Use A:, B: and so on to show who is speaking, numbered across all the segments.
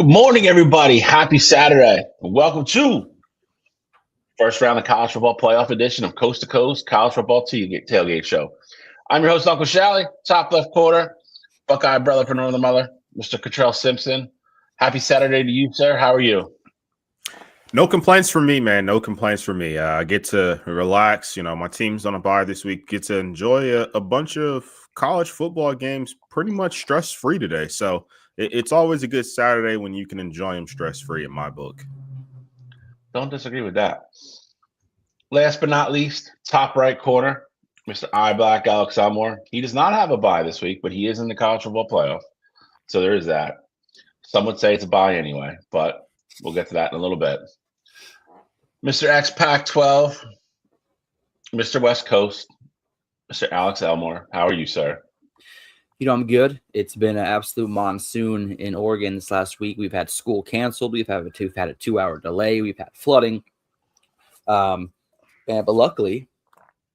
A: Good morning, everybody. Happy Saturday. And welcome to first round of college football playoff edition of Coast to Coast College Football Tailgate Show. I'm your host, Uncle Shally, top left quarter, Buckeye brother for Northern Mother, Mr. Cottrell Simpson. Happy Saturday to you, sir. How are you?
B: No complaints from me, man. No complaints from me. I get to relax. My team's on a bye this week. Get to enjoy a bunch of college football games pretty much stress-free today. So it's always a good Saturday when you can enjoy them stress-free in my book.
A: Don't disagree with that. Last but not least, top right corner, Mr. I Black Alex Elmore. He does not have a bye this week, but he is in the college football playoff. So there is that. Some would say it's a bye anyway, but we'll get to that in a little bit. Mr. X Pac 12, Mr. West Coast, Mr. Alex Elmore. How are you, sir?
C: I'm good. It's been an absolute monsoon in Oregon this last week. We've had school canceled. We've had a 2-hour delay. We've had flooding. But luckily,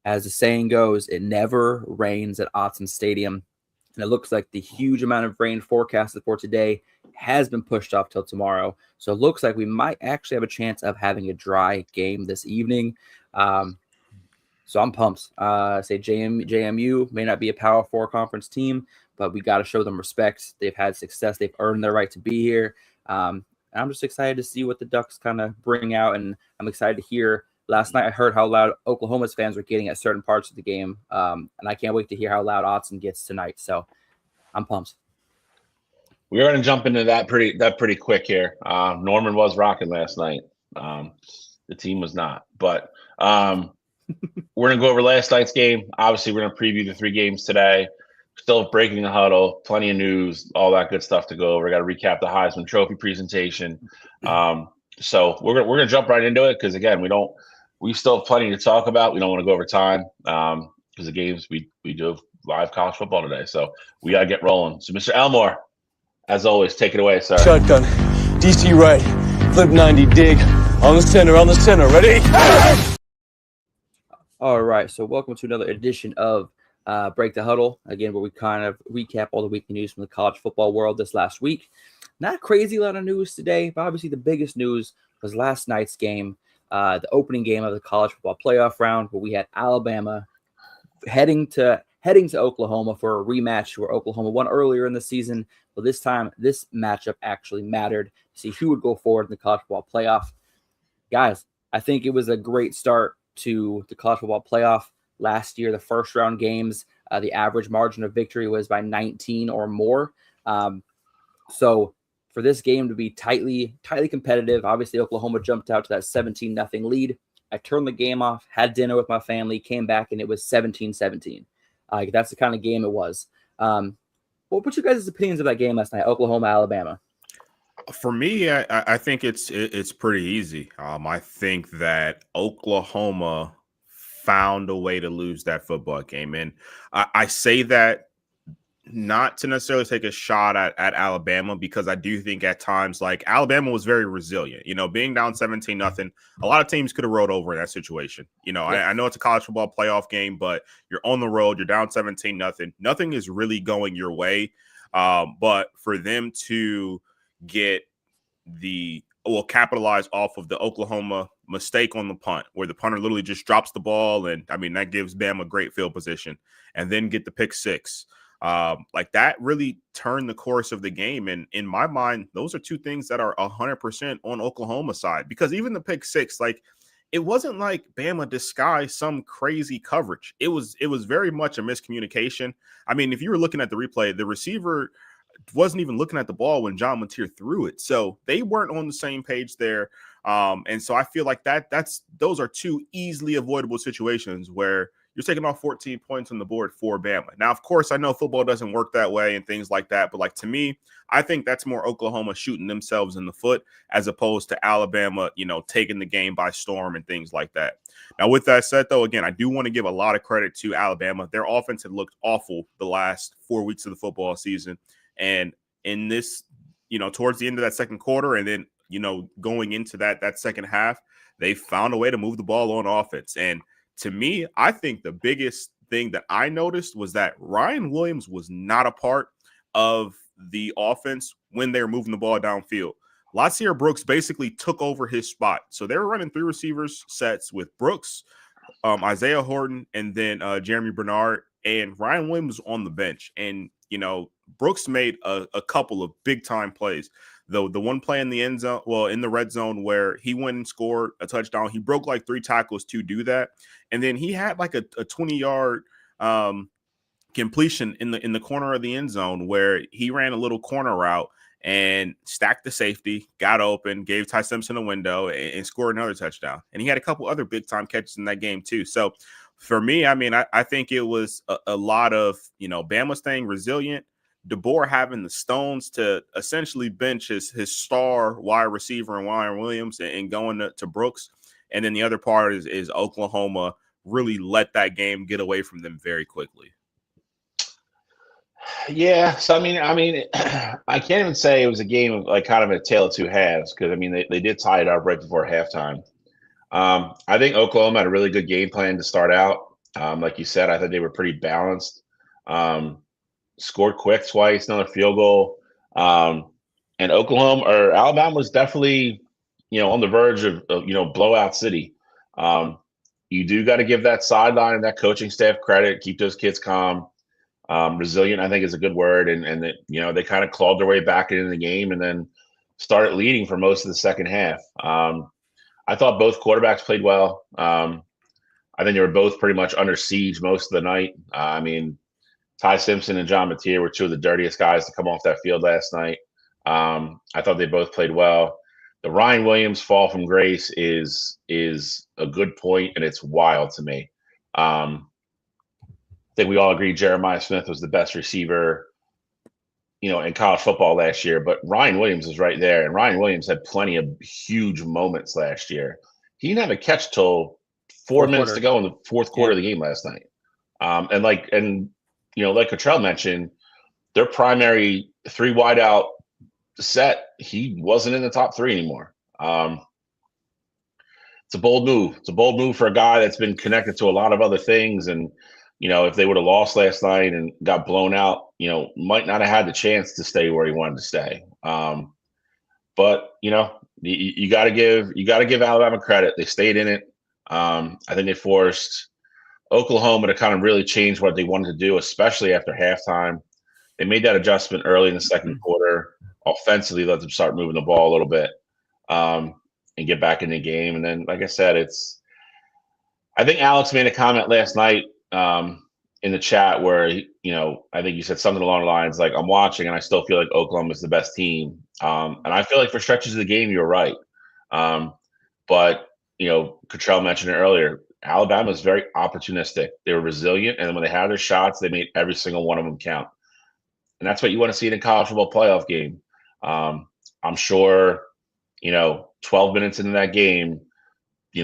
C: as the saying goes, it never rains at Autzen Stadium. And it looks like the huge amount of rain forecasted for today has been pushed off till tomorrow. So it looks like we might actually have a chance of having a dry game this evening. So I'm pumped. Say JMU may not be a Power 4 conference team, but we got to show them respect. They've had success. They've earned their right to be here. I'm just excited to see what the Ducks kind of bring out, and I'm excited to hear. Last night I heard how loud Oklahoma's fans were getting at certain parts of the game, and I can't wait to hear how loud Autzen gets tonight. So I'm pumped.
A: We're going to jump into that pretty quick here. Norman was rocking last night. The team was not, but we're going to go over last night's game. Obviously, we're going to preview the 3 games today. Still breaking the huddle, plenty of news, all that good stuff to go over. Got to recap the Heisman Trophy presentation. So we're going to jump right into it because, again, we still have plenty to talk about. We don't want to go over time because the games we do have live college football today. So we got to get rolling. So, Mr. Elmore, as always, take it away, sir.
D: Shotgun, DC right, flip 90, dig, on the center, ready?
C: All right, so welcome to another edition of Break the Huddle, again, where we kind of recap all the weekly news from the college football world this last week. Not crazy lot of news today, but obviously the biggest news was last night's game, the opening game of the college football playoff round, where we had Alabama heading to Oklahoma for a rematch where Oklahoma won earlier in the season. But this time, this matchup actually mattered to see who would go forward in the college football playoff. Guys, I think it was a great start to the college football playoff. Last year, the first round games, the average margin of victory was by 19 or more. So for this game to be tightly competitive, obviously Oklahoma jumped out to that 17-0 lead. I turned the game off, had dinner with my family, came back, and it was 17-17. That's the kind of game it was. What's your guys' opinions of that game last night, Oklahoma, Alabama?
B: For me, I think it's pretty easy. I think that Oklahoma found a way to lose that football game. And I say that not to necessarily take a shot at Alabama, because I do think at times, like, Alabama was very resilient. Being down 17-0, a lot of teams could have rolled over in that situation. Yeah. I know it's a college football playoff game, but you're on the road, you're down 17-0. Nothing is really going your way. But for them to capitalize off of the Oklahoma mistake on the punt, where the punter literally just drops the ball, and that gives Bama a great field position, and then get the pick 6. Like, that really turned the course of the game. And in my mind, those are 2 things that are 100% on Oklahoma side, because even the pick 6, like, it wasn't like Bama disguised some crazy coverage. It was very much a miscommunication. If you were looking at the replay, the receiver wasn't even looking at the ball when John Mateer threw it. So they weren't on the same page there. And so I feel like those are 2 easily avoidable situations where you're taking off 14 points on the board for Bama. Now, of course, I know football doesn't work that way and things like that, but, like, to me, I think that's more Oklahoma shooting themselves in the foot as opposed to Alabama, taking the game by storm and things like that. Now, with that said, though, again, I do want to give a lot of credit to Alabama. Their offense had looked awful the last 4 weeks of the football season. And in this, towards the end of that second quarter, and then, going into that second half, they found a way to move the ball on offense. And to me, I think the biggest thing that I noticed was that Ryan Williams was not a part of the offense when they were moving the ball downfield. Latsier Brooks basically took over his spot. So they were running 3 receivers sets with Brooks, Isaiah Horton, and then Jeremy Bernard, and Ryan Williams on the bench. And, Brooks made a couple of big-time plays. The one play in the end zone, in the red zone, where he went and scored a touchdown. He broke like 3 tackles to do that. And then he had like a 20-yard completion in the corner of the end zone where he ran a little corner route and stacked the safety, got open, gave Ty Simpson a window, and scored another touchdown. And he had a couple other big-time catches in that game too. So for me, I think it was a lot of, Bama staying resilient, DeBoer having the stones to essentially bench his star wide receiver and Ryan Williams and going to Brooks. And then the other part is Oklahoma really let that game get away from them very quickly.
A: Yeah, so I mean, I can't even say it was a game of like kind of a tale of two halves because they did tie it up right before halftime. I think Oklahoma had a really good game plan to start out. Like you said, I thought they were pretty balanced. Scored quick twice, another field goal, and Alabama was definitely on the verge of blowout city. You do got to give that sideline and that coaching staff credit. Keep those kids calm. Resilient, I think, is a good word, and that they kind of clawed their way back into the game and then started leading for most of the second half. I thought both quarterbacks played well. I think they were both pretty much under siege most of the night. Ty Simpson and John Mateer were 2 of the dirtiest guys to come off that field last night. I thought they both played well. The Ryan Williams fall from grace is a good point, and it's wild to me. I think we all agree Jeremiah Smith was the best receiver, in college football last year. But Ryan Williams is right there, and Ryan Williams had plenty of huge moments last year. He didn't have a catch till 4 minutes to go in the fourth quarter of the game last night. Like Cottrell mentioned, their primary 3 wideout set, he wasn't in the top 3 anymore. It's a bold move. It's a bold move for a guy that's been connected to a lot of other things. And, if they would have lost last night and got blown out, might not have had the chance to stay where he wanted to stay. But you got to give Alabama credit. They stayed in it. I think they forced Oklahoma to kind of really change what they wanted to do, especially after halftime. They made that adjustment early in the second quarter. Offensively, let them start moving the ball a little bit and get back in the game. And then, like I said, I think Alex made a comment last night in the chat where, I think you said something along the lines like, I'm watching and I still feel like Oklahoma is the best team. And I feel like for stretches of the game, you're right. But, Cottrell mentioned it earlier. Alabama is very opportunistic. They were resilient. And when they had their shots, they made every single one of them count. And that's what you want to see in a college football playoff game. I'm sure, 12 minutes into that game,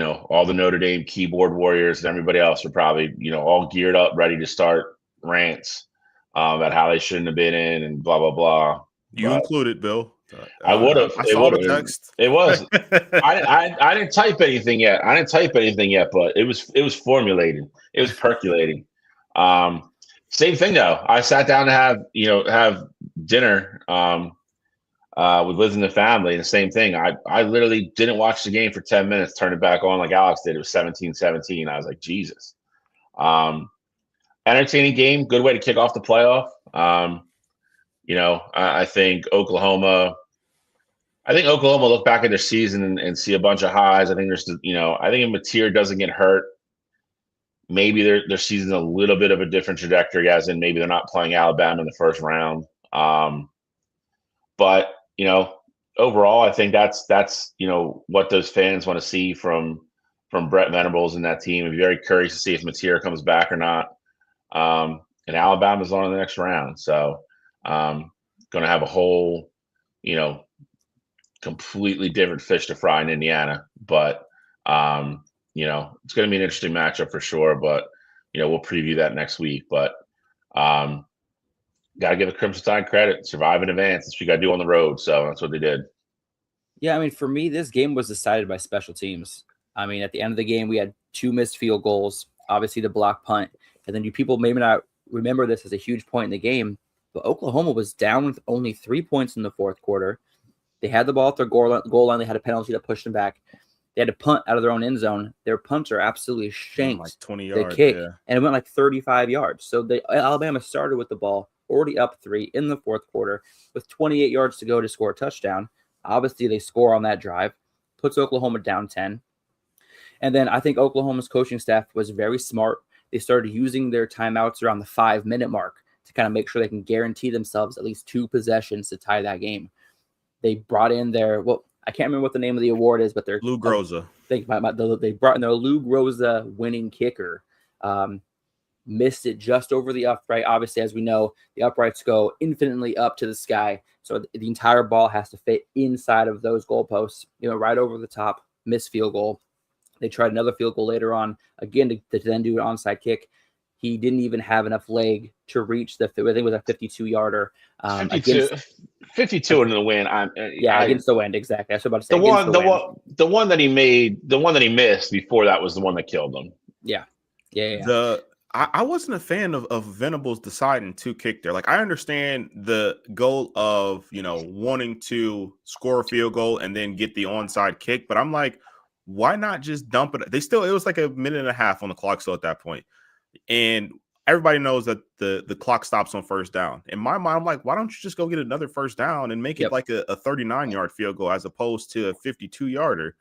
A: all the Notre Dame keyboard warriors and everybody else are probably, all geared up, ready to start rants about how they shouldn't have been in and blah, blah, blah.
B: You included, Bill.
A: I would have.
B: I saw the text.
A: It was. I didn't type anything yet. But it was formulated. It was percolating. Same thing though. I sat down to have dinner with Liz and the family, and the same thing. I literally didn't watch the game for 10 minutes, turned it back on like Alex did. It was 17-17. I was like, Jesus. Entertaining game, good way to kick off the playoff. I think Oklahoma look back at their season and see a bunch of highs. I think I think if Mateer doesn't get hurt, maybe their season's a little bit of a different trajectory, as in maybe they're not playing Alabama in the first round. But overall, I think that's what those fans want to see from Brett Venables and that team. I'm very curious to see if Mateer comes back or not. And Alabama's on in the next round, so going to have a whole, completely different fish to fry in Indiana. But it's going to be an interesting matchup for sure. But we'll preview that next week. But got to give the Crimson Tide credit, survive in advance. That's what you got to do on the road. So that's what they did.
C: Yeah, for me, this game was decided by special teams. At the end of the game, we had 2 missed field goals, obviously the block punt, and then you people maybe not remember this as a huge point in the game. But Oklahoma was down with only 3 points in the fourth quarter. They had the ball at their goal line. They had a penalty that pushed them back. They had to punt out of their own end zone. Their punter absolutely shanked
B: like 20
C: the
B: yards,
C: kick,
B: yeah.
C: and it went like 35 yards. So Alabama started with the ball already up 3 in the fourth quarter with 28 yards to go to score a touchdown. Obviously, they score on that drive, puts Oklahoma down 10. And then I think Oklahoma's coaching staff was very smart. They started using their timeouts around the 5-minute mark to kind of make sure they can guarantee themselves at least 2 possessions to tie that game. They brought in their, I can't remember what the name of the award is, but they're
B: Lou Groza.
C: They brought in their Lou Groza winning kicker. Missed it just over the upright. Obviously, as we know, the uprights go infinitely up to the sky. So the entire ball has to fit inside of those goalposts, right over the top, missed field goal. They tried another field goal later on, again, to then do an onside kick. He didn't even have enough leg to reach I think it was a 52-yarder.
A: 52 in the win.
C: Against the wind, exactly. I was about to say
A: the one that he missed before that was the one that killed him.
C: Yeah.
B: I wasn't a fan of Venables deciding to kick there. Like, I understand the goal of, wanting to score a field goal and then get the onside kick, but I'm like, why not just dump it? It was like a minute and a half on the clock still at that point. And everybody knows that the clock stops on first down. In my mind, I'm like, why don't you just go get another first down and make it like a 39-yard field goal as opposed to a 52-yarder?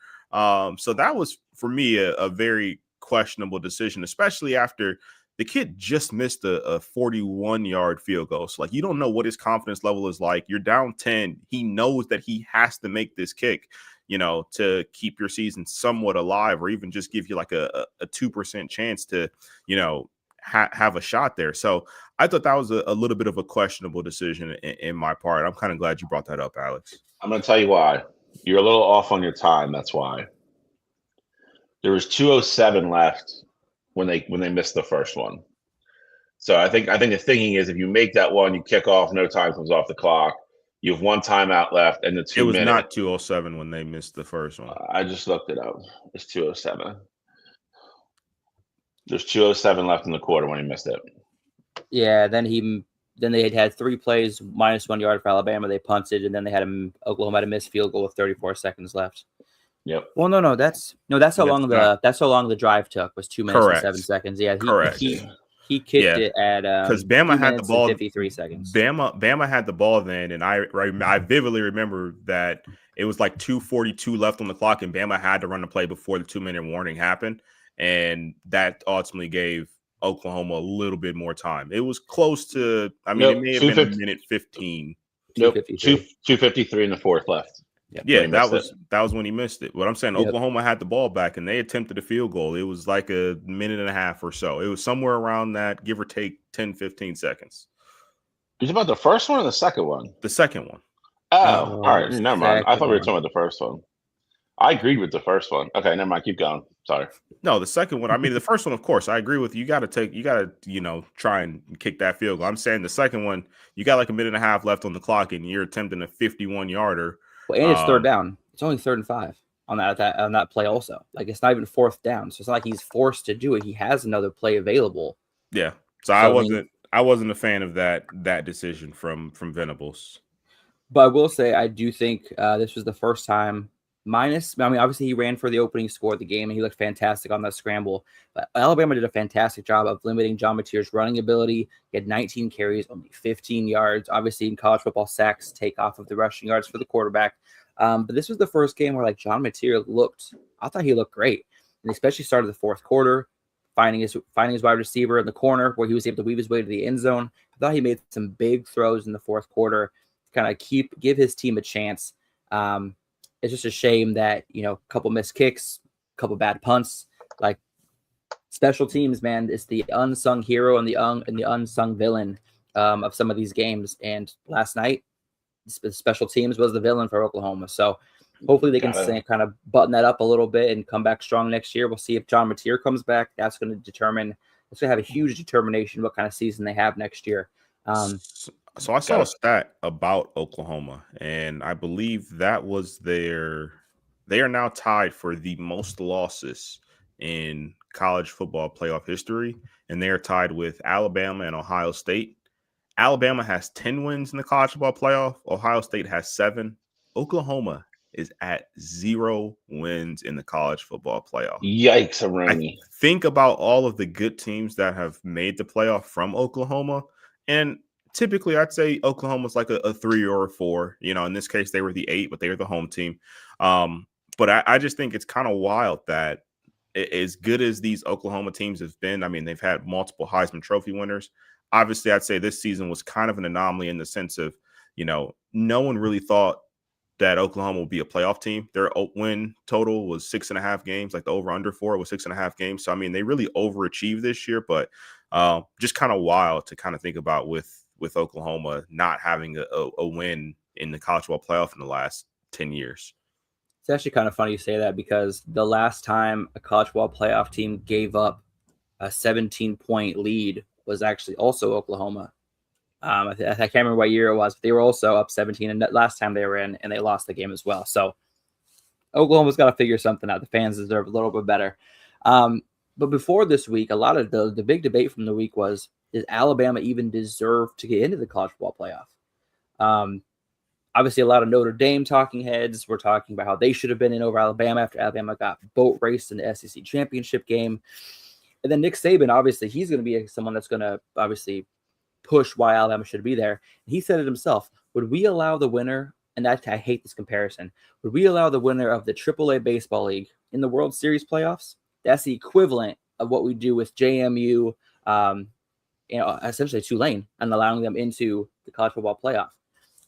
B: So that was, for me, a very questionable decision, especially after the kid just missed a 41-yard field goal. So, like, you don't know what his confidence level is like. You're down 10. He knows that he has to make this kick, to keep your season somewhat alive, or even just give you like a 2% chance to, have a shot there. So I thought that was a little bit of a questionable decision in my part. I'm kind of glad you brought that up, Alex.
A: I'm going to tell you why. You're a little off on your time. That's why. There was 2:07 left when they missed the first one. So I think the thinking is, if you make that one, you kick off, no time comes off the clock. You have 1 timeout left, and the 2 minutes.
B: It was not 2:07 when they missed the first one.
A: I just looked it up. It's 2:07. There's 2:07 left in the quarter when he missed it.
C: Yeah, then they had 3 plays, minus 1 yard for Alabama. They punted, and then Oklahoma had a missed field goal with 34 seconds left.
A: Yep.
C: Well, no, that's how long the drive took, was 2 minutes and 7 seconds. Yeah,
B: correct.
C: He kicked it at
B: because Bama had the ball
C: 53 seconds.
B: Bama had the ball then, and I vividly remember that it was like 2:42 left on the clock, and Bama had to run the play before the 2-minute warning happened, and that ultimately gave Oklahoma a little bit more time. It was close to, it may have been a minute 15.
A: 2:53 in the fourth left.
B: Yeah, that was when he missed it. But I'm saying Oklahoma had the ball back and they attempted a field goal. It was like a minute and a half or so. It was somewhere around that, give or take 10, 15 seconds.
A: Is it about the first one or the second one?
B: The second one.
A: Oh, all right. Never mind. I thought we were talking about the first one. I agreed with the first one. Okay, never mind. Keep going. Sorry.
B: No, the second one. The first one, of course, I agree with you. You got to try and kick that field goal. I'm saying the second one, you got like a minute and a half left on the clock and you're attempting a 51-yarder.
C: Well, and it's third down. It's only 3rd and 5 on that play also. Like, it's not even 4th down. So it's not like he's forced to do it. He has another play available.
B: Yeah. So I wasn't a fan of that decision from Venables.
C: But I will say, I do think this was the first time obviously he ran for the opening score of the game and he looked fantastic on that scramble. But Alabama did a fantastic job of limiting John Mateer's running ability. He had 19 carries, only 15 yards. Obviously, in college football, sacks take off of the rushing yards for the quarterback. But this was the first game where John Mateer I thought he looked great. And especially started the fourth quarter, finding his wide receiver in the corner where he was able to weave his way to the end zone. I thought he made some big throws in the fourth quarter to kind of give his team a chance. It's just a shame that, a couple missed kicks, a couple bad punts. Like, special teams, man, it's the unsung hero and the unsung villain of some of these games. And last night, special teams was the villain for Oklahoma. So hopefully they can kind of button that up a little bit and come back strong next year. We'll see if John Mateer comes back. It's going to have a huge determination what kind of season they have next year.
B: So I saw a stat about Oklahoma, and I believe that was they are now tied for the most losses in college football playoff history, and they are tied with Alabama and Ohio State. Alabama has 10 wins in the college football playoff. Ohio State has 7. Oklahoma is at 0 wins in the college football playoff.
A: Yikes,
B: I
A: Rangy.
B: think about all of the good teams that have made the playoff from Oklahoma, and typically I'd say Oklahoma's like a 3 or a 4. In this case, they were the 8, but they were the home team. But I just think it's kind of wild that as good as these Oklahoma teams have been, I mean, they've had multiple Heisman Trophy winners. Obviously, I'd say this season was kind of an anomaly in the sense of, no one really thought that Oklahoma will be a playoff team. Their win total was 6.5 games, like the over-under for it was 6.5 games. So, I mean, they really overachieved this year, but just kind of wild to kind of think about with Oklahoma not having a win in the college football playoff in the last 10 years.
C: It's actually kind of funny you say that because the last time a college football playoff team gave up a 17-point lead was actually also Oklahoma. I can't remember what year it was, but they were also up 17, and last time they were in, and they lost the game as well. So Oklahoma's got to figure something out. The fans deserve a little bit better. But before this week, a lot of the big debate from the week was, does Alabama even deserve to get into the college football playoff? Obviously, a lot of Notre Dame talking heads were talking about how they should have been in over Alabama after Alabama got boat raced in the SEC championship game. And then Nick Saban, obviously, he's going to be someone that's going to obviously push why Alabama should be there. And he said it himself. Would we allow the winner, and I hate this comparison, would we allow the winner of the AAA Baseball League in the World Series playoffs? That's the equivalent of what we do with JMU, essentially Tulane, and allowing them into the college football playoff.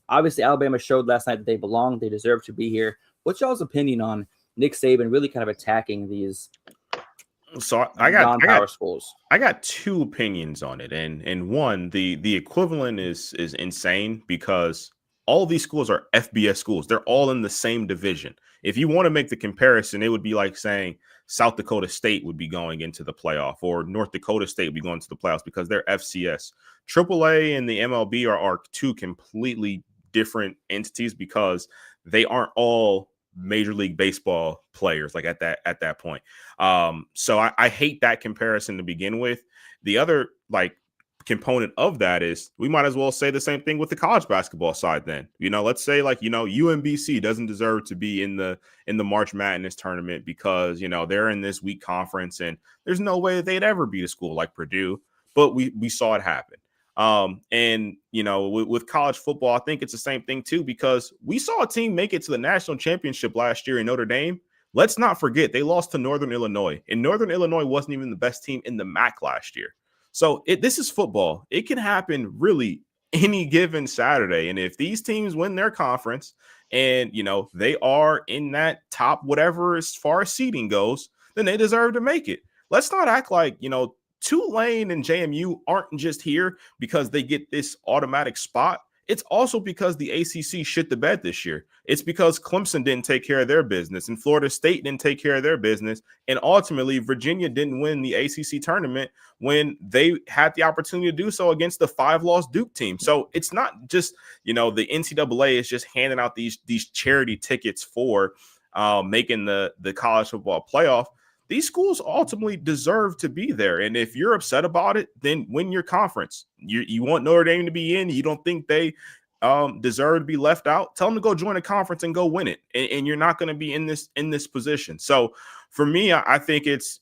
C: Obviously, Alabama showed last night that they belong. They deserve to be here. What's y'all's opinion on Nick Saban really kind of attacking these non-power schools?
B: I got 2 opinions on it, and one, the equivalent is insane because all of these schools are FBS schools. They're all in the same division. If you want to make the comparison, it would be like saying South Dakota State would be going into the playoff, or North Dakota State would be going to the playoffs because they're FCS. AAA and the MLB are 2 completely different entities because they aren't all Major League Baseball players like at that point. So I hate that comparison to begin with. The other component of that is we might as well say the same thing with the college basketball side then. Let's say UMBC doesn't deserve to be in the March Madness tournament because they're in this weak conference and there's no way that they'd ever beat a school like Purdue, but we saw it happen. With college football, I think it's the same thing too, because we saw a team make it to the national championship last year in Notre Dame. Let's not forget they lost to Northern Illinois, and Northern Illinois wasn't even the best team in the MAC last year. So this is football. It can happen really any given Saturday. And if these teams win their conference and, they are in that top whatever as far as seeding goes, then they deserve to make it. Let's not act like, Tulane and JMU aren't just here because they get this automatic spot. It's also because the ACC shit the bed this year. It's because Clemson didn't take care of their business and Florida State didn't take care of their business. And ultimately, Virginia didn't win the ACC tournament when they had the opportunity to do so against the 5-loss Duke team. So it's not just, the NCAA is just handing out these charity tickets for making the college football playoff. These schools ultimately deserve to be there. And if you're upset about it, then win your conference. You want Notre Dame to be in. You don't think they deserve to be left out. Tell them to go join a conference and go win it. And you're not going to be in this position. So for me, I think it's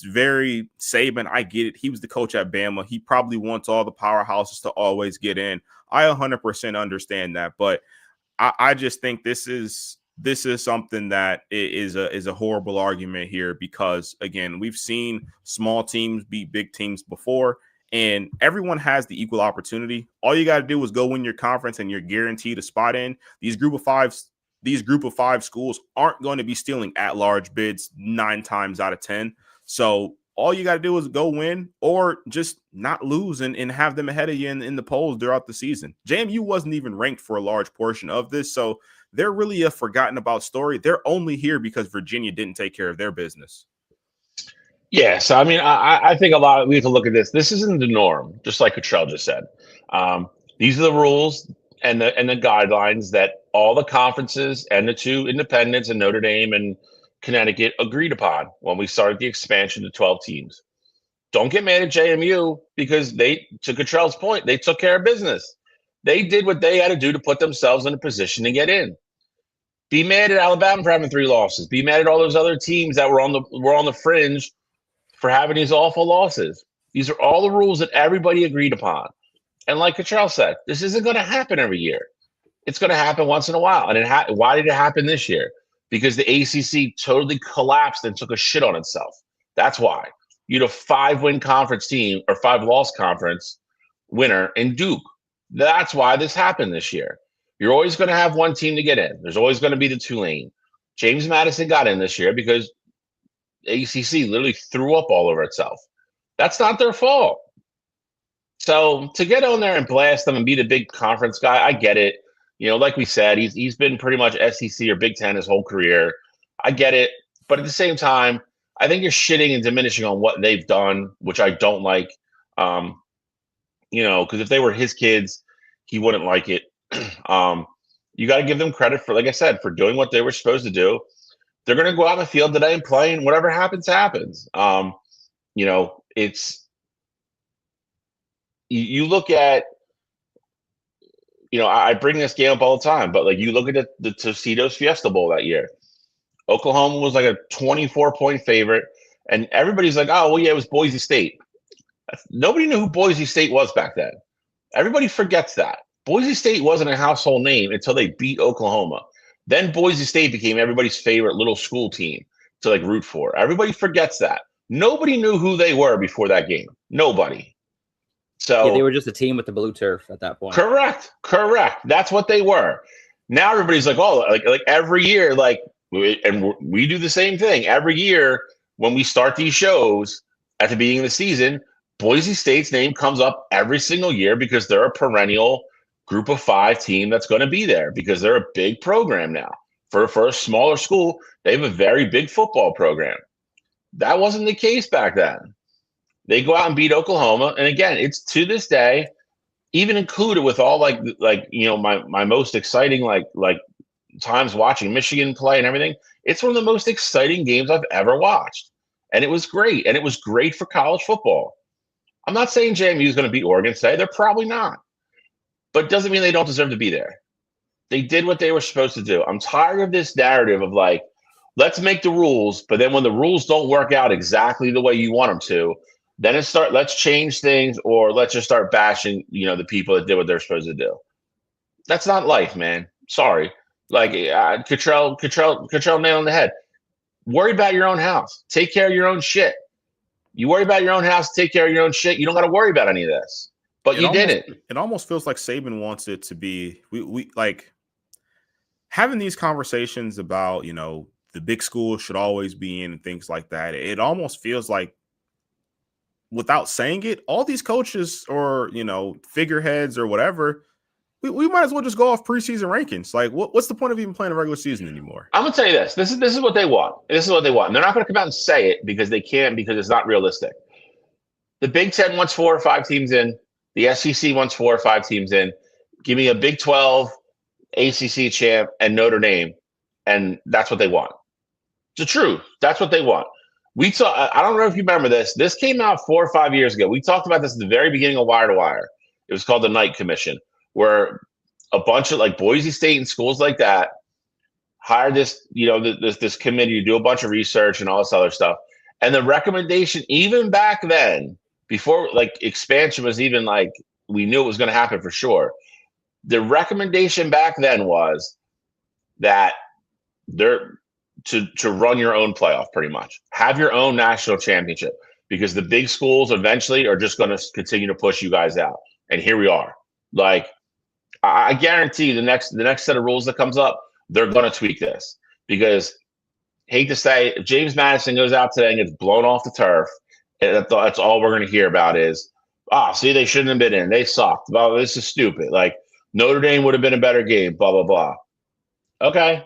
B: very Saban. I get it. He was the coach at Bama. He probably wants all the powerhouses to always get in. I 100% understand that. But I just think this is something that is a horrible argument here because, again, we've seen small teams beat big teams before, and everyone has the equal opportunity. All you got to do is go win your conference, and you're guaranteed a spot in. These group of five schools aren't going to be stealing at-large bids 9 times out of 10. So all you got to do is go win or just not lose and have them ahead of you in the polls throughout the season. JMU wasn't even ranked for a large portion of this, so they're really a forgotten about story. They're only here because Virginia didn't take care of their business.
A: Yeah, so I mean, I think we have to look at this. This isn't the norm, just like Cottrell just said. These are the rules and the guidelines that all the conferences and the 2 independents and Notre Dame and Connecticut agreed upon when we started the expansion to 12 teams. don't get mad at JMU because to Cottrell's point, they took care of business. They did what they had to do to put themselves in a position to get in. Be mad at Alabama for having 3 losses. Be mad at all those other teams that were on the fringe for having these awful losses. These are all the rules that everybody agreed upon. And like Cottrell said, this isn't going to happen every year. It's going to happen once in a while. And why did it happen this year? Because the ACC totally collapsed and took a shit on itself. That's why. You had a 5-win conference team or 5-loss conference winner in Duke. That's why this happened this year. You're always going to have one team to get in. There's always going to be the Tulane. James Madison got in this year because ACC literally threw up all over itself. That's not their fault. So to get on there and blast them and be the big conference guy, I get it. Like we said, he's been pretty much SEC or Big Ten his whole career. I get it. But at the same time, I think you're shitting and diminishing on what they've done, which I don't like. Because if they were his kids, he wouldn't like it. You got to give them credit for, like I said, for doing what they were supposed to do. They're going to go out in the field today and play, and whatever happens, happens. It's you look at, I bring this game up all the time, but like you look at the Tostitos Fiesta Bowl that year. Oklahoma was like a 24-point favorite, and everybody's like, oh, well, yeah, it was Boise State. Nobody knew who Boise State was back then. Everybody forgets that. Boise State wasn't a household name until they beat Oklahoma. Then Boise State became everybody's favorite little school team to like root for. Everybody forgets that. Nobody knew who they were before that game. Nobody. So
C: yeah, they were just a team with the blue turf at that point.
A: Correct. That's what they were. Now everybody's like, oh, like every year, and we do the same thing every year when we start these shows at the beginning of the season. Boise State's name comes up every single year because they're a perennial Group of 5 team that's going to be there because they're a big program now. For a smaller school, they have a very big football program. That wasn't the case back then. They go out and beat Oklahoma, and again, it's to this day, even included with all my most exciting like times watching Michigan play and everything. It's one of the most exciting games I've ever watched, and it was great, and it was great for college football. I'm not saying JMU is going to beat Oregon today. They're probably not. But it doesn't mean they don't deserve to be there. They did what they were supposed to do. I'm tired of this narrative of like, let's make the rules, but then when the rules don't work out exactly the way you want them to, then let's change things, or let's just start bashing, the people that did what they're supposed to do. That's not life, man. Sorry. Like Cottrell nailed on the head. Worry about your own house. Take care of your own shit. You worry about your own house, take care of your own shit. You don't got to worry about any of this. But you didn't.
B: It almost feels like Saban wants it to be we like having these conversations about, the big schools should always be in and things like that. It almost feels like, without saying it, all these coaches or, figureheads or whatever, we might as well just go off preseason rankings. Like, what's the point of even playing a regular season anymore?
A: I'm going to tell you this. This is what they want. This is what they want. And they're not going to come out and say it because they can't, because it's not realistic. The Big Ten wants 4 or 5 teams in. The SEC wants 4 or 5 teams in. Give me a Big 12, ACC champ, and Notre Dame, and that's what they want. It's the truth. That's what they want. I don't know if you remember this. This came out 4 or 5 years ago. We talked about this at the very beginning of Wire to Wire. It was called the Knight Commission, where a bunch of like Boise State and schools like that hired this, this committee to do a bunch of research and all this other stuff. And the recommendation, even back then, before like expansion was even like we knew it was going to happen for sure, the recommendation back then was that to run your own playoff, pretty much. Have your own national championship, because the big schools eventually are just going to continue to push you guys out. And here we are. Like, I guarantee you the next set of rules that comes up, they're going to tweak this, because hate to say, if James Madison goes out today and gets blown off the turf, and that's all we're going to hear about is, see, they shouldn't have been in. They sucked. Well, this is stupid. Like, Notre Dame would have been a better game, blah, blah, blah. Okay.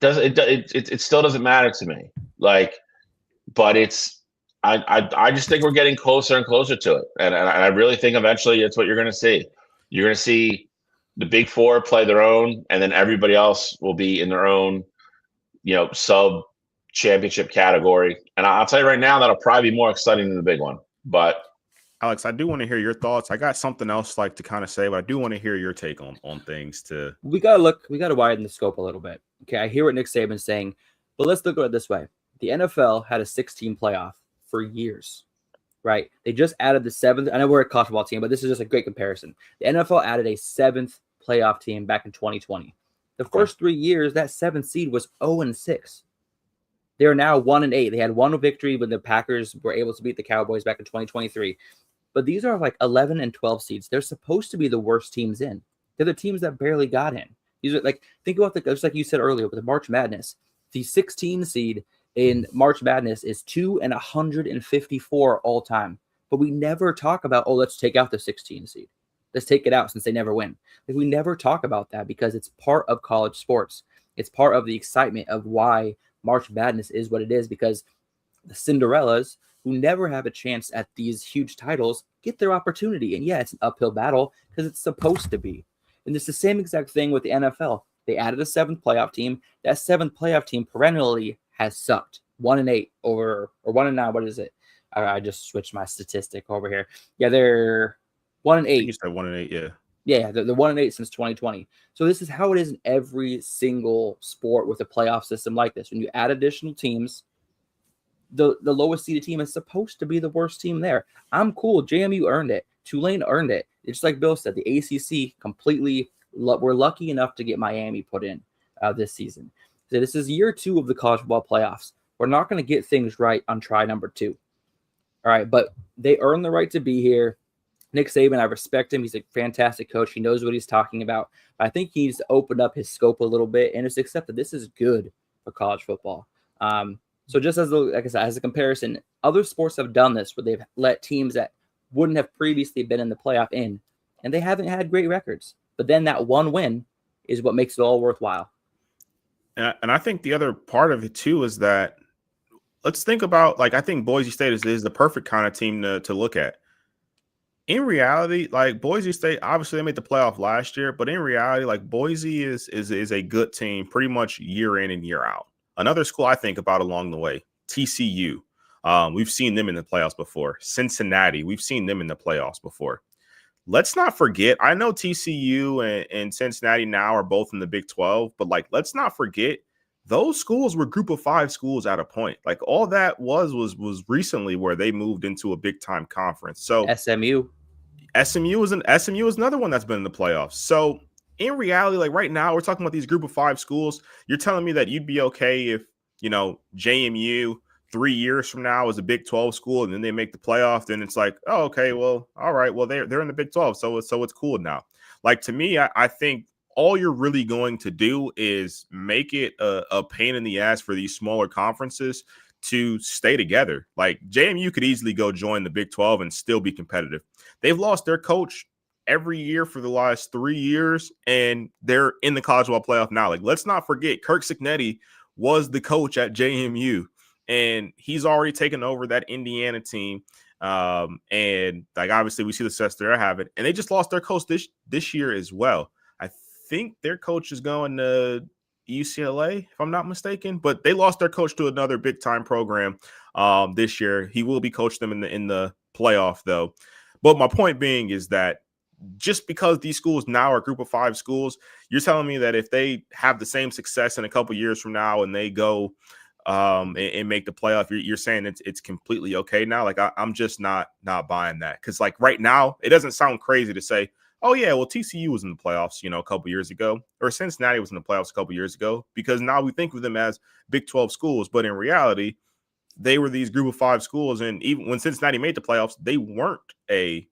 A: It still doesn't matter to me. Like, but I just think we're getting closer and closer to it. And I really think eventually it's what you're going to see. You're going to see the Big Four play their own, and then everybody else will be in their own, sub championship category. And I'll tell you right now, that'll probably be more exciting than the big one. But
B: Alex, I do want to hear your thoughts. I got something else like to kind of say, but I do want to hear your take on things.
C: We gotta widen the scope a little bit. Okay, I hear what Nick Saban's saying, but let's look at it this way. The NFL had a 16 playoff for years, right? They just added the 7th. I know we're a college football team, but this is just a great comparison. The NFL added a 7th playoff team back in 2020. The first 3 years, that 7th seed was 0-6. They are now 1-8. They had one victory when the Packers were able to beat the Cowboys back in 2023. But these are like 11 and 12 seeds. They're supposed to be the worst teams in. They're the teams that barely got in. These are like, think about just like you said earlier with the March Madness. The 16 seed in March Madness is 2-154 all time. But we never talk about, let's take out the 16 seed. Let's take it out since they never win. Like, we never talk about that because it's part of college sports. It's part of the excitement of why March Madness is what it is, because the Cinderellas who never have a chance at these huge titles get their opportunity. And yeah, it's an uphill battle because it's supposed to be. And it's the same exact thing with the NFL. They added a 7th playoff team. That 7th playoff team perennially has sucked. 1-8 or 1-9. What is it? I just switched my statistic over here. Yeah, they're 1-8.
B: You said 1-8, yeah.
C: Yeah, they're 1-8 since 2020. So this is how it is in every single sport with a playoff system like this. When you add additional teams, the lowest seeded team is supposed to be the worst team there. I'm cool. JMU earned it. Tulane earned it. It's just like Bill said, the ACC completely. We're lucky enough to get Miami put in this season. So this is year 2 of the college football playoffs. We're not going to get things right on try number 2. All right, but they earned the right to be here. Nick Saban, I respect him. He's a fantastic coach. He knows what he's talking about. I think he needs to open up his scope a little bit and just accept that this is good for college football. So just as a comparison, other sports have done this where they've let teams that wouldn't have previously been in the playoff in, and they haven't had great records. But then that one win is what makes it all worthwhile.
B: And I think the other part of it too is that let's think about, like, I think Boise State is the perfect kind of team to look at. In reality, like, Boise State, obviously they made the playoff last year, but in reality, like, Boise is a good team pretty much year in and year out. Another school I think about along the way, TCU. We've seen them in the playoffs before. Cincinnati, we've seen them in the playoffs before. Let's not forget, I know TCU and Cincinnati now are both in the Big 12, but, like, let's not forget, those schools were group of 5 schools at a point. Like, all that was recently where they moved into a big-time conference. So SMU is another one that's been in the playoffs. So in reality, like, right now, we're talking about these group of 5 schools. You're telling me that you'd be okay if, JMU 3 years from now is a Big 12 school and then they make the playoff, then it's like, oh, okay, well, all right, well, they're in the Big 12, so it's cool now. Like, to me, I think all you're really going to do is make it a pain in the ass for these smaller conferences to stay together. Like, JMU could easily go join the Big 12 and still be competitive. They've lost their coach every year for the last 3 years, and they're in the college football playoff now. Like, let's not forget, Kirk Cignetti was the coach at JMU, and he's already taken over that Indiana team. And, like, obviously we see the success they're having, and they just lost their coach this year as well. I think their coach is going to UCLA, if I'm not mistaken, but they lost their coach to another big time program this year. He will be coaching them in the playoff, though. But my point being is that just because these schools now are a group of 5 schools, you're telling me that if they have the same success in a couple years from now and they go and make the playoff, you're saying it's completely okay now? Like, I'm just not buying that, because, like, right now it doesn't sound crazy to say, oh yeah, well, TCU was in the playoffs, a couple years ago, or Cincinnati was in the playoffs a couple years ago, because now we think of them as Big 12 schools, but in reality, they were these group of 5 schools, and even when Cincinnati made the playoffs, they weren't a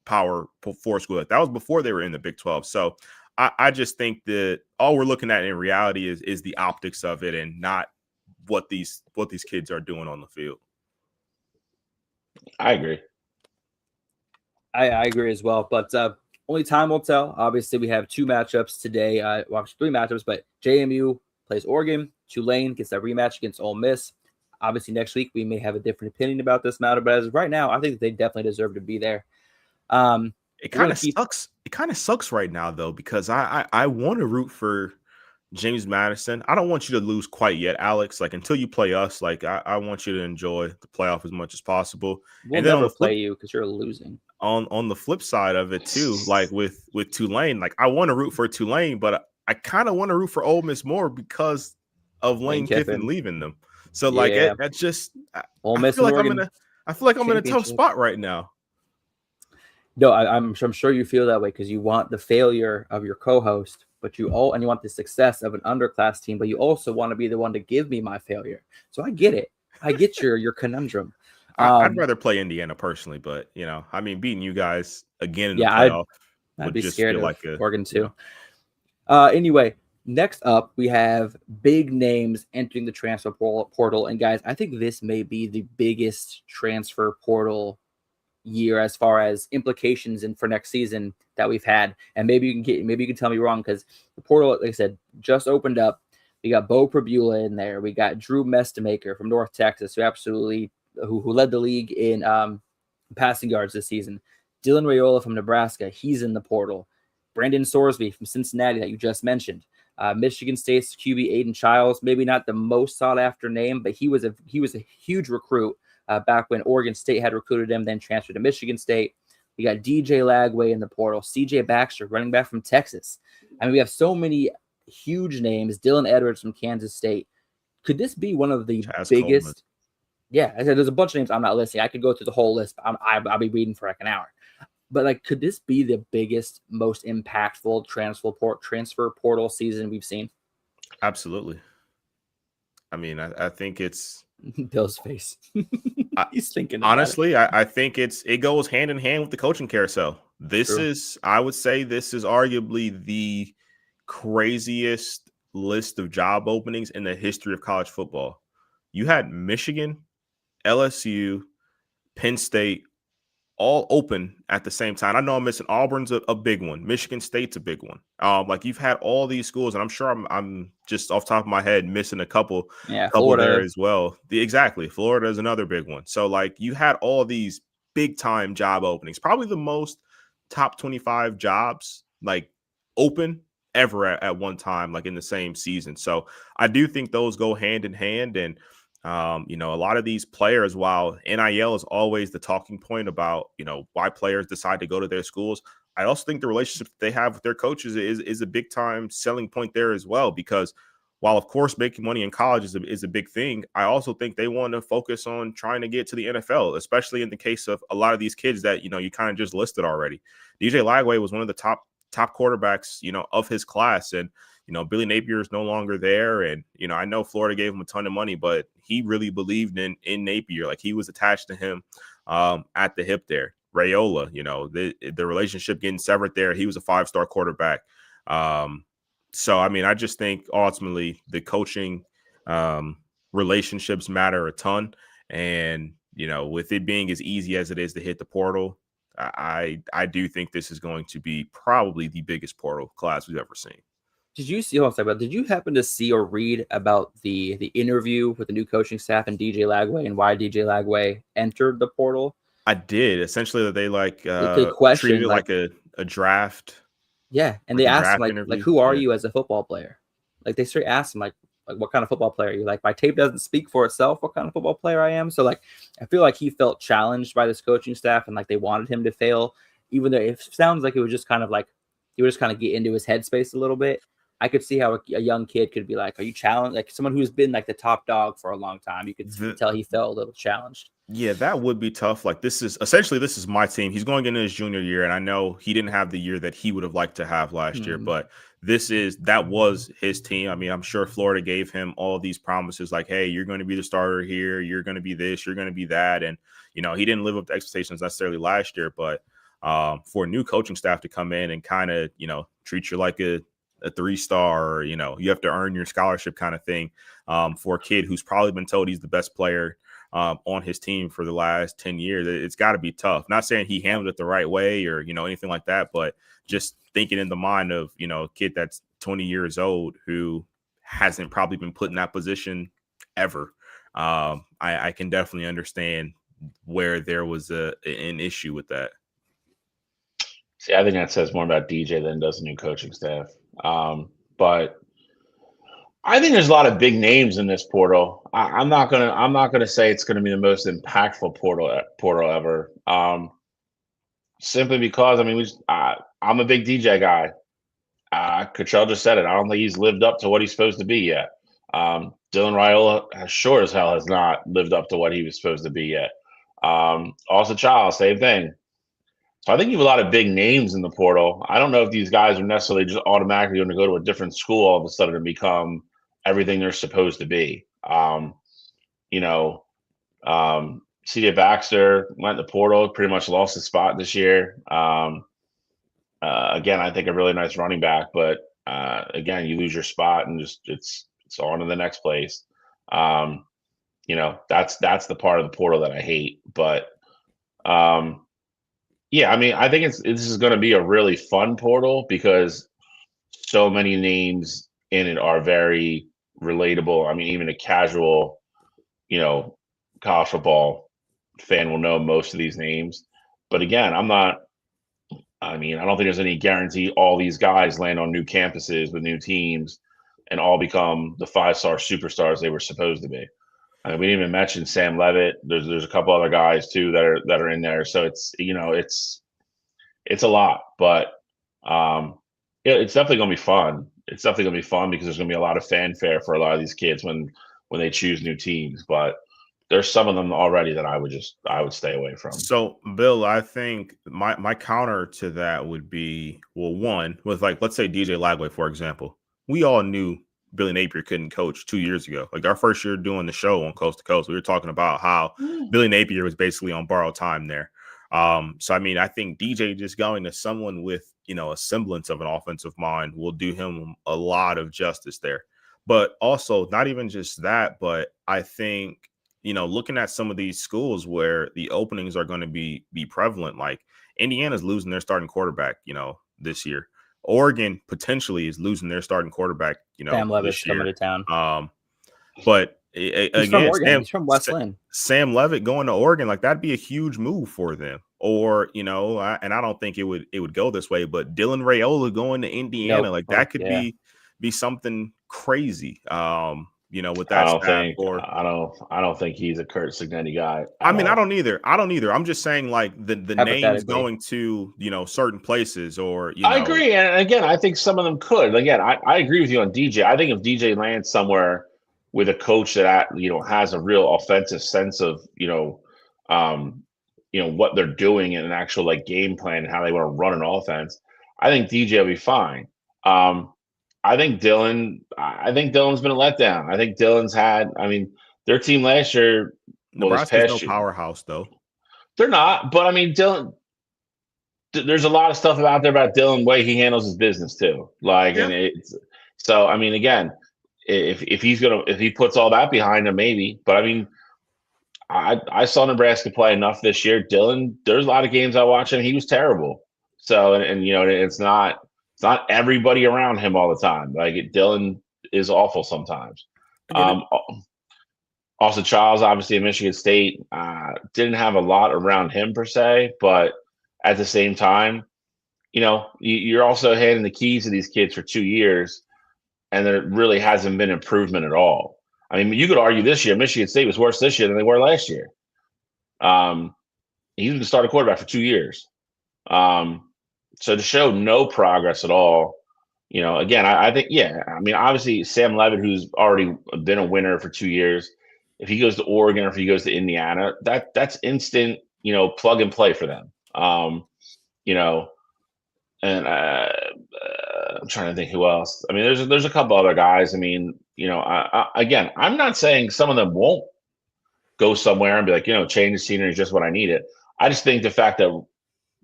B: Power 4 school. That was before they were in the Big 12. So I just think that all we're looking at in reality is the optics of it, and not what these kids are doing on the field.
A: I agree.
C: I agree as well, but only time will tell. Obviously, we have 2 matchups today. Well, actually 3 matchups, but JMU plays Oregon. Tulane gets that rematch against Ole Miss. Obviously, next week we may have a different opinion about this matter, but as of right now, I think they definitely deserve to be there.
B: It kind of sucks. It kind of sucks right now, though, because I want to root for James Madison. I don't want you to lose quite yet, Alex. Like until you play us, like I want you to enjoy the playoff as much as possible.
C: We'll
B: And then
C: never play you because you're losing.
B: On the flip side of it too, like with Tulane, like I want to root for Tulane, but I kind of want to root for Ole Miss more because of Lane Kiffin leaving them. So like that's just
C: Ole Miss I
B: feel like I'm in a tough spot right now.
C: No, I'm sure you feel that way because you want the failure of your co-host, but you want the success of an underclass team, but you also want to be the one to give me my failure. So I get it. I get your conundrum.
B: I'd rather play Indiana personally, but I mean, beating you guys again in the playoff,
C: I'd be scared of Oregon too.
B: Anyway,
C: next up we have big names entering the transfer portal, and guys, I think this may be the biggest transfer portal year as far as implications and for next season that we've had. And maybe you can tell me wrong because the portal, like I said, just opened up. We got Bo Prabula in there. We got Drew Mestemaker from North Texas, who led the league in passing yards this season. Dylan Raiola from Nebraska, he's in the portal. Brandon Sorsby from Cincinnati that you just mentioned. Michigan State's QB Aiden Childs, maybe not the most sought after name, but he was a huge recruit back when Oregon State had recruited him, then transferred to Michigan State. We got DJ Lagway in the portal. CJ Baxter, running back from Texas. I mean, we have so many huge names. Dylan Edwards from Kansas State. Could this be one of the biggest? Coleman. Yeah, I said there's a bunch of names I'm not listing. I could go through the whole list. I'll be reading for like an hour. But like, could this be the biggest, most impactful transfer portal season we've seen?
B: Absolutely. I mean, I think it's
C: Bill's face. He's thinking.
B: Honestly, I think it goes hand in hand with the coaching carousel. I would say this is arguably the craziest list of job openings in the history of college football. You had Michigan, LSU, Penn State, all open at the same time. I know I'm missing Auburn's a big one. Michigan State's a big one. Like you've had all these schools, and I'm sure I'm just off the top of my head missing a couple
C: Florida
B: there as well. Exactly. Florida is another big one. So like you had all these big time job openings, probably the most top 25 jobs like open ever at one time, like in the same season. So I do think those go hand in hand. And a lot of these players, while NIL is always the talking point about, why players decide to go to their schools, I also think the relationship that they have with their coaches is a big time selling point there as well, because while of course making money in college is a big thing, I also think they want to focus on trying to get to the NFL, especially in the case of a lot of these kids that, you kind of just listed already. DJ Lagway was one of the top quarterbacks, of his class. And, Billy Napier is no longer there. And, I know Florida gave him a ton of money, but he really believed in Napier. Like he was attached to him at the hip there. Raiola, the relationship getting severed there. He was a 5-star quarterback. So, I mean, I just think ultimately the coaching relationships matter a ton. And, with it being as easy as it is to hit the portal, I do think this is going to be probably the biggest portal class we've ever seen.
C: Did you happen to see or read about the interview with the new coaching staff and DJ Lagway and why DJ Lagway entered the portal?
B: I did. Essentially, that they
C: treated
B: it like a draft.
C: Yeah, and they asked him like who are you as a football player? Like they straight asked him like what kind of football player are you? Like my tape doesn't speak for itself. What kind of football player I am? So like I feel like he felt challenged by this coaching staff and like they wanted him to fail, even though it sounds like it was just kind of like he would just kind of get into his headspace a little bit. I could see how a young kid could be like, are you challenged? Like someone who's been like the top dog for a long time. You could tell he felt a little challenged.
B: Yeah, that would be tough. Like this is my team. He's going into his junior year. And I know he didn't have the year that he would have liked to have last year, but that was his team. I mean, I'm sure Florida gave him all these promises like, hey, you're going to be the starter here. You're going to be this, you're going to be that. And, he didn't live up to expectations necessarily last year, but for a new coaching staff to come in and kind of, treat you like a 3-star, or, you have to earn your scholarship kind of thing for a kid who's probably been told he's the best player on his team for the last 10 years. It's got to be tough. Not saying he handled it the right way or, anything like that, but just thinking in the mind of, a kid that's 20 years old who hasn't probably been put in that position ever. I can definitely understand where there was an issue with that.
A: See, I think that says more about DJ than does the new coaching staff. But I think there's a lot of big names in this portal. I'm not gonna say it's gonna be the most impactful portal ever. Simply because I mean I'm a big DJ guy. Cottrell just said it. I don't think he's lived up to what he's supposed to be yet. Dylan Raiola sure as hell has not lived up to what he was supposed to be yet. Also, Child, same thing. So I think you have a lot of big names in the portal. I don't know if these guys are necessarily just automatically going to go to a different school all of a sudden and become everything they're supposed to be. You know, CJ Baxter went to the portal, pretty much lost his spot this year. Again, I think a really nice running back, but again, you lose your spot and just it's on to the next place. That's the part of the portal that I hate. But yeah, I mean, I think this is going to be a really fun portal because so many names in it are very relatable. I mean, even a casual, college football fan will know most of these names. But again, I don't think there's any guarantee all these guys land on new campuses with new teams and all become the 5-star superstars they were supposed to be. I mean, we didn't even mention Sam Levitt. There's a couple other guys too that are in there. So it's a lot, but it's definitely going to be fun. It's definitely going to be fun because there's going to be a lot of fanfare for a lot of these kids when they choose new teams. But there's some of them already that I would stay away from.
B: So, Bill, I think my counter to that would be, well, one, with let's say DJ Lagway, for example. We all knew Billy Napier couldn't coach 2 years ago. Like our first year doing the show on Coast to Coast, we were talking about how Billy Napier was basically on borrowed time there. So, I mean, I think DJ just going to someone with, a semblance of an offensive mind will do him a lot of justice there. But also, not even just that, but I think, looking at some of these schools where the openings are going to be prevalent, like Indiana's losing their starting quarterback, this year. Oregon potentially is losing their starting quarterback,
C: Sam Levitt's coming to town.
B: But
C: he's from Oregon. He's from West Lynn.
B: Sam Levitt going to Oregon, that'd be a huge move for them. Or, and I don't think it would go this way, but Dylan Raiola going to Indiana, that could be something crazy. With that.
A: I don't think he's a Kurt Signetti guy.
B: I don't either. I'm just saying the names going to, certain places or,
A: I agree. And again, I think some of them could. Again, I agree with you on DJ. I think if DJ lands somewhere with a coach that, has a real offensive sense of, what they're doing and an actual game plan and how they want to run an offense, I think DJ will be fine. I think Dylan's been a letdown. I think Dylan's their team last year.
B: Nebraska's no powerhouse though.
A: They're not, but Dylan. There's a lot of stuff out there about Dylan way he handles his business too. And it's so. Again, if he puts all that behind him, maybe. But I saw Nebraska play enough this year. Dylan, there's a lot of games I watched and he was terrible. So and it's not everybody around him all the time. Dylan is awful sometimes. Also, Charles, obviously at Michigan State, didn't have a lot around him per se, but at the same time, you're also handing the keys to these kids for 2 years, and there really hasn't been improvement at all. You could argue this year Michigan State was worse this year than they were last year. He's been the starting quarterback for 2 years. So to show no progress at all, again, I think, obviously Sam Levitt, who's already been a winner for 2 years, if he goes to Oregon or if he goes to Indiana, that's instant, plug and play for them. And I'm trying to think who else. There's a couple other guys. Again, I'm not saying some of them won't go somewhere and be like, change the scenery is just what I needed. I just think the fact that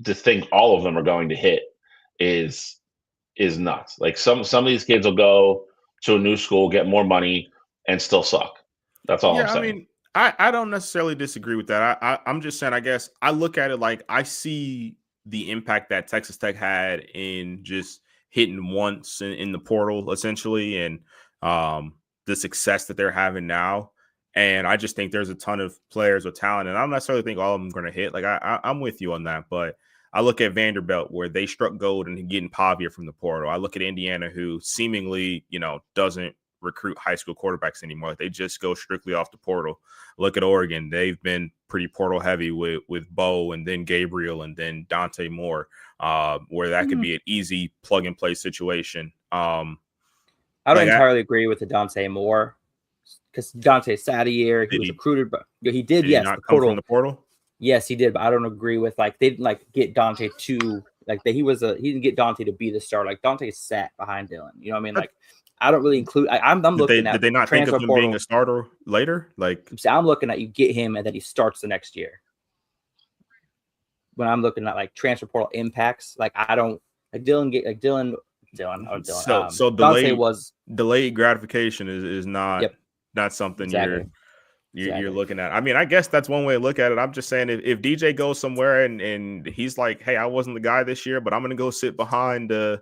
A: to think all of them are going to hit is nuts. Some of these kids will go to a new school, get more money, and still suck. That's all I'm saying.
B: I don't necessarily disagree with that. I'm just saying, I guess I look at it I see the impact that Texas Tech had in just hitting once in the portal, essentially, and the success that they're having now. And I just think there's a ton of players with talent, and I don't necessarily think all of them are going to hit. I'm with you on that, but I look at Vanderbilt where they struck gold and getting Pavia from the portal. I look at Indiana, who seemingly, doesn't recruit high school quarterbacks anymore. They just go strictly off the portal. Look at Oregon. They've been pretty portal heavy with Bo and then Gabriel and then Dante Moore, where that could be an easy plug and play situation.
C: I don't entirely agree with the Dante Moore because Dante sat a year. He was recruited, but he did. Yes,
B: not come from the portal.
C: Yes, he did, but I don't agree with they didn't get Dante to he didn't get Dante to be the star. Like Dante sat behind Dylan. You know what I mean? Like I don't really include. I'm looking at.
B: Did they not think of him being a starter later? Like
C: I'm looking at you get him and then he starts the next year. When I'm looking at transfer portal impacts, I don't Dylan.
B: So delayed gratification is not something
C: exactly.
B: You're looking at. I mean, I guess that's one way to look at it. I'm just saying if DJ goes somewhere and he's like, hey, I wasn't the guy this year, but I'm going to go sit behind, I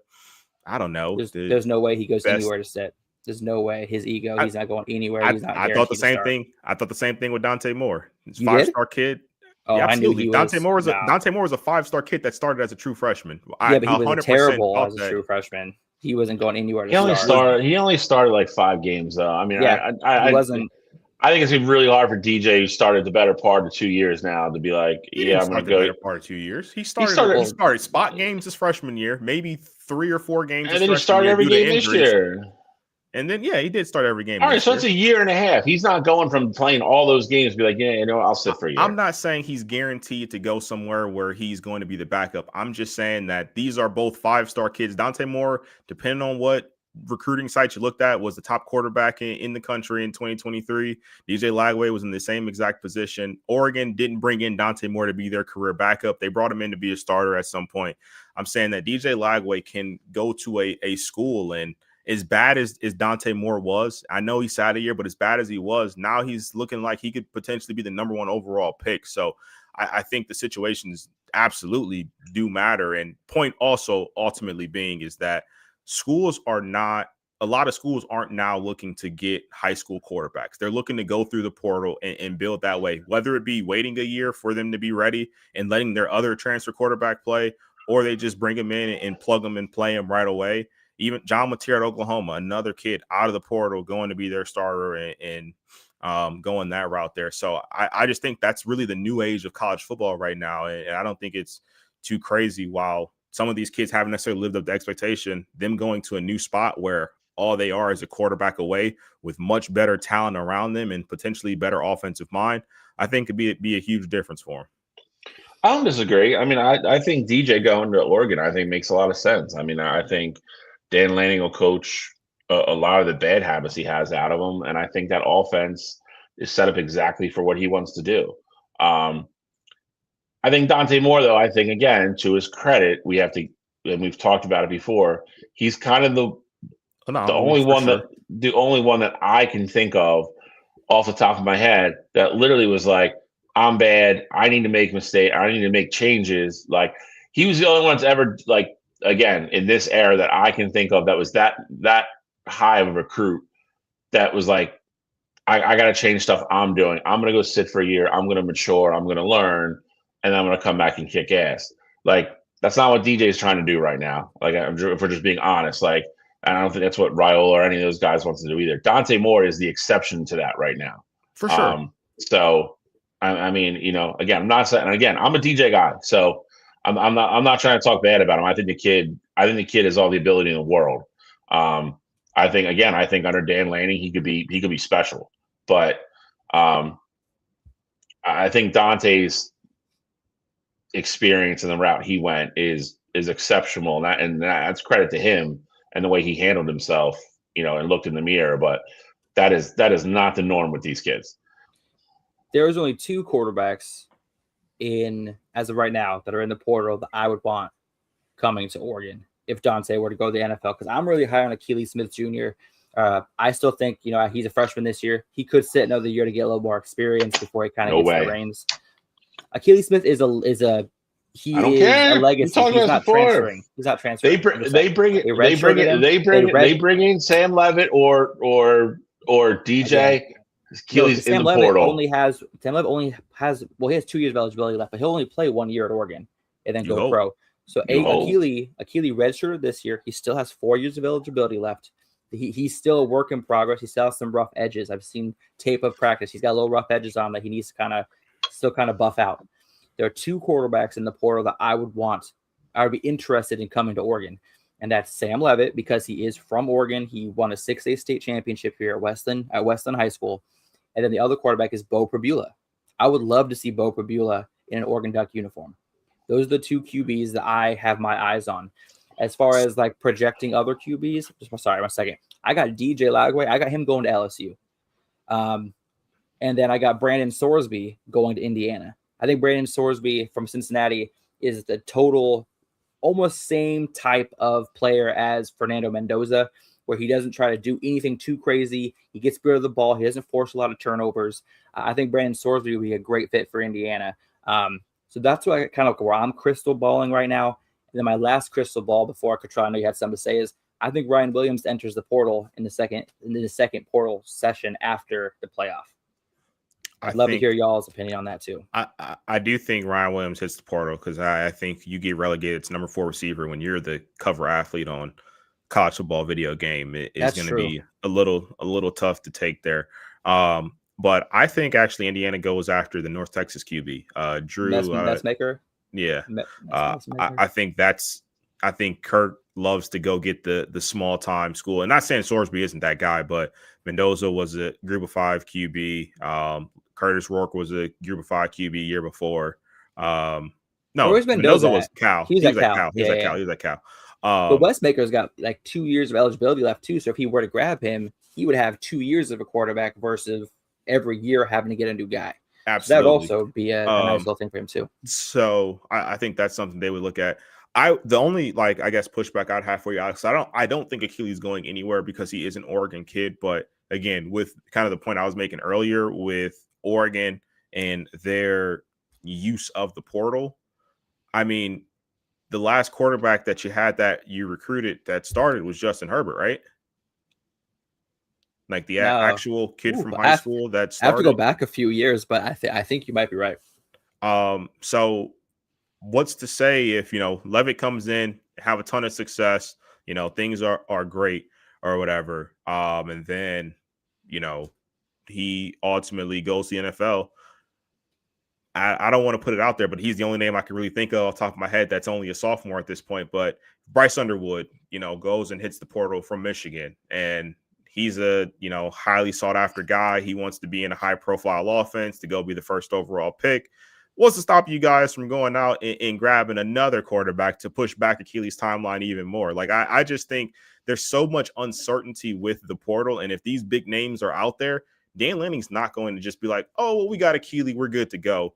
B: don't know.
C: There's no way he goes anywhere to sit. There's no way his ego. He's not going anywhere.
B: I thought the same thing. I thought the same thing with Dante Moore. He's 5-star kid.
C: Oh,
B: yeah, absolutely.
C: I knew
B: Dante Moore was a 5-star kid that started as a true freshman.
C: Yeah, but he was terrible as a true freshman. He wasn't going anywhere.
A: He only started 5 games though. I mean,
C: he wasn't.
A: I think it's been really hard for DJ, who started the better part of 2 years now, to be like, I'm going to go.
B: The better part of 2 years. He started spot games his freshman year, maybe 3 or 4 games.
A: And then he started every game this year.
B: And then, he did start every game.
A: All right, so it's a year and a half. He's not going from playing all those games to be like, I'll sit for a year.
B: I'm not saying he's guaranteed to go somewhere where he's going to be the backup. I'm just saying that these are both 5-star kids. Dante Moore, depending on what recruiting sites you looked at, was the top quarterback in the country in 2023. DJ Lagway was in the same exact position. Oregon didn't bring in Dante Moore to be their career backup. They brought him in to be a starter at some point. I'm saying that DJ Lagway can go to a school, and as bad as Dante Moore was, I know he sat a year, but as bad as he was, now he's looking like he could potentially be the number 1 overall pick. So I think the situations absolutely do matter. And point also ultimately being is that a lot of schools aren't now looking to get high school quarterbacks. They're looking to go through the portal and build that way, whether it be waiting a year for them to be ready and letting their other transfer quarterback play, or they just bring them in and plug them and play them right away. Even John Mateer at Oklahoma, another kid out of the portal going to be their starter and going that route there. So I just think that's really the new age of college football right now. And I don't think it's too crazy. While some of these kids haven't necessarily lived up to expectation, them going to a new spot where all they are is a quarterback away with much better talent around them and potentially better offensive mind, I think could be a huge difference for them.
A: I don't disagree. I mean, I think DJ going to Oregon, I think makes a lot of sense. I mean, I think Dan Lanning will coach a lot of the bad habits he has out of him, and I think that offense is set up exactly for what he wants to do. I think Dante Moore, though, I think, again, to his credit, and we've talked about it before, he's kind of the only one that I can think of off the top of my head that literally was like, I'm bad. I need to make mistakes. I need to make changes. Like, he was the only one that's ever, like, again, in this era that I can think of that was that high of a recruit that was like, I got to change stuff I'm doing. I'm going to go sit for a year. I'm going to mature. I'm going to learn. And then I'm going to come back and kick ass. Like, that's not what DJ is trying to do right now. Like, if we're just being honest, like, and I don't think that's what Raul or any of those guys wants to do either. Dante Moore is the exception to that right now.
B: For sure.
A: So, I mean, again, I'm not saying, and again, I'm a DJ guy. So I'm not trying to talk bad about him. I think the kid has all the ability in the world. I think under Dan Lanning, he could be special. But I think Dante's experience and the route he went is exceptional, and that's credit to him and the way he handled himself, and looked in the mirror. But that is not the norm with these kids.
C: There's only 2 quarterbacks as of right now that are in the portal that I would want coming to Oregon if Dante were to go to the NFL, because I'm really high on Akili Smith Jr. I still think, he's a freshman this year. He could sit another year to get a little more experience before he kind of gets the reins. Akili Smith is a legacy. He's not transferring. He's not transferring.
A: They bring in Sam Levitt or DJ. Akili's in the portal.
C: Sam Levitt only has he has 2 years of eligibility left, but he'll only play 1 year at Oregon and then go pro. So Akili redshirted this year. He still has 4 years of eligibility left. He's still a work in progress. He still has some rough edges. I've seen tape of practice. He's got little rough edges on him that he needs to still buff out. There are 2 quarterbacks in the portal that I would be interested in coming to Oregon. And that's Sam Levitt, because he is from Oregon. He won a 6A state championship here at Weston High School. And then the other quarterback is Bo Prabula. I would love to see Bo Prabula in an Oregon Duck uniform. Those are the 2 QBs that I have my eyes on. As far as like projecting other QBs, sorry, 1 second. I got DJ Lagway. I got him going to LSU. And then I got Brandon Sorsby going to Indiana. I think Brandon Sorsby from Cincinnati is the total almost same type of player as Fernando Mendoza, where he doesn't try to do anything too crazy. He gets rid of the ball. He doesn't force a lot of turnovers. I think Brandon Sorsby would be a great fit for Indiana. So that's where I'm crystal balling right now. And then my last crystal ball before I know you had something to say is I think Ryan Williams enters the portal in the second portal session after the playoff. I'd love to hear y'all's opinion on that too.
B: I do think Ryan Williams hits the portal because I think you get relegated to number 4 receiver when you're the cover athlete on college football video game. It's going to be a little tough to take there. But I think actually Indiana goes after the North Texas QB, Drew
C: Messmaker.
B: Yeah, I think Kirk loves to go get the small time school. And not saying Sorsby isn't that guy, but Mendoza was a Group of 5 QB. Curtis Rourke was a Group of 5 QB year before. No, Mendoza was Cal. He was at Cal. He was at Cal.
C: But Westmaker's got like 2 years of eligibility left too. So if he were to grab him, he would have 2 years of a quarterback versus every year having to get a new guy.
B: Absolutely.
C: So that would also be a nice little thing for him too.
B: So I think that's something they would look at. The only pushback I'd have for you, Alex, I don't think Achilles going anywhere because he is an Oregon kid. But again, with kind of the point I was making earlier with Oregon and their use of the portal, I mean, the last quarterback that you had that you recruited that started was Justin Herbert, right? Like the actual kid from high school that started.
C: I have to go back a few years, but I think you might be right.
B: So what's to say if, Levitt comes in, have a ton of success, things are great or whatever. And then, he ultimately goes to the NFL. I don't want to put it out there, but he's the only name I can really think of off the top of my head that's only a sophomore at this point. But Bryce Underwood, goes and hits the portal from Michigan, and he's a, highly sought after guy. He wants to be in a high profile offense to go be the first overall pick. What's to stop you guys from going out and grabbing another quarterback to push back Achilles' timeline even more? Like, I just think there's so much uncertainty with the portal. And if these big names are out there, Dan Lanning's not going to just be like, oh, well, we got Achilles, we're good to go.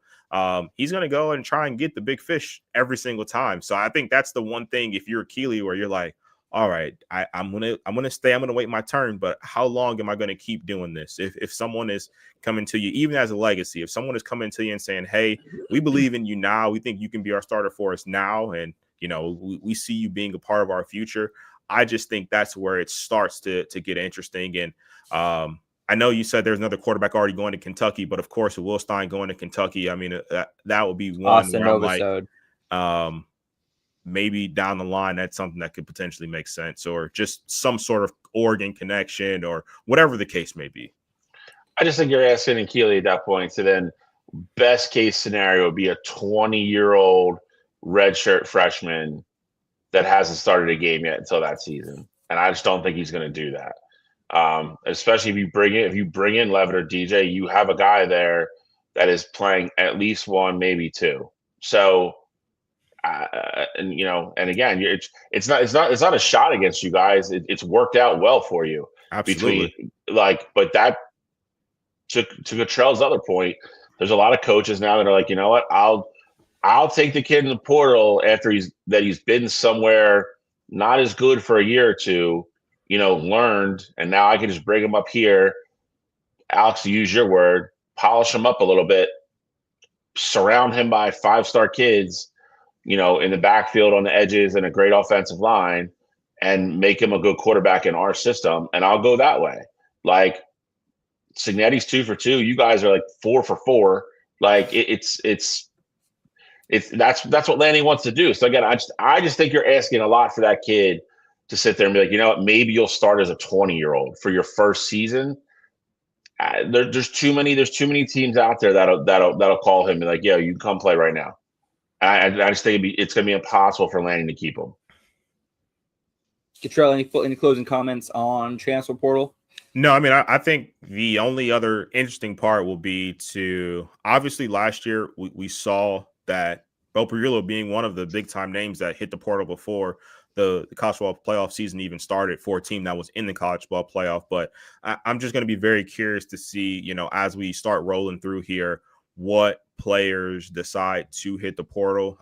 B: He's going to go and try and get the big fish every single time. So I think that's the one thing, if you're Achilles, where you're like, all right, I'm gonna stay. I'm gonna wait my turn. But how long am I gonna keep doing this? If someone is coming to you, even as a legacy, if someone is coming to you and saying, "Hey, we believe in you now. We think you can be our starter for us now, and we see you being a part of our future." I just think that's where it starts to get interesting. And I know you said there's another quarterback already going to Kentucky, but of course, with Will Stein going to Kentucky, I mean that would be one
C: Austin
B: where I'm like, maybe down the line, that's something that could potentially make sense, or just some sort of Oregon connection or whatever the case may be.
A: I just think you're asking Keely at that point. So then best case scenario would be a 20-year-old redshirt freshman that hasn't started a game yet until that season. And I just don't think he's going to do that. Especially if you bring in Levitt or DJ, you have a guy there that is playing at least one, maybe two. So, and again, it's not a shot against you guys. It's worked out well for you.
B: Absolutely.
A: But that to Cottrell's other point, there's a lot of coaches now that are like, you know what, I'll take the kid in the portal after he's been somewhere not as good for a year or two, learned, and now I can just bring him up here. Alex, to use your word, polish him up a little bit, surround him by 5-star kids, in the backfield on the edges and a great offensive line, and make him a good quarterback in our system. And I'll go that way. Like, Signetti's 2 for 2. You guys are like 4 for 4. Like it's that's what Lanning wants to do. So again, I just think you're asking a lot for that kid to sit there and be like, you know what, maybe you'll start as a 20-year-old for your first season. There's too many teams out there that'll call him and be like, yo, you can come play right now. I just think it's going to be impossible for Lanning to keep him.
C: Cottrell, any closing comments on transfer portal?
B: No, I mean, I think the only other interesting part will be to obviously last year we saw that Bo Perillo being one of the big time names that hit the portal before the college football playoff season even started for a team that was in the college football playoff. But I'm just going to be very curious to see, you know, as we start rolling through here, what players decide to hit the portal.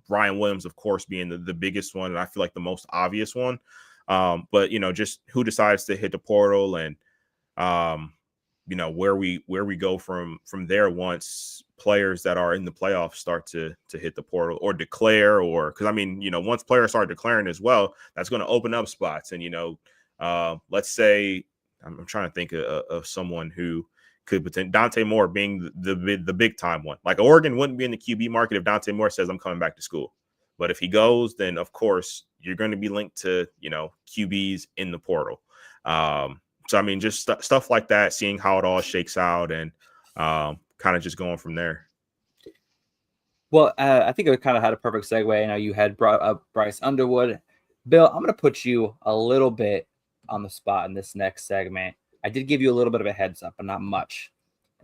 B: Brian Williams, of course, being the biggest one, and I feel like the most obvious one. But, you know, just who decides to hit the portal and, you know, where we go from there once players that are in the playoffs start to hit the portal or declare, or because I mean, you know, once players start declaring as well, that's going to open up spots. And, you know, let's say I'm trying to think of someone who could potentially, Dante Moore being the big time one. Like Oregon wouldn't be in the QB market if Dante Moore says I'm coming back to school. But if he goes, then of course you're going to be linked to, you know, QBs in the portal. So I mean, just stuff like that, seeing how it all shakes out and kind of just going from there.
C: Well, I think it kind of had a perfect segue. I know you had brought up Bryce Underwood. Bill, I'm going to put you a little bit on the spot in this next segment. I did give you a little bit of a heads up, but not much.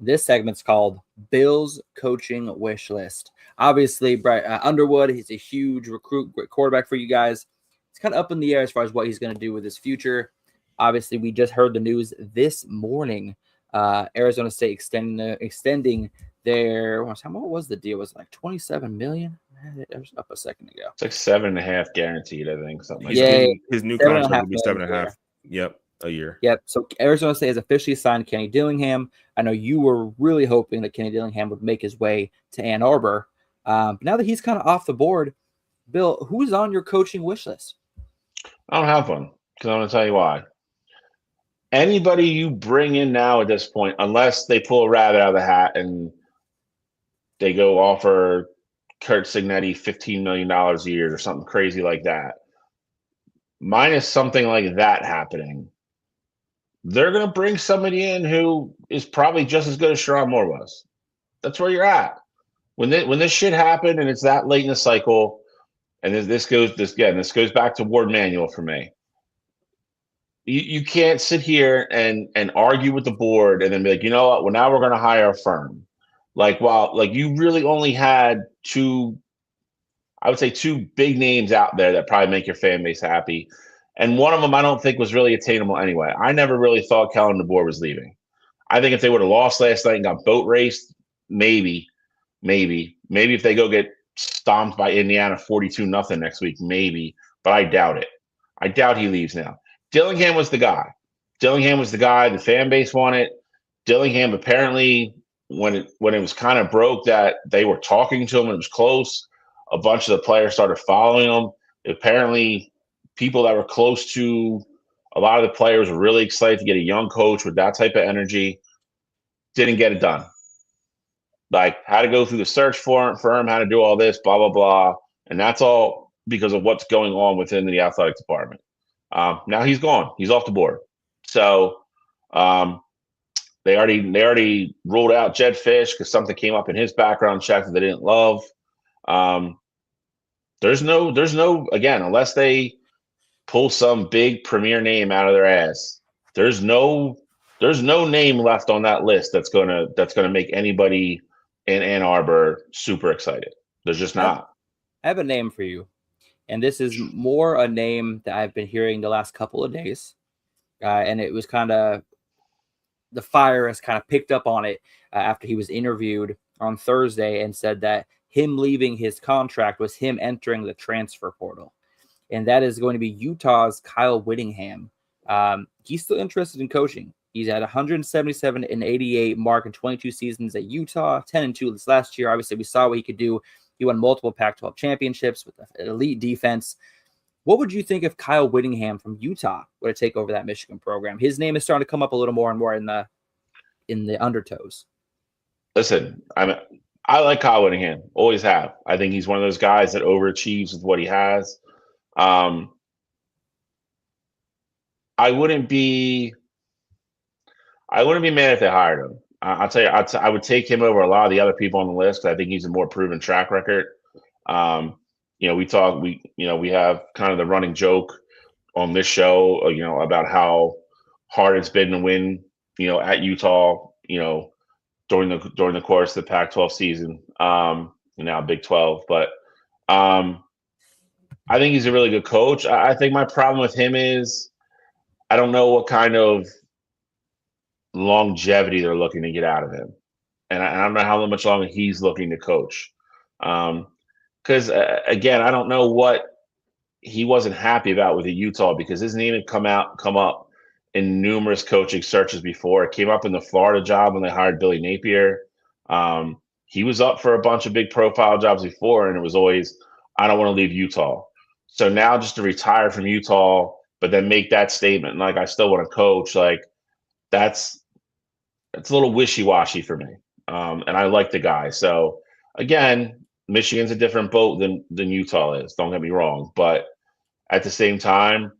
C: This segment's called Bill's Coaching Wishlist. Obviously, Underwood, he's a huge recruit, great quarterback for you guys. It's kind of up in the air as far as what he's going to do with his future. Obviously, we just heard the news this morning. Arizona State extending their, what was the deal? Was it like $27 million? It was up a second ago.
A: It's like 7.5 guaranteed, I think. Something like
C: Yeah,
A: that.
B: His new contract will be 7.5. Yep. A year.
C: Yep. So Arizona State has officially signed Kenny Dillingham. I know you were really hoping that Kenny Dillingham would make his way to Ann Arbor. But now that he's kind of off the board, Bill, who's on your coaching wish list?
A: I don't have one because I'm going to tell you why. Anybody you bring in now at this point, unless they pull a rabbit out of the hat and they go offer Kurt Signetti $15 million a year or something crazy like that, minus something like that happening, they're going to bring somebody in who is probably just as good as Sherrod Moore was. That's where you're at. When this shit happened and it's that late in the cycle, and this goes back to Ward Manual for me. You can't sit here and argue with the board and then be like, you know what? Well, now we're going to hire a firm. Like you really only had two big names out there that probably make your fan base happy. And one of them I don't think was really attainable anyway. I never really thought Kellen DeBoer was leaving. I think if they would have lost last night and got boat raced, maybe if they go get stomped by Indiana 42-0 next week, maybe. But I doubt it. I doubt he leaves now. Dillingham was the guy. The fan base wanted. Dillingham apparently, when it was kind of broke that they were talking to him and it was close, a bunch of the players started following him. Apparently, people that were close to a lot of the players were really excited to get a young coach with that type of energy. Didn't get it done. Like, had to go through the search for him, had to do all this, blah, blah, blah. And that's all because of what's going on within the athletic department. Now he's gone. He's off the board. So they already ruled out Jed Fish because something came up in his background check that they didn't love. There's no again, unless they pull some big premier name out of their ass, there's no name left on that list that's gonna make anybody in Ann Arbor super excited. There's just not.
C: I have a name for you, and this is more a name that I've been hearing the last couple of days, and it was kind of the fire has kind of picked up on it after he was interviewed on Thursday and said that him leaving his contract was him entering the transfer portal. And that is going to be Utah's Kyle Whittingham. He's still interested in coaching. He's at 177 and 88 mark in 22 seasons at Utah, 10-2 this last year. Obviously, we saw what he could do. He won multiple Pac-12 championships with an elite defense. What would you think if Kyle Whittingham from Utah were to take over that Michigan program? His name is starting to come up a little more and more in the undertows.
A: Listen, I like Kyle Whittingham. Always have. I think he's one of those guys that overachieves with what he has. I wouldn't be mad if they hired him. I'll tell you, I would take him over a lot of the other people on the list because I think he's a more proven track record. We have kind of the running joke on this show, about how hard it's been to win, at Utah, during the course of the Pac-12 season, now Big 12. But I think he's a really good coach. I think my problem with him is I don't know what kind of longevity they're looking to get out of him, and I don't know how much longer he's looking to coach. Because again, I don't know what he wasn't happy about with the Utah, because his name had come up in numerous coaching searches before. It came up in the Florida job when they hired Billy Napier. He was up for a bunch of big profile jobs before, and it was always, I don't want to leave Utah. So now just to retire from Utah, but then make that statement, like, I still want to coach, like, it's a little wishy-washy for me. And I like the guy. So again, Michigan's a different boat than Utah is. Don't get me wrong. But at the same time,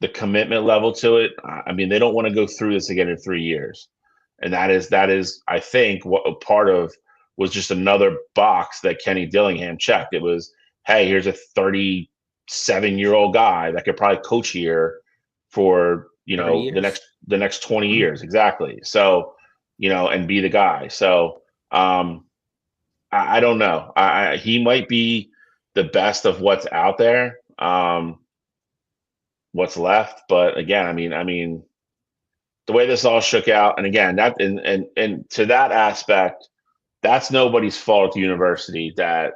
A: the commitment level to it, I mean, they don't want to go through this again in 3 years. And that is, I think, what a part of was just another box that Kenny Dillingham checked. It was, hey, here's a 37-year-old guy that could probably coach here for, the next 20 years. Exactly. So, and be the guy. So I don't know. He might be the best of what's out there, what's left. But again, I mean, the way this all shook out, and again, that and to that aspect, that's nobody's fault at the university that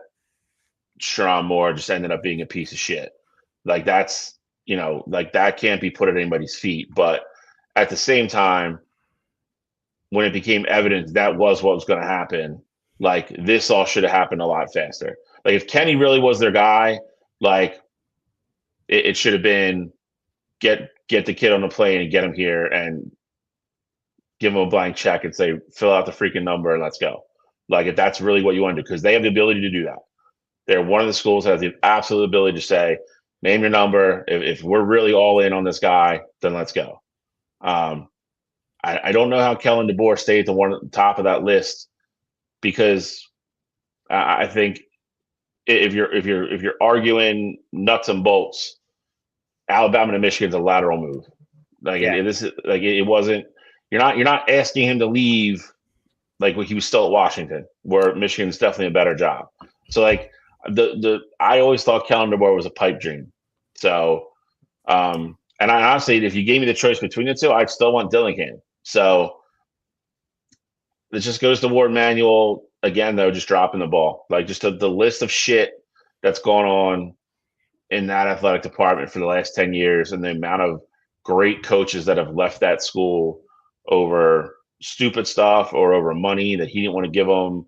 A: Sherrone Moore just ended up being a piece of shit. Like, that's, that can't be put at anybody's feet. But at the same time, when it became evident that was what was going to happen, like, this all should have happened a lot faster. Like, if Kenny really was their guy, like, it should have been get the kid on the plane and get him here and give him a blank check and say, fill out the freaking number and let's go. Like, if that's really what you want to do, because they have the ability to do that. They're one of the schools that has the absolute ability to say, name your number. If we're really all in on this guy, then let's go. I don't know how Kellen DeBoer stayed at the top of that list, because I think if you're arguing nuts and bolts, Alabama to Michigan's a lateral move. Like, it wasn't. You're not asking him to leave, like, when he was still at Washington, where Michigan's definitely a better job. So, like, I always thought Kellen DeBoer was a pipe dream. So, and I honestly, if you gave me the choice between the two, I'd still want Dillingham. So it just goes to Ward Manuel again, though, just dropping the ball. Like, just the list of shit that's gone on in that athletic department for the last 10 years, and the amount of great coaches that have left that school over stupid stuff or over money that he didn't want to give them.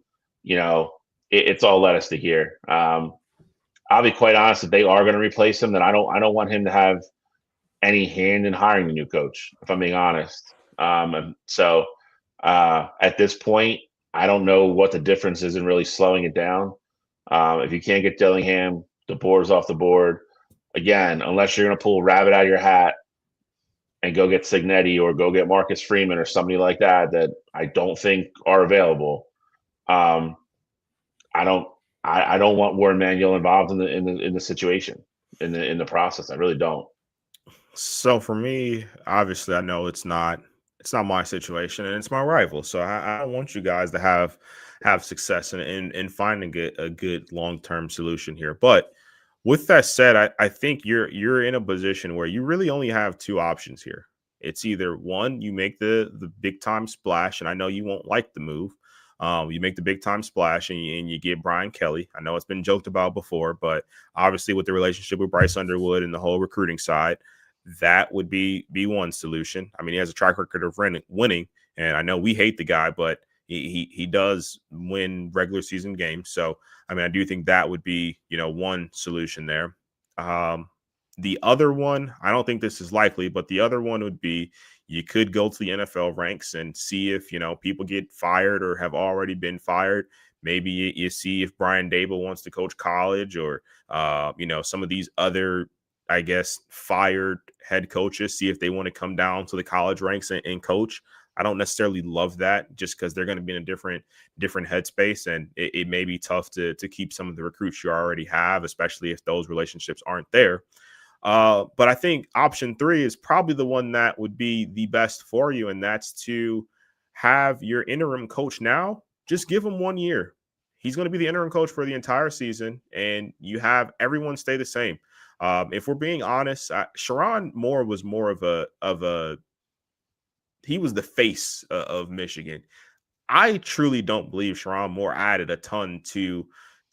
A: It's all led us to here. I'll be quite honest, if they are going to replace him, then I don't want him to have any hand in hiring the new coach, if I'm being honest. And so at this point, I don't know what the difference is in really slowing it down. If you can't get Dillingham, the board's off the board. Again, unless you're going to pull a rabbit out of your hat and go get Signetti or go get Marcus Freeman or somebody like that I don't think are available. I don't want Warren Manuel involved in the situation, in the process. I really don't.
B: So for me, obviously, I know it's not my situation, and it's my rival. So I want you guys to have success in finding a good long-term solution here. But with that said, I think you're in a position where you really only have two options here. It's either one, you make the big time splash, and I know you won't like the move. You make the big time splash and you get Brian Kelly. I know it's been joked about before, but obviously with the relationship with Bryce Underwood and the whole recruiting side, that would be one solution. I mean, he has a track record of winning, and I know we hate the guy, but he does win regular season games. So, I mean, I do think that would be, one solution there. The other one, I don't think this is likely, but the other one would be you could go to the NFL ranks and see if, people get fired or have already been fired. Maybe you see if Brian Dable wants to coach college or, some of these other I guess, fired head coaches, see if they want to come down to the college ranks and coach. I don't necessarily love that just because they're going to be in a different headspace, and it may be tough to keep some of the recruits you already have, especially if those relationships aren't there. But I think option 3 is probably the one that would be the best for you, and that's to have your interim coach now. Just give him 1 year. He's going to be the interim coach for the entire season, and you have everyone stay the same. If we're being honest, Sharon Moore was more of a he was the face of Michigan. I truly don't believe Sharon Moore added a ton to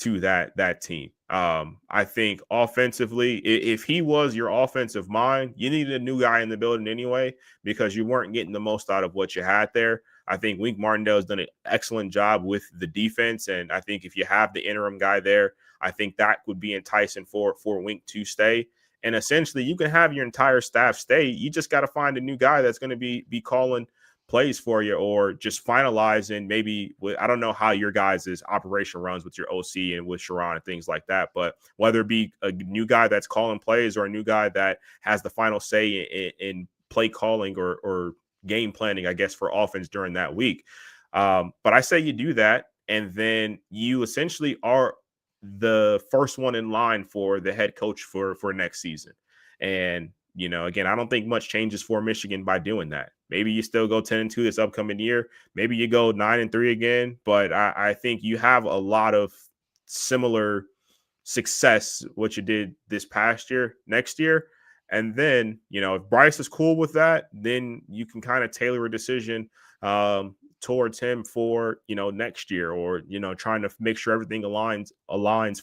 B: that team. I think offensively, if he was your offensive mind, you needed a new guy in the building anyway, because you weren't getting the most out of what you had there. I think Wink Martindale has done an excellent job with the defense, and I think if you have the interim guy there, I think that would be enticing for Wink to stay. And essentially, you can have your entire staff stay. You just got to find a new guy that's going to be calling plays for you, or just finalizing maybe I don't know how your guys' operation runs with your OC and with Sharon and things like that, but whether it be a new guy that's calling plays or a new guy that has the final say in play calling or game planning, I guess, for offense during that week. But I say you do that, and then you essentially are the first one in line for the head coach for next season. And, you know, again, I don't think much changes for Michigan by doing that. Maybe you still go 10-2 this upcoming year. Maybe you go 9-3 again. But I think you have a lot of similar success, what you did this past year, next year. And then, you know, if Bryce is cool with that, then you can kind of tailor a decision towards him for, you know, next year, or, you know, trying to make sure everything aligns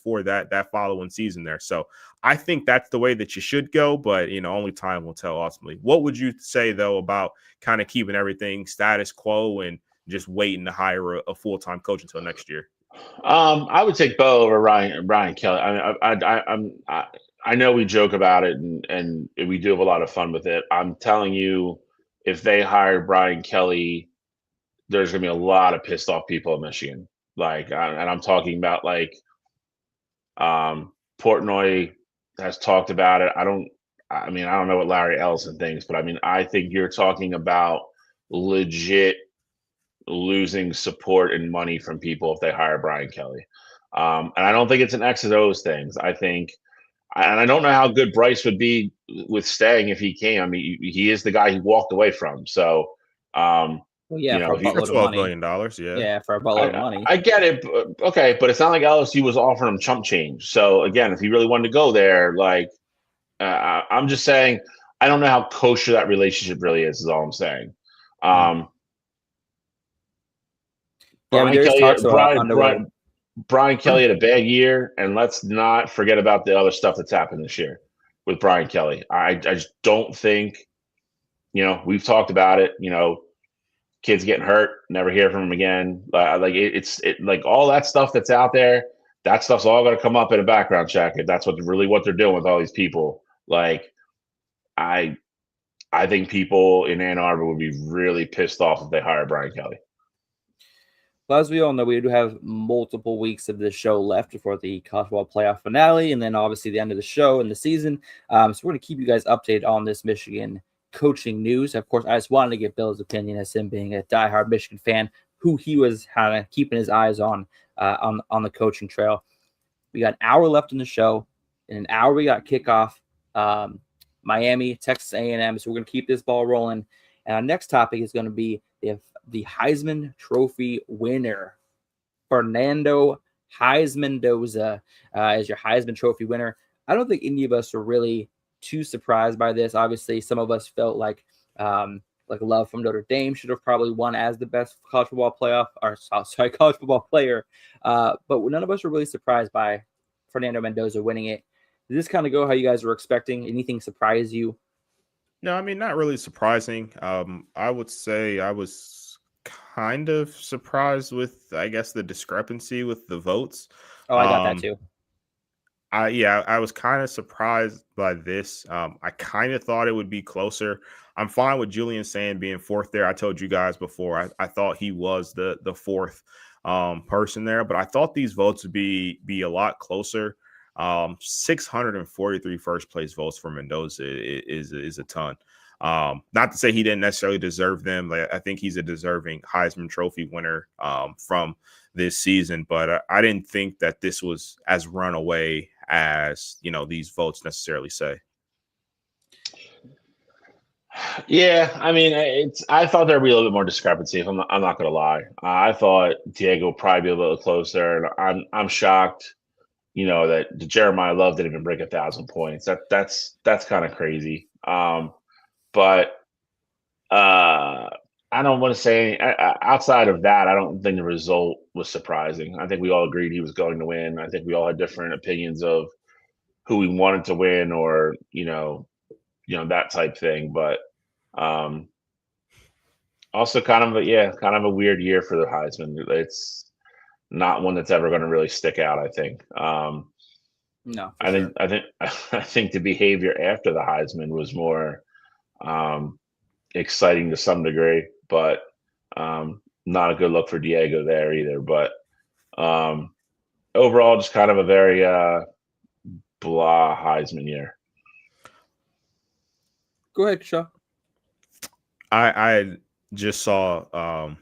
B: for that following season there. So I think that's the way that you should go, but, you know, only time will tell ultimately. What would you say, though, about kind of keeping everything status quo and just waiting to hire a full-time coach until next year?
A: I would take Bo over Brian Kelly. I know we joke about it, and we do have a lot of fun with it. I'm telling you, if they hired Brian Kelly, there's going to be a lot of pissed off people in Michigan. And I'm talking about Portnoy has talked about it. I don't know what Larry Ellison thinks, but I think you're talking about legit losing support and money from people if they hire Brian Kelly. And I don't think it's an X of those things. I think, and I don't know how good Bryce would be with staying if he came. I mean, he is the guy he walked away from. So,
C: well, yeah, for
B: $12 million,
C: yeah, for a buttload of money.
A: I get it, okay, but it's not like LSU was offering him chump change. So again, if he really wanted to go there, I'm just saying, I don't know how kosher that relationship really is all I'm saying. Brian Kelly had a bad year, and let's not forget about the other stuff that's happened this year with Brian Kelly. I just don't think, you know, we've talked about it, you know, kids getting hurt, never hear from him again. It's all that stuff that's out there, that stuff's all going to come up in a background check if that's what they're doing with all these people. I think people in Ann Arbor would be really pissed off if they hire Brian Kelly.
C: Well, as we all know, we do have multiple weeks of this show left before the college football playoff finale, and then obviously the end of the show and the season. So we're going to keep you guys updated on this Michigan coaching news. Of course, I just wanted to get Bill's opinion as him being a diehard Michigan fan, who he was kind of keeping his eyes on the coaching trail. We got an hour left in the show. In an hour, we got kickoff. Miami, Texas A&M. So we're going to keep this ball rolling. And our next topic is going to be the Heisman Trophy winner, Fernando Heisman-Mendoza, is your Heisman Trophy winner. I don't think any of us are really too surprised by this. Obviously, some of us felt like Love from Notre Dame should have probably won as the best college football player. But none of us are really surprised by Fernando Mendoza winning it. Did this kind of go how you guys were expecting? Anything surprise you?
B: No, I mean, not really surprising. I would say I was kind of surprised with, I guess, the discrepancy with the votes.
C: Oh, I got that too.
B: I was kind of surprised by this. I kind of thought it would be closer. I'm fine with Julian Sand being fourth there. I told you guys before, I thought he was the fourth person there, but I thought these votes would be a lot closer. 643 first place votes for Mendoza is a ton. Not to say he didn't necessarily deserve them. Like, I think he's a deserving Heisman Trophy winner from this season, but I didn't think that this was as runaway as, you know, these votes necessarily say.
A: Yeah, I mean, I thought there'd be a little bit more discrepancy. I'm not gonna lie. I thought Diego would probably be a little closer, and I'm shocked, you know, that Jeremiah Love didn't even break 1,000 points. That's kind of crazy. But I don't want to say outside of that. I don't think the result was surprising. I think we all agreed he was going to win. I think we all had different opinions of who we wanted to win, or you know that type thing. But also kind of a weird year for the Heisman. It's not one that's ever going to really stick out, I think.
C: No,
A: I think the behavior after the Heisman was more exciting to some degree, but not a good look for Diego there either. But overall, just kind of a very blah Heisman year.
C: Go ahead, Shaw.
B: I just saw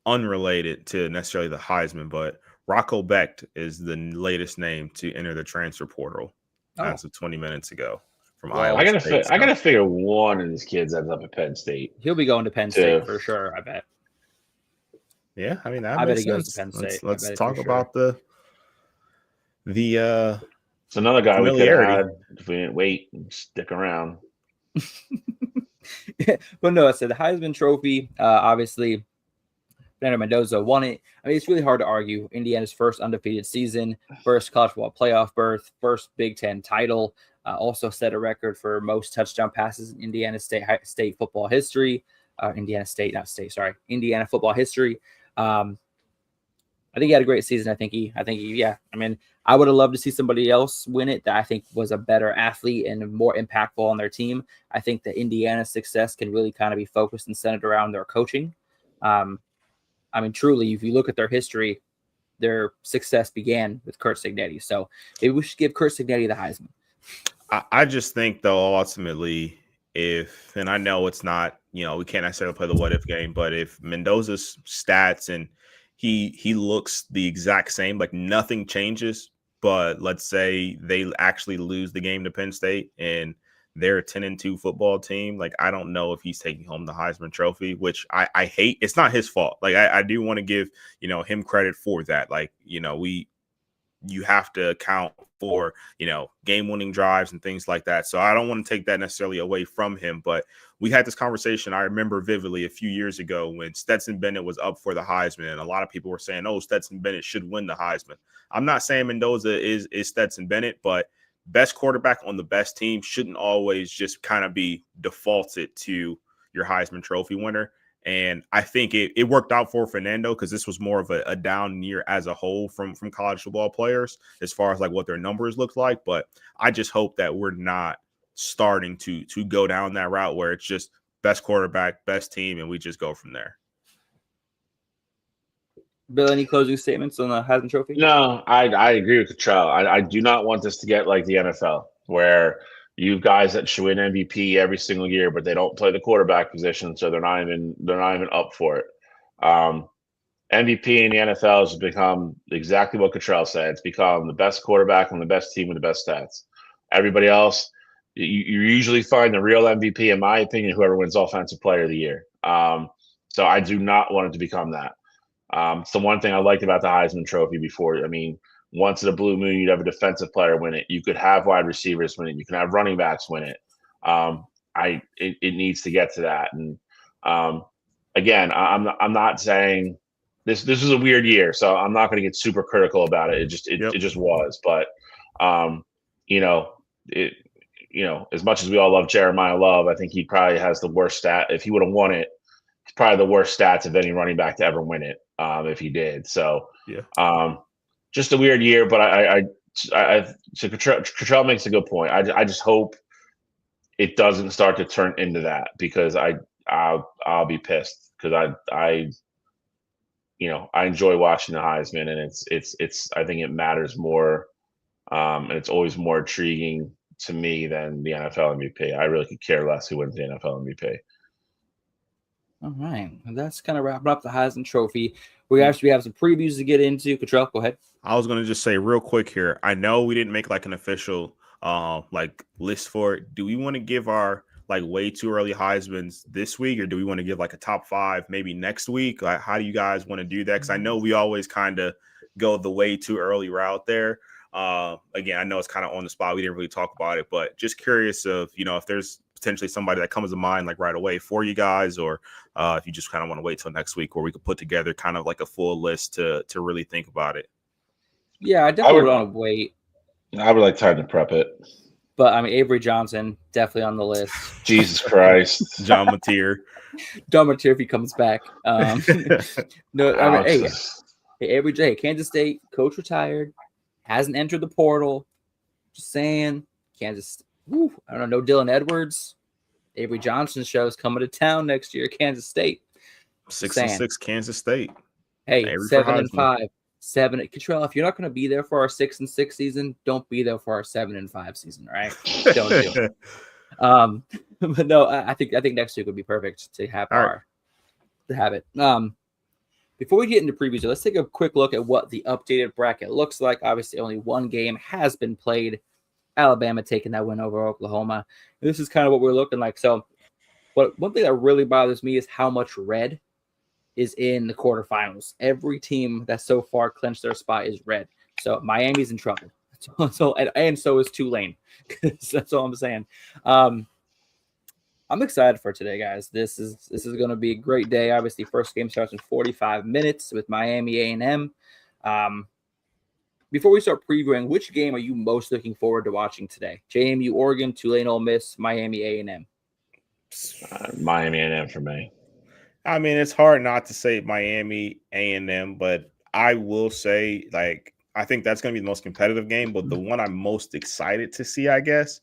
B: unrelated to necessarily the Heisman, but Rocco Becht is the latest name to enter the transfer portal as of 20 minutes ago from Iowa State.
A: I gotta figure one of these kids ends up at Penn State.
C: He'll be going to Penn State for sure, I bet.
B: Yeah, I mean, that
C: I bet
B: makes
C: he goes
B: sense.
C: to Penn State.
B: Let's talk about the
A: it's another guy we could have had if we didn't wait and stick around.
C: But no, I said the Heisman Trophy, obviously Fernando Mendoza won it. I mean, it's really hard to argue. Indiana's first undefeated season, first college football playoff berth, first Big Ten title, also set a record for most touchdown passes in Indiana State football history. Indiana football history. I think he had a great season. I think he, I mean, I would have loved to see somebody else win it that I think was a better athlete and more impactful on their team. I think that Indiana's success can really kind of be focused and centered around their coaching. I mean, truly, if you look at their history, their success began with Curt Cignetti. So maybe we should give Curt Cignetti the Heisman.
B: I just think, though, ultimately, and I know it's not, we can't necessarily play the what if game, but if Mendoza's stats and he looks the exact same, like nothing changes, but let's say they actually lose the game to Penn State and they're a 10-2 football team, like I don't know if he's taking home the Heisman Trophy, which I hate. It's not his fault. Like I do want to give him credit for that. Like you have to account for game-winning drives and things like that. So I don't want to take that necessarily away from him. But we had this conversation, I remember vividly, a few years ago when Stetson Bennett was up for the Heisman, and a lot of people were saying, "Oh, Stetson Bennett should win the Heisman." I'm not saying Mendoza is Stetson Bennett, but best quarterback on the best team shouldn't always just kind of be defaulted to your Heisman Trophy winner. And I think it worked out for Fernando because this was more of a down year as a whole from college football players as far as like what their numbers look like. But I just hope that we're not starting to go down that route where it's just best quarterback, best team, and we just go from there.
C: Bill, any closing statements on the Heisman Trophy?
A: No, I agree with Cottrell. I do not want this to get like the NFL where you guys that should win MVP every single year, but they don't play the quarterback position, so they're not even up for it. MVP in the NFL has become exactly what Cottrell said. It's become the best quarterback on the best team with the best stats. Everybody else, you usually find the real MVP, in my opinion, whoever wins Offensive Player of the Year. So I do not want it to become that. So one thing I liked about the Heisman Trophy before, I mean, once in a blue moon, you'd have a defensive player win it. You could have wide receivers win it. You can have running backs win it. It needs to get to that. And again, I'm not saying this is a weird year, so I'm not going to get super critical about it. It just was. But as much as we all love Jeremiah Love, I think he probably has the worst stat. If he would have won it, it's probably the worst stats of any running back to ever win it. If he did. So yeah. Just a weird year, but so Cottrell makes a good point. I just hope it doesn't start to turn into that because I'll be pissed because I enjoy watching the Heisman and it's I think it matters more and it's always more intriguing to me than the NFL MVP. I really could care less who wins the NFL MVP.
C: All right, and that's kind of wrapping up the Heisman Trophy. We have some previews to get into. Cottrell, go ahead.
B: I was gonna just say real quick here. I know we didn't make like an official list for it. Do we want to give our like way too early Heismans this week, or do we want to give like a top 5 maybe next week? Like, how do you guys want to do that? Because I know we always kind of go the way too early route there. Again, I know it's kind of on the spot. We didn't really talk about it, but just curious of, if there's potentially somebody that comes to mind like right away for you guys, or if you just kind of want to wait till next week where we could put together kind of like a full list to really think about it.
C: Yeah, I definitely would want to wait.
A: I would like time to prep it.
C: But I mean, Avery Johnson definitely on the list.
A: Jesus Christ,
B: John Mateer.
C: John Mateer if he comes back. No, I mean, hey, Avery J, Kansas State coach retired, hasn't entered the portal. Just saying, Kansas. I don't know. No Dylan Edwards. Avery Johnson show's coming to town next year. Kansas State.
B: 6-6 Kansas State.
C: Hey, 7-5. 7. Cottrell, if you're not going to be there for our 6-6 season, don't be there for our 7-5 season. All right, don't do it. But no, I think next week would be perfect to have it. Before we get into previews, let's take a quick look at what the updated bracket looks like. Obviously, only one game has been played. Alabama taking that win over Oklahoma. And this is kind of what we're looking like. So, one thing that really bothers me is how much red is in the quarterfinals. Every team that so far clinched their spot is red. So Miami's in trouble. And so is Tulane. That's all I'm saying. I'm excited for today, guys. This is going to be a great day. Obviously, first game starts in 45 minutes with Miami A&M. Before we start previewing, which game are you most looking forward to watching today? JMU, Oregon, Tulane, Ole Miss, Miami A&M.
A: Miami A&M for me.
B: I mean, it's hard not to say Miami A&M, but I will say, I think that's going to be the most competitive game. But the one I'm most excited to see, I guess,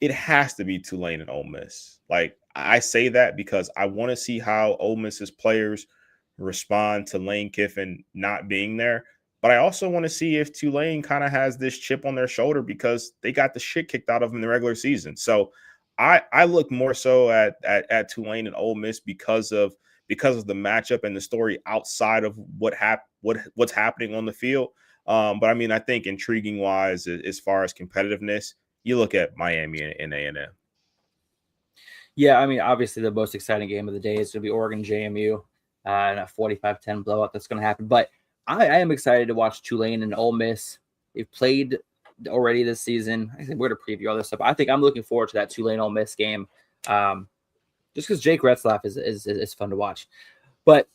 B: it has to be Tulane and Ole Miss. I say that because I want to see how Ole Miss's players respond to Lane Kiffin not being there. But I also want to see if Tulane kind of has this chip on their shoulder because they got the shit kicked out of them in the regular season. So I look more so at Tulane and Ole Miss because of the matchup and the story outside of what's happening on the field. But I mean, I think intriguing wise, as far as competitiveness, you look at Miami and A&M.
C: Yeah, I mean, obviously the most exciting game of the day is going to be Oregon JMU and a 45-10 blowout that's going to happen. But I am excited to watch Tulane and Ole Miss. They've played already this season. I think we're going to preview all this stuff. I think I'm looking forward to that Tulane Ole Miss game. Just because Jake Retzlaff is fun to watch. But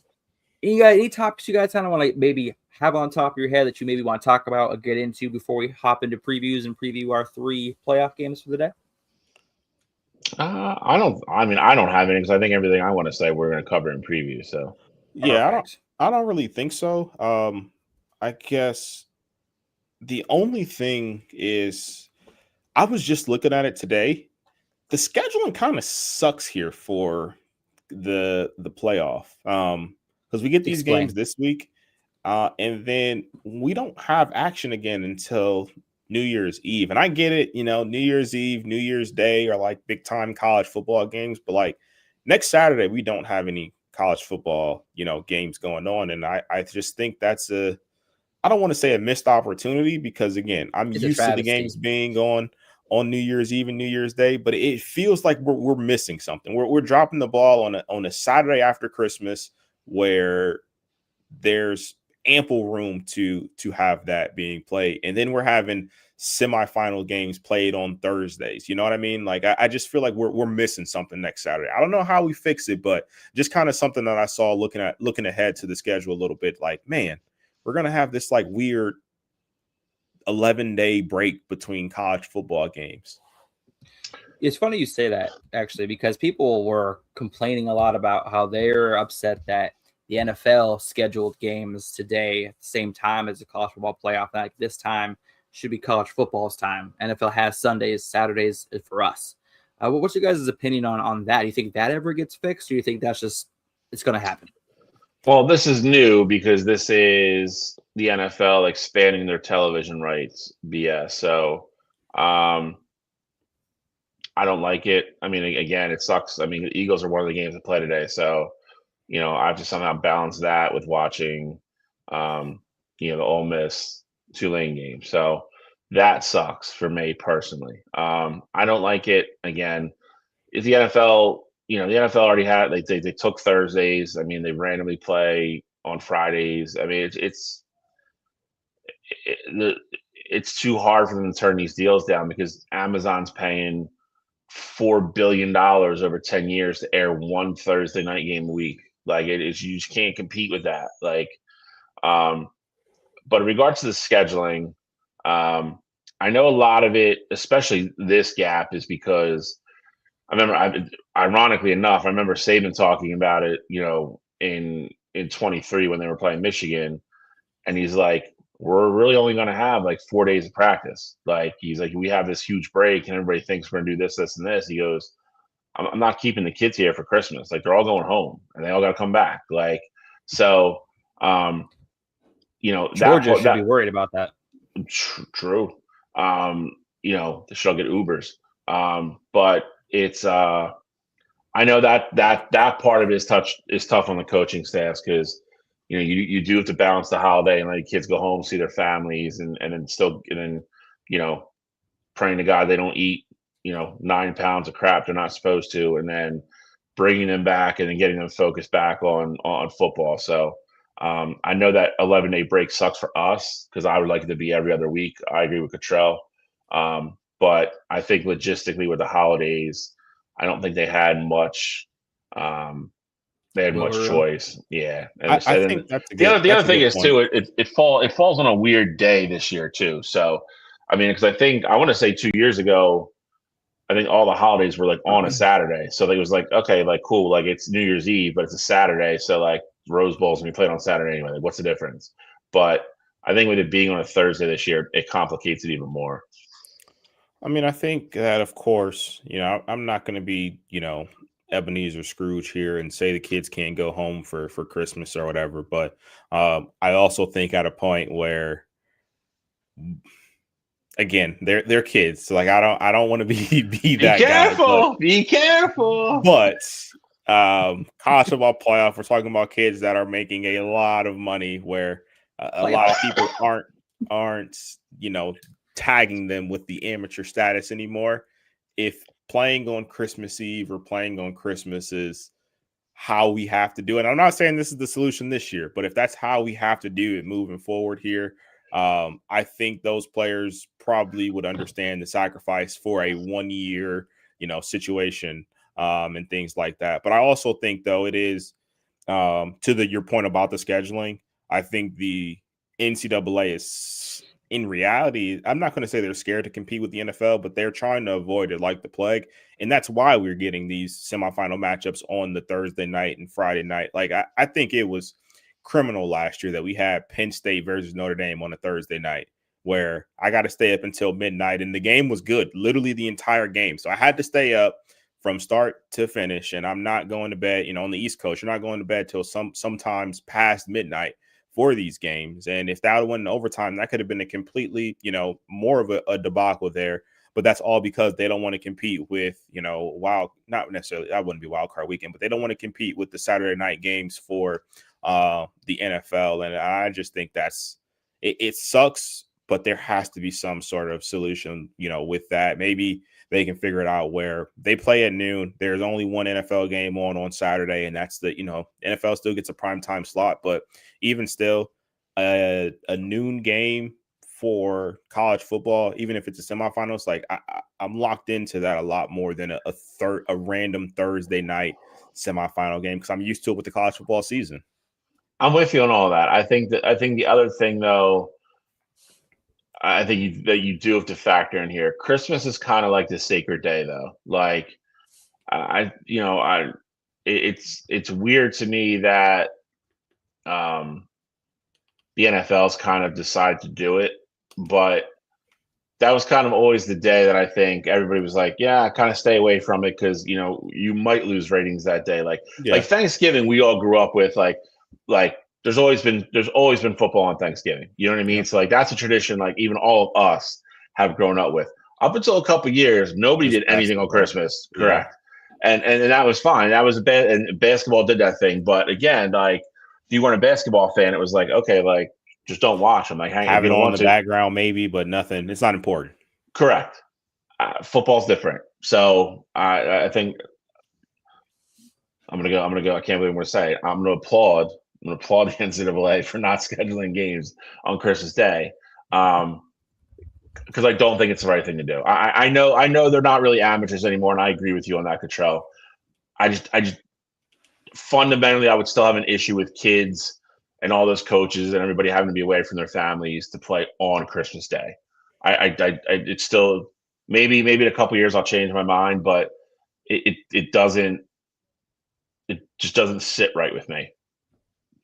C: any topics you guys kind of want to maybe have on top of your head that you maybe want to talk about or get into before we hop into previews and preview our 3 playoff games for the day?
A: I don't have any because I think everything I want to say we're going to cover in preview. So
B: yeah, I don't really think so. I guess the only thing is I was just looking at it today. The scheduling kind of sucks here for the playoff because we get these games this week and then we don't have action again until New Year's Eve. And I get it, New Year's Eve, New Year's Day are like big time college football games, but next Saturday we don't have any college football, games going on. And I just think that's I don't want to say a missed opportunity because again, I'm used to the games being on New Year's Eve and New Year's Day, but it feels like we're missing something. We're dropping the ball on a Saturday after Christmas where there's ample room to have that being played. And then we're having semifinal games played on Thursdays. You know what I mean? I just feel like we're missing something next Saturday. I don't know how we fix it, but just kind of something that I saw looking ahead to the schedule a little bit, man, we're going to have this weird 11-day break between college football games.
C: It's funny you say that, actually, because people were complaining a lot about how they're upset that the NFL scheduled games today at the same time as the college football playoff. This time should be college football's time. NFL has Sundays, Saturdays for us. What's your guys' opinion on that? Do you think that ever gets fixed, or do you think that's just it's going to happen?
A: Well, this is new because this is the NFL expanding their television rights BS. So, um, I don't like it. I mean, again, it sucks. I mean, the Eagles are one of the games to play today, so I have to somehow balance that with watching, um, the Ole Miss Tulane game. So that sucks for me personally. I don't like it. Again, if the NFL, the NFL already had they took Thursdays. I mean, they randomly play on Fridays. I mean, it's too hard for them to turn these deals down because Amazon's paying $4 billion over 10 years to air one Thursday night game a week. Like it is, you just can't compete with that. But in regards to the scheduling, I know a lot of it, especially this gap, is because ironically enough, I remember Saban talking about it, in 23 when they were playing Michigan, and he's like, we're really only going to have like 4 days of practice. Like he's like, we have this huge break, and everybody thinks we're going to do this, this, and this. He goes, I'm not keeping the kids here for Christmas. Like they're all going home, and they all got to come back. Like so,
C: Georgia should be worried about that.
A: True. They should all get Ubers. But it's I know that part of it is tough on the coaching staffs because you do have to balance the holiday and let the kids go home, see their families, and then praying to God they don't eat 9 pounds of crap they're not supposed to, and then bringing them back and then getting them focused back on football. So I know that 11-day break sucks for us because I would like it to be every other week. I agree with Cottrell. But I think logistically with the holidays, I don't think they had much. Choice. Yeah.
B: I think that's
A: the other thing is too. It falls on a weird day this year too. So, I mean, because I want to say 2 years ago, I think all the holidays were like on a Saturday. So it was like, okay, like cool, like it's New Year's Eve, but it's a Saturday. So like Rose Bowl's gonna be played on Saturday anyway. Like, what's the difference? But I think with it being on a Thursday this year, it complicates it even more.
B: I mean, I think that of course, I'm not going to be, Ebenezer Scrooge here and say the kids can't go home for Christmas or whatever. But I also think at a point where, again, they're kids. So like I don't want to be that guy.
A: Be careful.
B: But college football playoff, we're talking about kids that are making a lot of money where a lot of people aren't tagging them with the amateur status anymore. If playing on Christmas Eve or playing on Christmas is how we have to do it, I'm not saying this is the solution this year, but if that's how we have to do it moving forward here, I think those players probably would understand the sacrifice for a 1 year, situation and things like that. But I also think, though, it is to your point about the scheduling. I think the NCAA is, in reality, I'm not going to say they're scared to compete with the NFL, but they're trying to avoid it like the plague. And that's why we're getting these semifinal matchups on the Thursday night and Friday night. Like, I think it was criminal last year that we had Penn State versus Notre Dame on a Thursday night where I got to stay up until midnight, and the game was good, literally the entire game. So I had to stay up from start to finish, and I'm not going to bed, on the East Coast, you're not going to bed till sometimes past midnight for these games. And if that went in overtime, that could have been a completely, more of a debacle there. But that's all because they don't want to compete with, not necessarily, that wouldn't be wild card weekend, but they don't want to compete with the Saturday night games for the NFL. And I just think it sucks, but there has to be some sort of solution, with that. Maybe they can figure it out where they play at noon. There's only one NFL game on Saturday, and that's the, NFL still gets a primetime slot. But even still, a noon game for college football, even if it's a semifinals, like I'm locked into that a lot more than a random Thursday night semifinal game because I'm used to it with the college football season.
A: I'm with you on all that. I think the other thing, though, I think that you do have to factor in here. Christmas is kind of like the sacred day, though. Like, it's weird to me that the NFL's kind of decided to do it, but that was kind of always the day that I think everybody was like, yeah, kind of stay away from it because you might lose ratings that day. Like Thanksgiving, we all grew up with like like there's always been football on Thanksgiving. You know what I mean?
B: Yep.
A: So like that's a tradition like even all of us have grown up with. Up until a couple years, nobody
B: Just
A: did anything on
B: basketball.
A: Christmas.
B: Yeah.
A: Correct. And that was fine. That was and basketball did that thing. But again, like if you weren't a basketball fan, it was like, okay, like just don't watch them. Like
B: Have
A: if
B: it
A: you don't
B: on
A: want
B: the
A: to.
B: background maybe, but nothing. It's not important.
A: Correct. Football's different. So I think I'm gonna go. I can't believe I'm gonna say it. I'm gonna applaud the NCAA for not scheduling games on Christmas Day. Because I don't think it's the right thing to do. I know they're not really amateurs anymore, and I agree with you on that, Cottrell. I just fundamentally I would still have an issue with kids and all those coaches and everybody having to be away from their families to play on Christmas Day. It's still maybe in a couple years I'll change my mind, but it just doesn't sit right with me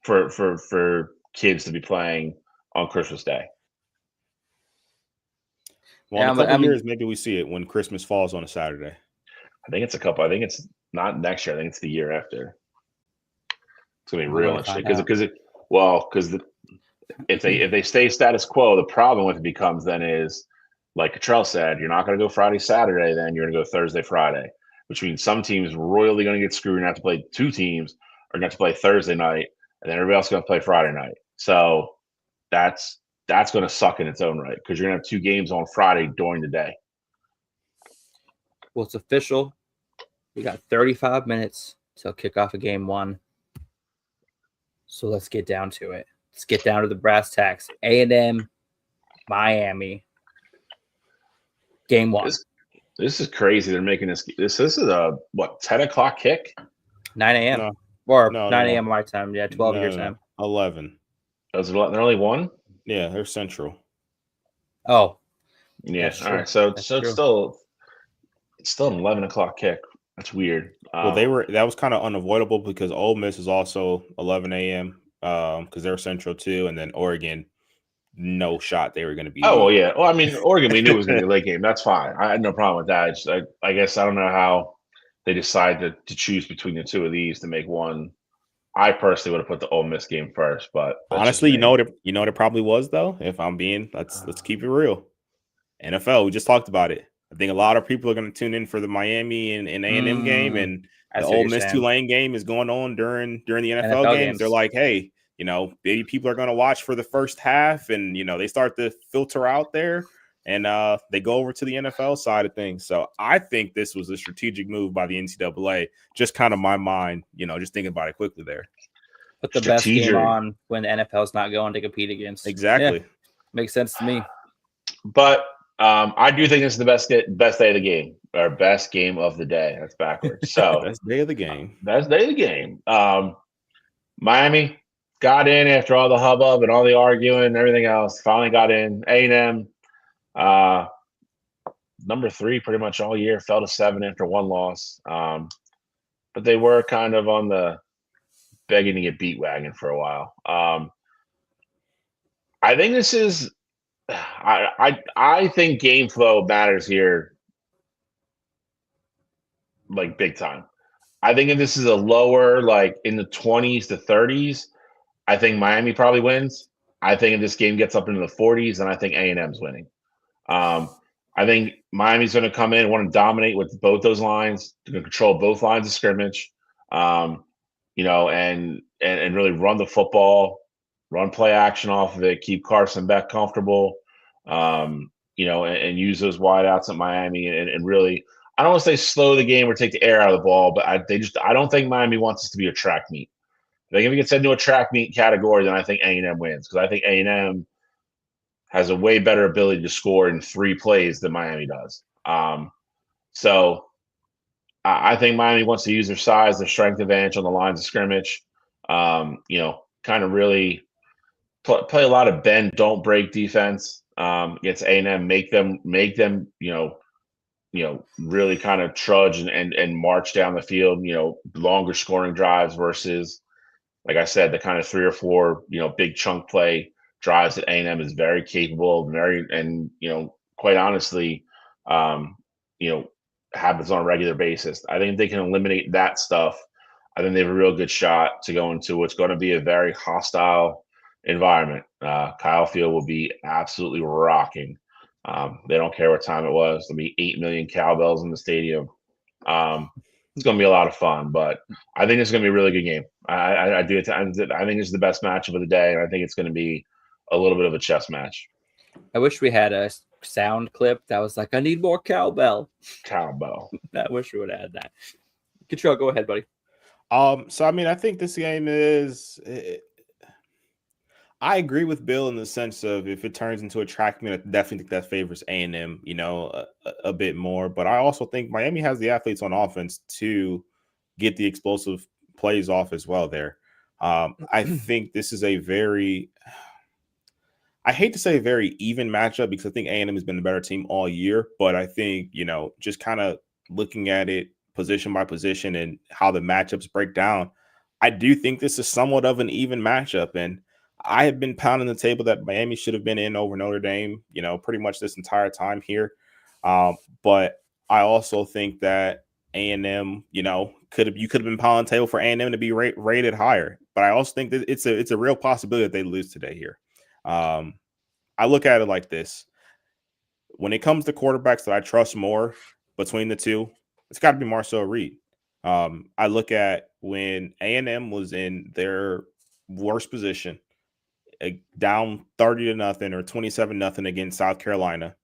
A: for kids to be playing on Christmas Day.
B: Well, in a couple years, maybe we see it when Christmas falls on a Saturday.
A: I think it's not next year. I think it's the year after. It's gonna be real interesting because if they stay status quo, the problem with it becomes then is like Cottrell said, you're not gonna go Friday, Saturday, then you're gonna go Thursday, Friday, which means some teams royally gonna get screwed and have to play two teams are gonna have to play Thursday night, and then everybody else is gonna play Friday night. So that's going to suck in its own right because you're going to have two games on Friday during the day.
C: Well, it's official. We got 35 minutes till kickoff of game one. So let's get down to it. Let's get down to the brass tacks. A&M, Miami, game one.
A: This is crazy. They're making this. This is a 10 o'clock kick?
C: 9 a.m.
B: No.
C: Or
B: No,
C: 9 a.m. my time. Yeah, 12 your time.
B: 11.
A: They're only one?
B: Yeah, they're Central.
C: Oh,
A: yeah. All right. So it's still an 11 o'clock kick. That's weird.
B: Well, that was kind of unavoidable because Ole Miss is also 11 a.m. Because they're Central too, and then Oregon, no shot they were going to be.
A: Oh well, yeah. Well, I mean, Oregon we knew it was going to be a late game. That's fine. I had no problem with that. I guess I don't know how they decided to choose between the two of these to make one. I personally would have put the Ole Miss game first, but
B: honestly, you know what it probably was though. If I'm being, let's keep it real. NFL, we just talked about it. I think a lot of people are going to tune in for the Miami and A&M game, and the Ole Miss Tulane game is going on during the NFL games. They're like, hey, maybe people are going to watch for the first half, and they start to filter out there, and they go over to the NFL side of things. So I think this was a strategic move by the NCAA. Just kind of my mind, just thinking about it quickly there.
C: Put the best game on when the NFL's not going to compete against.
B: Exactly.
C: Yeah, makes sense to me.
A: But I do think this is the best day of the game, or best game of the day. That's backwards. So
B: best day of the game.
A: Best day of the game. Miami got in after all the hubbub and all the arguing and everything else. Finally got in. A&M, number 3 pretty much all year, fell to 7 after one loss. But they were kind of on the begging to get beat wagon for a while. I think this is. I think game flow matters here, like big time. I think if this is a lower, like in the 20s to 30s, I think Miami probably wins. I think if this game gets up into the 40s, then I think A&M's winning. I think Miami's going to come in and want to dominate with both those lines. They're going to control both lines of scrimmage, and really run the football, run play action off of it, keep Carson Beck comfortable, and use those wideouts at Miami and really, I don't want to say slow the game or take the air out of the ball, but I don't think Miami wants this to be a track meet. I think if it gets into a track meet category, then I think A&M wins because I think A&M has a way better ability to score in 3 plays than Miami does. So I think Miami wants to use their size, their strength advantage on the lines of scrimmage, kind of really play a lot of bend, don't break defense against A&M, make them, really kind of trudge and march down the field, longer scoring drives versus, like I said, the kind of 3 or 4, big chunk play drives that A&M is very capable of, quite honestly, happens on a regular basis. I think if they can eliminate that stuff, I think they have a real good shot to go into what's going to be a very hostile environment. Kyle Field will be absolutely rocking. They don't care what time it was. There'll be 8 million cowbells in the stadium. It's going to be a lot of fun, but I think it's going to be a really good game. I think it's the best matchup of the day, and I think it's going to be a little bit of a chess match.
C: I wish we had a sound clip that was like, I need more cowbell.
A: Cowbell.
C: I wish we would have had that. Control, go ahead, buddy.
B: So I mean, I think this game is. I agree with Bill in the sense of if it turns into a track meet, I definitely think that favors A&M, a bit more. But I also think Miami has the athletes on offense to get the explosive plays off as well there. I think this is a very, I hate to say a very even matchup because I think A&M has been the better team all year. But I think, just kind of looking at it position by position and how the matchups break down, I do think this is somewhat of an even matchup. And I have been pounding the table that Miami should have been in over Notre Dame, pretty much this entire time here. But I also think that A&M, you could have been pounding the table for A&M to be rated higher. But I also think that it's a real possibility that they lose today here. I look at it like this. When it comes to quarterbacks that I trust more between the two, it's got to be Marcel Reed. I look at when A&M was in their worst position, down 30-0 or 27-0 against South Carolina.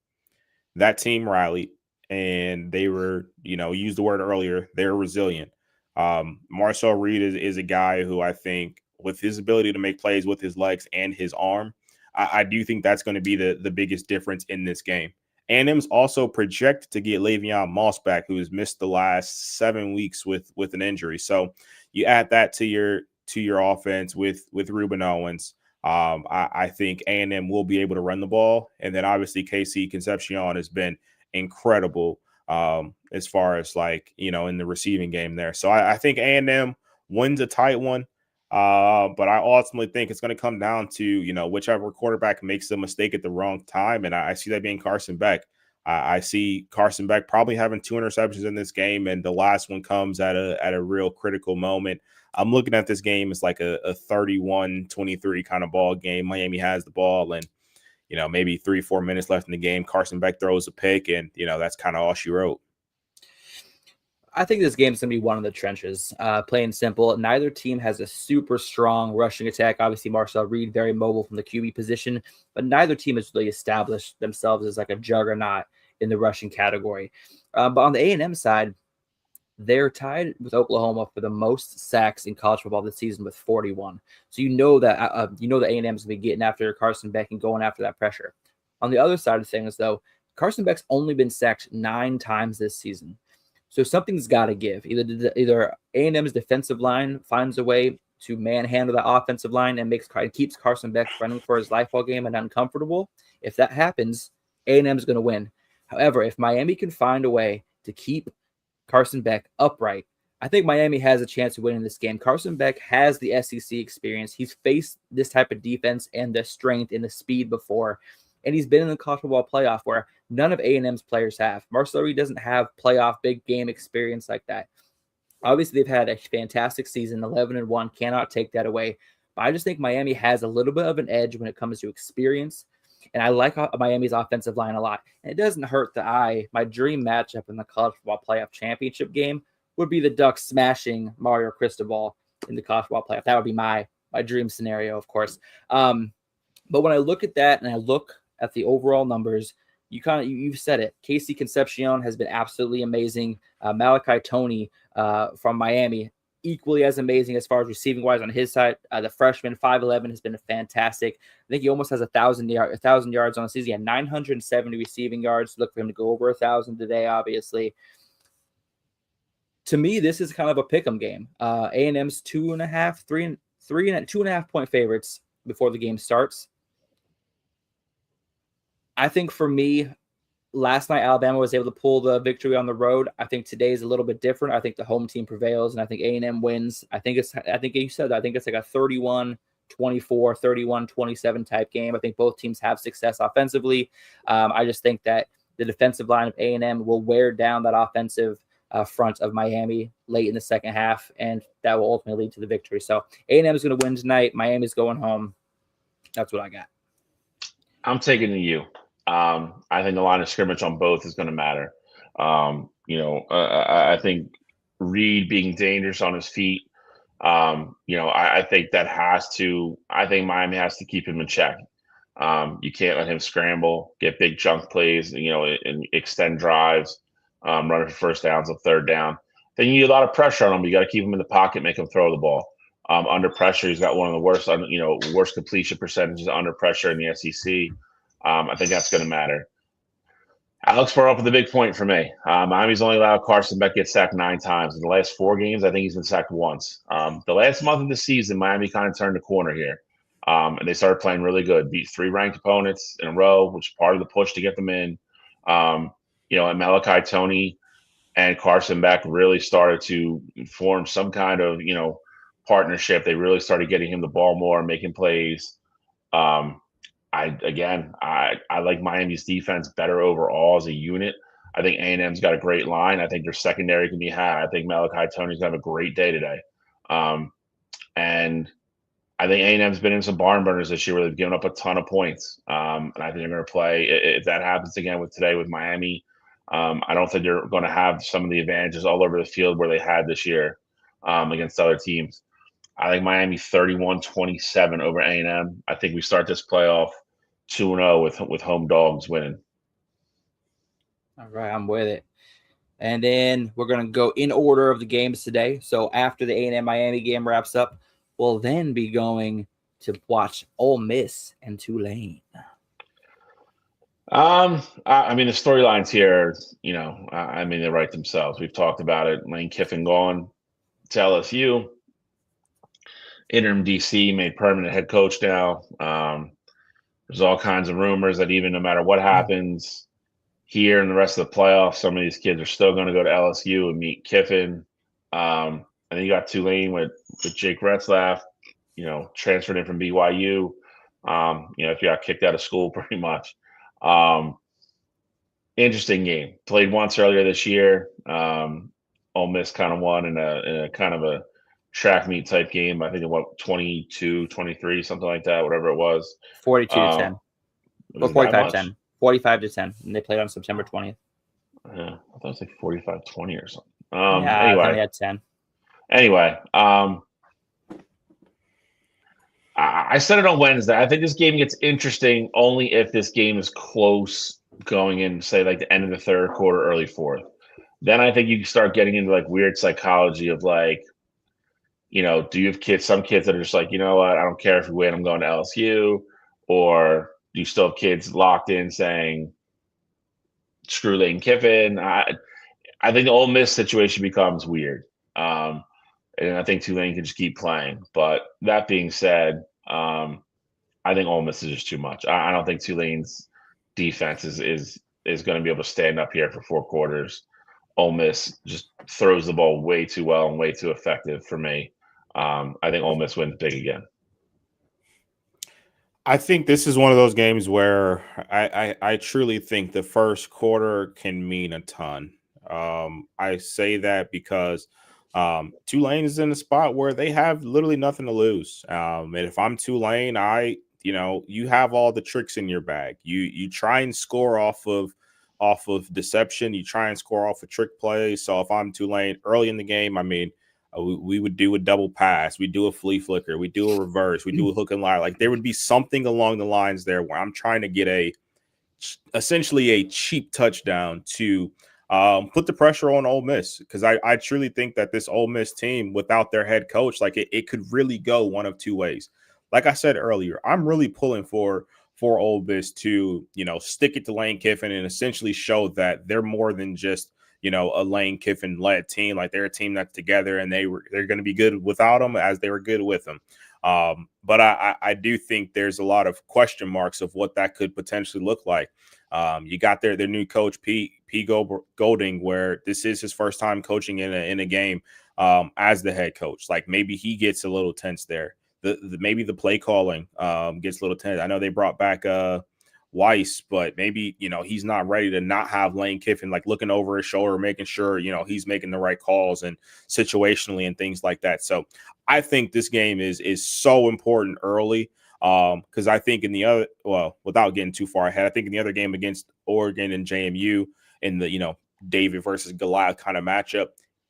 B: That team rallied, and they were, used the word earlier, they're resilient. Marcel Reed is a guy who I think with his ability to make plays with his legs and his arm, I do think that's going to be the biggest difference in this game. A&M's also projected to get Le'Veon Moss back, who has missed the last 7 weeks with an injury. So you add that to your offense with Ruben Owens. I think A&M will be able to run the ball. And then obviously KC Concepcion has been incredible as far as in the receiving game there. So I think A&M wins a tight one. But I ultimately think it's going to come down to, whichever quarterback makes a mistake at the wrong time. And I see that being Carson Beck. I see Carson Beck probably having 2 interceptions in this game. And the last one comes at a real critical moment. I'm looking at this game as like a 31-23 kind of ball game. Miami has the ball and, maybe 3-4 minutes left in the game. Carson Beck throws a pick and, that's kind of all she wrote.
C: I think this game is going to be one of the trenches, plain simple. Neither team has a super strong rushing attack. Obviously, Marcel Reed, very mobile from the QB position, but neither team has really established themselves as like a juggernaut in the rushing category. But on the A&M side, they're tied with Oklahoma for the most sacks in college football this season with 41. So that A&M is going to be getting after Carson Beck and going after that pressure. On the other side of things, though, Carson Beck's only been sacked 9 times this season. So something's got to give. Either A&M's defensive line finds a way to manhandle the offensive line and keeps Carson Beck running for his life all game and uncomfortable. If that happens, A&M's going to win. However, if Miami can find a way to keep Carson Beck upright, I think Miami has a chance of winning this game. Carson Beck has the SEC experience. He's faced this type of defense and the strength and the speed before. And he's been in the college football playoff where none of A&M's players have. Marcel Reed doesn't have playoff big game experience like that. Obviously, they've had a fantastic season, 11-1, cannot take that away. But I just think Miami has a little bit of an edge when it comes to experience. And I like Miami's offensive line a lot. And it doesn't hurt the eye. My dream matchup in the college football playoff championship game would be the Ducks smashing Mario Cristobal in the college football playoff. That would be my dream scenario, of course. But when I look at that and I look at the overall numbers, you've said it. KC Concepcion has been absolutely amazing. Malachi Toney from Miami, equally as amazing as far as receiving wise on his side. The freshman 5'11" has been fantastic. I think he almost has 1,000 yards on the season. He had 970 receiving yards. Look for him to go over 1,000 today, obviously. To me, this is kind of a pick'em game. A&M's 2.5 point favorites before the game starts. I think for me, last night Alabama was able to pull the victory on the road. I think today is a little bit different. I think the home team prevails, and I think A&M wins. I think you said that. I think it's like a 31-24, 31-27 type game. I think both teams have success offensively. I just think that the defensive line of A&M will wear down that offensive front of Miami late in the second half, and that will ultimately lead to the victory. So A&M is going to win tonight. Miami's going home. That's what I got.
A: I'm taking the U. I think the line of scrimmage on both is going to matter. I think Reed being dangerous on his feet. I think I think Miami has to keep him in check. You can't let him scramble, get big chunk plays, and extend drives, running for first downs on third down. Then you need a lot of pressure on him. You got to keep him in the pocket, make him throw the ball. Under pressure, he's got one of the worst completion percentages under pressure in the SEC. I think that's going to matter. Alex brought up with a big point for me. Miami's only allowed Carson Beck get sacked 9 times. In the last 4 games, I think he's been sacked once. The last month of the season, Miami kind of turned the corner here. And they started playing really good. Beat 3 ranked opponents in a row, which is part of the push to get them in. And Malachi Toney and Carson Beck really started to form some kind of, partnership. They really started getting him the ball more, making plays. I like Miami's defense better overall as a unit. I think A&M's got a great line. I think their secondary can be had. I think Malachi Toney's going to have a great day today. And I think A&M's been in some barn burners this year where they've given up a ton of points. And I think they're going to play. If that happens again with Miami, I don't think they're going to have some of the advantages all over the field where they had this year against other teams. I think Miami 31-27 over A&M. I think we start this playoff 2-0 with home dogs winning.
C: All right, I'm with it. And then we're going to go in order of the games today. So after the A&M Miami game wraps up, we'll then be going to watch Ole Miss and Tulane.
A: The storylines here, they write themselves. We've talked about it. Lane Kiffin gone to LSU. Interim DC made permanent head coach now. There's all kinds of rumors that even no matter what happens here in the rest of the playoffs, some of these kids are still going to go to LSU and meet Kiffin. And then you got Tulane with Jake Retzlaff, transferred in from BYU. If you got kicked out of school, pretty much. Interesting game. Played once earlier this year. Ole Miss kind of won in a kind of a track meet type game. I think it went 22-23, something like that, whatever it was.
C: 42-10. Or 45-10. 45-10. And they played on September 20th.
A: Yeah, I thought it was like 45-20 or something.
C: I thought they had 10.
A: Anyway, I said it on Wednesday. I think this game gets interesting only if this game is close going in, say, like the end of the third quarter, early fourth. Then I think you start getting into like weird psychology of like, do you have kids? Some kids that are just like, you know what? I don't care if you win. I'm going to LSU. Or do you still have kids locked in saying, screw Lane Kiffin? I think the Ole Miss situation becomes weird. And I think Tulane can just keep playing. But that being said, I think Ole Miss is just too much. I don't think Tulane's defense is going to be able to stand up here for 4 quarters. Ole Miss just throws the ball way too well and way too effective for me. I think Ole Miss wins big again.
B: I think this is one of those games where I truly think the first quarter can mean a ton. I say that because Tulane is in a spot where they have literally nothing to lose. And if I'm Tulane, you have all the tricks in your bag. You try and score off of deception. You try and score off a trick play. So if I'm Tulane early in the game, we would do a double pass. We do a flea flicker. We do a reverse. We do a hook and ladder. Like there would be something along the lines there where I'm trying to get essentially a cheap touchdown to put the pressure on Ole Miss, because I truly think that this Ole Miss team without their head coach, like it could really go one of 2 ways. Like I said earlier, I'm really pulling for Ole Miss to, stick it to Lane Kiffin and essentially show that they're more than just, a Lane Kiffin led team. Like they're a team that's together and they're going to be good without him as they were good with him. But I do think there's a lot of question marks of what that could potentially look like. You got their new coach, P. Golding, where this is his first time coaching in a game as the head coach. Like maybe he gets a little tense there. Maybe the play calling gets a little tense. I know they brought back Weiss, but maybe, he's not ready to not have Lane Kiffin like looking over his shoulder, making sure, he's making the right calls and situationally and things like that. So I think this game is so important early. Because I think in the other, without getting too far ahead, I think in the other game against Oregon and JMU in the, David versus Goliath kind of matchup,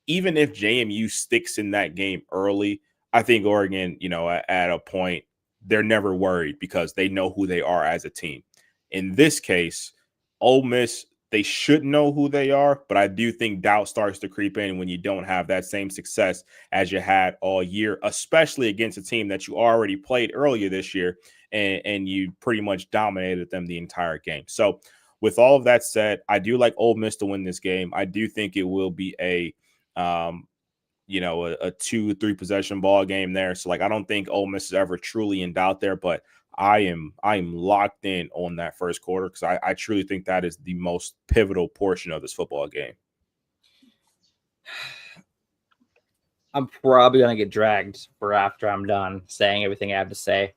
B: even if JMU sticks in that game early, I think Oregon, at a point, they're never worried because they know who they are as a team. In this case, Ole Miss, they should know who they are, but I do think doubt starts to creep in when you don't have that same success as you had all year, especially against a team that you already played earlier this year and you pretty much dominated them the entire game. So with all of that said, I do like Ole Miss to win this game. I do think it will be a 2-3 possession ball game there. So I don't think Ole Miss is ever truly in doubt there, but I am locked in on that first quarter because I truly think that is the most pivotal portion of this football game.
C: I'm probably going to get dragged for after I'm done saying everything I have to say.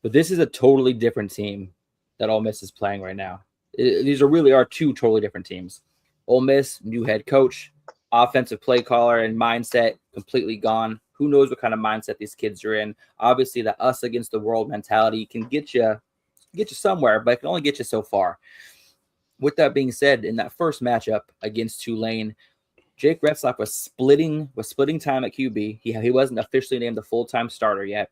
C: But this is a totally different team that Ole Miss is playing right now. These are two totally different teams. Ole Miss, new head coach, offensive play caller and mindset completely gone. Who knows what kind of mindset these kids are in? Obviously, the us against the world mentality can get you somewhere, but it can only get you so far. With that being said, in that first matchup against Tulane, Jake Retzlaff was splitting time at QB. He wasn't officially named the full-time starter yet.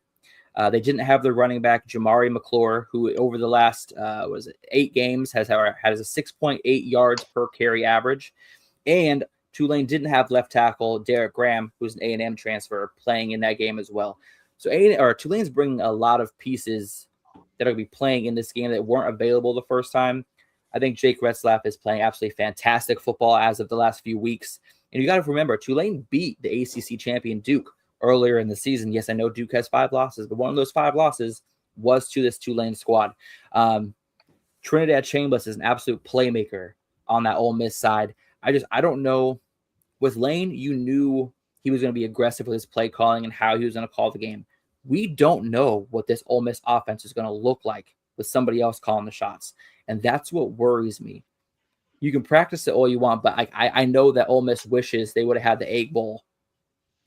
C: They didn't have their running back, Jamari McClure, who over the last 8 games has a 6.8 yards per carry average. And Tulane didn't have left tackle Derek Graham, who's an A&M transfer, playing in that game as well. So Tulane's bringing a lot of pieces that are going to be playing in this game that weren't available the first time. I think Jake Retzlaff is playing absolutely fantastic football as of the last few weeks. And you got to remember, Tulane beat the ACC champion Duke earlier in the season. Yes, I know Duke has 5 losses, but one of those 5 losses was to this Tulane squad. Trinidad Chambliss is an absolute playmaker on that Ole Miss side. I don't know. With Lane, you knew he was going to be aggressive with his play calling and how he was going to call the game. We don't know what this Ole Miss offense is going to look like with somebody else calling the shots. And that's what worries me. You can practice it all you want, but I know that Ole Miss wishes they would have had the Egg Bowl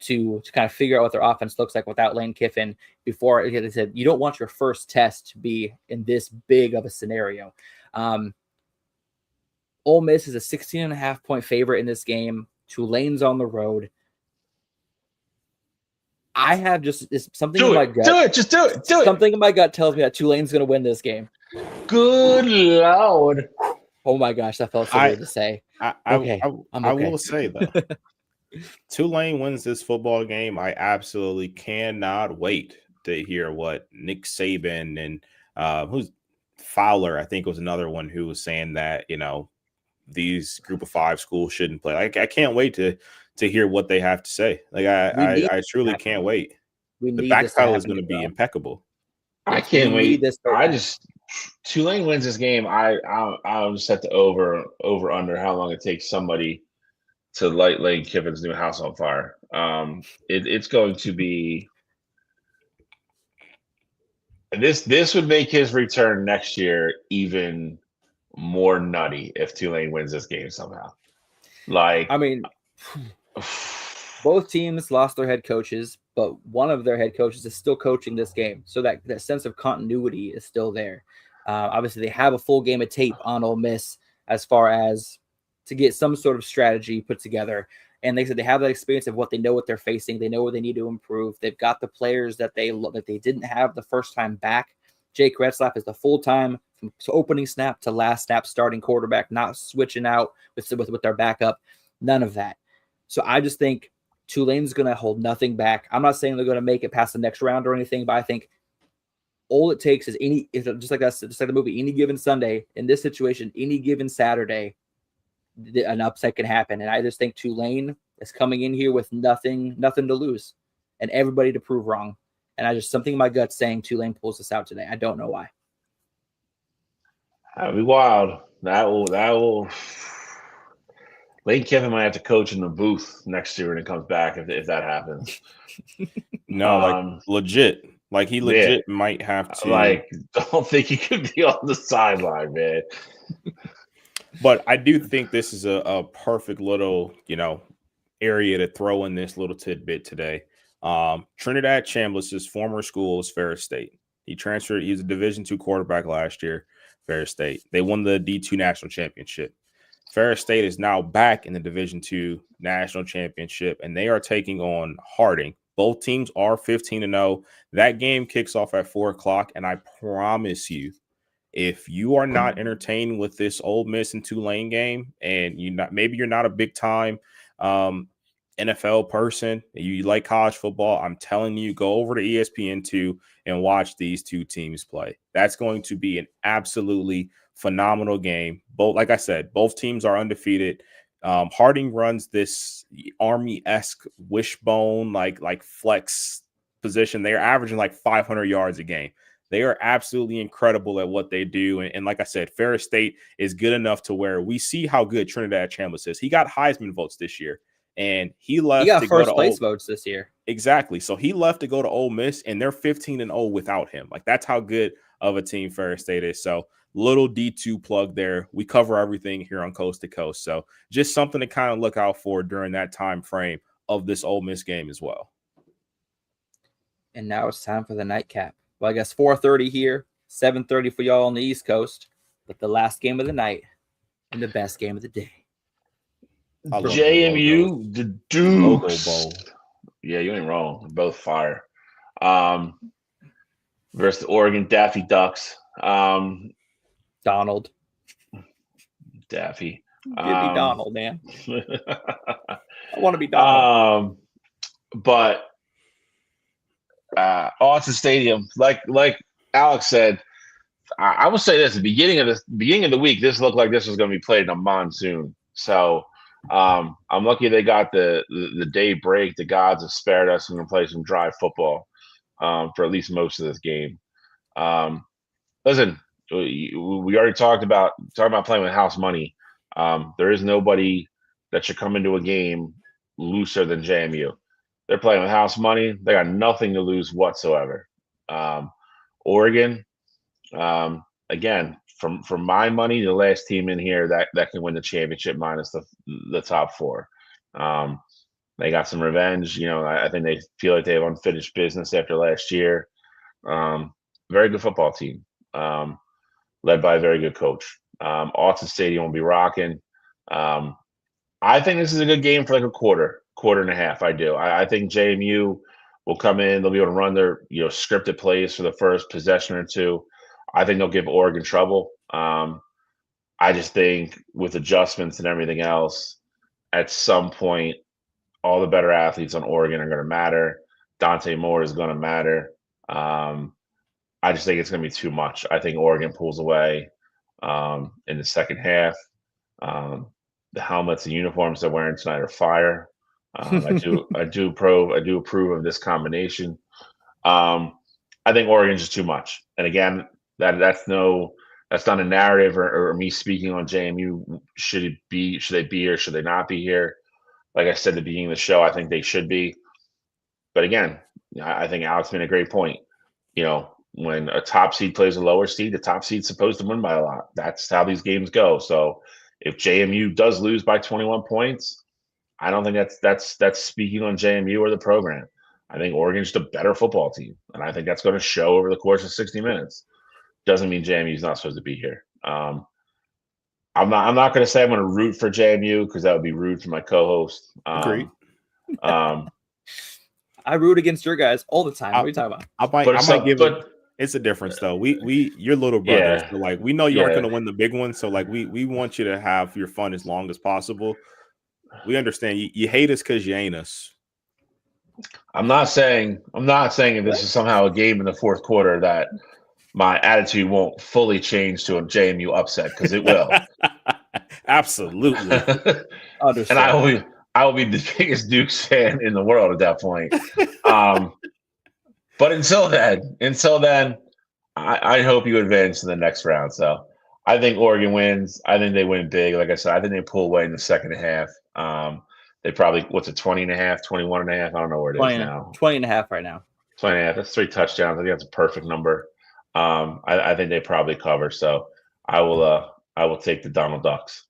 C: to kind of figure out what their offense looks like without Lane Kiffin before. They said you don't want your first test to be in this big of a scenario. Ole Miss is a 16.5-point favorite in this game. Tulane's on the road. I have just something in my gut.
A: Do it. Just do it. Do it.
C: Something in my gut tells me that Tulane's going to win this game.
A: Good Lord.
C: Oh my gosh, that felt so weird to say.
B: I will say though, Tulane wins this football game. I absolutely cannot wait to hear what Nick Saban and who's Fowler, I think, was another one who was saying that these group of 5 schools shouldn't play. I can't wait to hear what they have to say. I truly can't wait. The back pedal is going to be impeccable.
A: I can't wait. Tulane wins this game. I'll just set the over under how long it takes somebody to light Lane Kiffin's new house on fire. It's going to be. This would make his return next year even more nutty if Tulane wins this game somehow.
C: Both teams lost their head coaches, but one of their head coaches is still coaching this game. So that sense of continuity is still there. Obviously, they have a full game of tape on Ole Miss as far as to get some sort of strategy put together. And they said they have that experience of what they know what they're facing. They know where they need to improve. They've got the players that they didn't have the first time back. Jake Retzlaff is the full-time from opening snap to last snap starting quarterback, not switching out with their backup. None of that. So I just think Tulane's going to hold nothing back. I'm not saying they're going to make it past the next round or anything, but I think all it takes is just like the movie, any given Sunday. In this situation, any given Saturday, an upset can happen. And I just think Tulane is coming in here with nothing to lose and everybody to prove wrong. And I just something in my gut saying Tulane pulls this out today. I don't know why.
A: That'd be wild. That will. Lane Kiffin might have to coach in the booth next year when it comes back if that happens.
B: No, legit. Like he legit might have to.
A: Like, don't think he could be on the sideline, man.
B: But I do think this is a perfect little, area to throw in this little tidbit today. Trinidad Chambliss' former school is Ferris State. He transferred. He was a Division II quarterback last year. Ferris State. They won the D2 national championship. Ferris State is now back in the Division II national championship, and they are taking on Harding. Both teams are 15-0. That game kicks off at 4:00, and I promise you, if you are not entertained with this Ole Miss and Tulane game, and you're not a big time NFL person, you like college football, I'm telling you, go over to ESPN2 and watch these two teams play. That's going to be an absolutely phenomenal game. Both, like I said, both teams are undefeated. Harding runs this Army-esque wishbone, like flex position. They are averaging like 500 yards a game. They are absolutely incredible at what they do. And like I said, Ferris State is good enough to where we see how good Trinidad Chambliss is. He got Heisman votes this year, and he left.
C: He got first place votes this year.
B: Exactly. So he left to go to Ole Miss, and they're 15-0 without him. Like, that's how good of a team Ferris State is. So little D2 plug there. We cover everything here on Coast to Coast. So just something to kind of look out for during that time frame of this Ole Miss game as well.
C: And now it's time for the nightcap. Well, I guess 4:30 here, 7:30 for y'all on the East Coast, but the last game of the night and the best game of the day.
A: JMU, the Dukes. Yeah, you ain't wrong. Both fire. Versus the Oregon Daffy Ducks.
C: Donald.
A: Daffy.
C: Give me Donald, man. I want to be Donald.
A: But Austin Stadium, like Alex said, I would say this: the beginning of the week, this looked like this was going to be played in a monsoon. So I'm lucky they got the day break. The gods have spared us and going to play some dry football for at least most of this game. Listen, we already talked about playing with house money. There is nobody that should come into a game looser than JMU. They're playing with house money. They got nothing to lose whatsoever. Oregon, again, from my money, the last team in here that can win the championship minus the top four. They got some revenge. I think they feel like they have unfinished business after last year. Very good football team, led by a very good coach. Austin Stadium will be rocking. I think this is a good game for like a quarter and a half. I do. I think JMU will come in. They'll be able to run their scripted plays for the first possession or two. I think they'll give Oregon trouble. I just think with adjustments and everything else, at some point, all the better athletes on Oregon are going to matter. Dante Moore is going to matter. I just think it's going to be too much. I think Oregon pulls away in the second half. The helmets and uniforms they're wearing tonight are fire. I do approve of this combination. I think Oregon's just too much. And again, that's not a narrative or me speaking on JMU. Should they be here? Should they not be here? Like I said at the beginning of the show, I think they should be. But again, I think Alex made a great point. When a top seed plays a lower seed, the top seed's supposed to win by a lot. That's how these games go. So if JMU does lose by 21 points, I don't think that's speaking on JMU or the program. I think Oregon's just a better football team, and I think that's going to show over the course of 60 minutes. Doesn't mean JMU's not supposed to be here. I'm not going to say I'm going to root for JMU because that would be rude for my co-host.
B: Agreed.
C: I root against your guys all the time. What are you talking about?
B: I might give it. It's a difference though. You're little brothers. Yeah. So we know you aren't going to win the big one. So we want you to have your fun as long as possible. We understand you hate us because you ain't us.
A: I'm not saying if this is somehow a game in the fourth quarter that my attitude won't fully change to a JMU upset, because it will.
B: Absolutely.
A: And I will be the biggest Dukes fan in the world at that point. But until then, I hope you advance to the next round. So I think Oregon wins. I think they win big. Like I said, I think they pull away in the second half. They probably, 20.5, 21.5? I don't know where it is now.
C: 20.5 right now.
A: 20.5. That's 3 touchdowns. I think that's a perfect number. I think they probably cover. So I will take the Donald Ducks.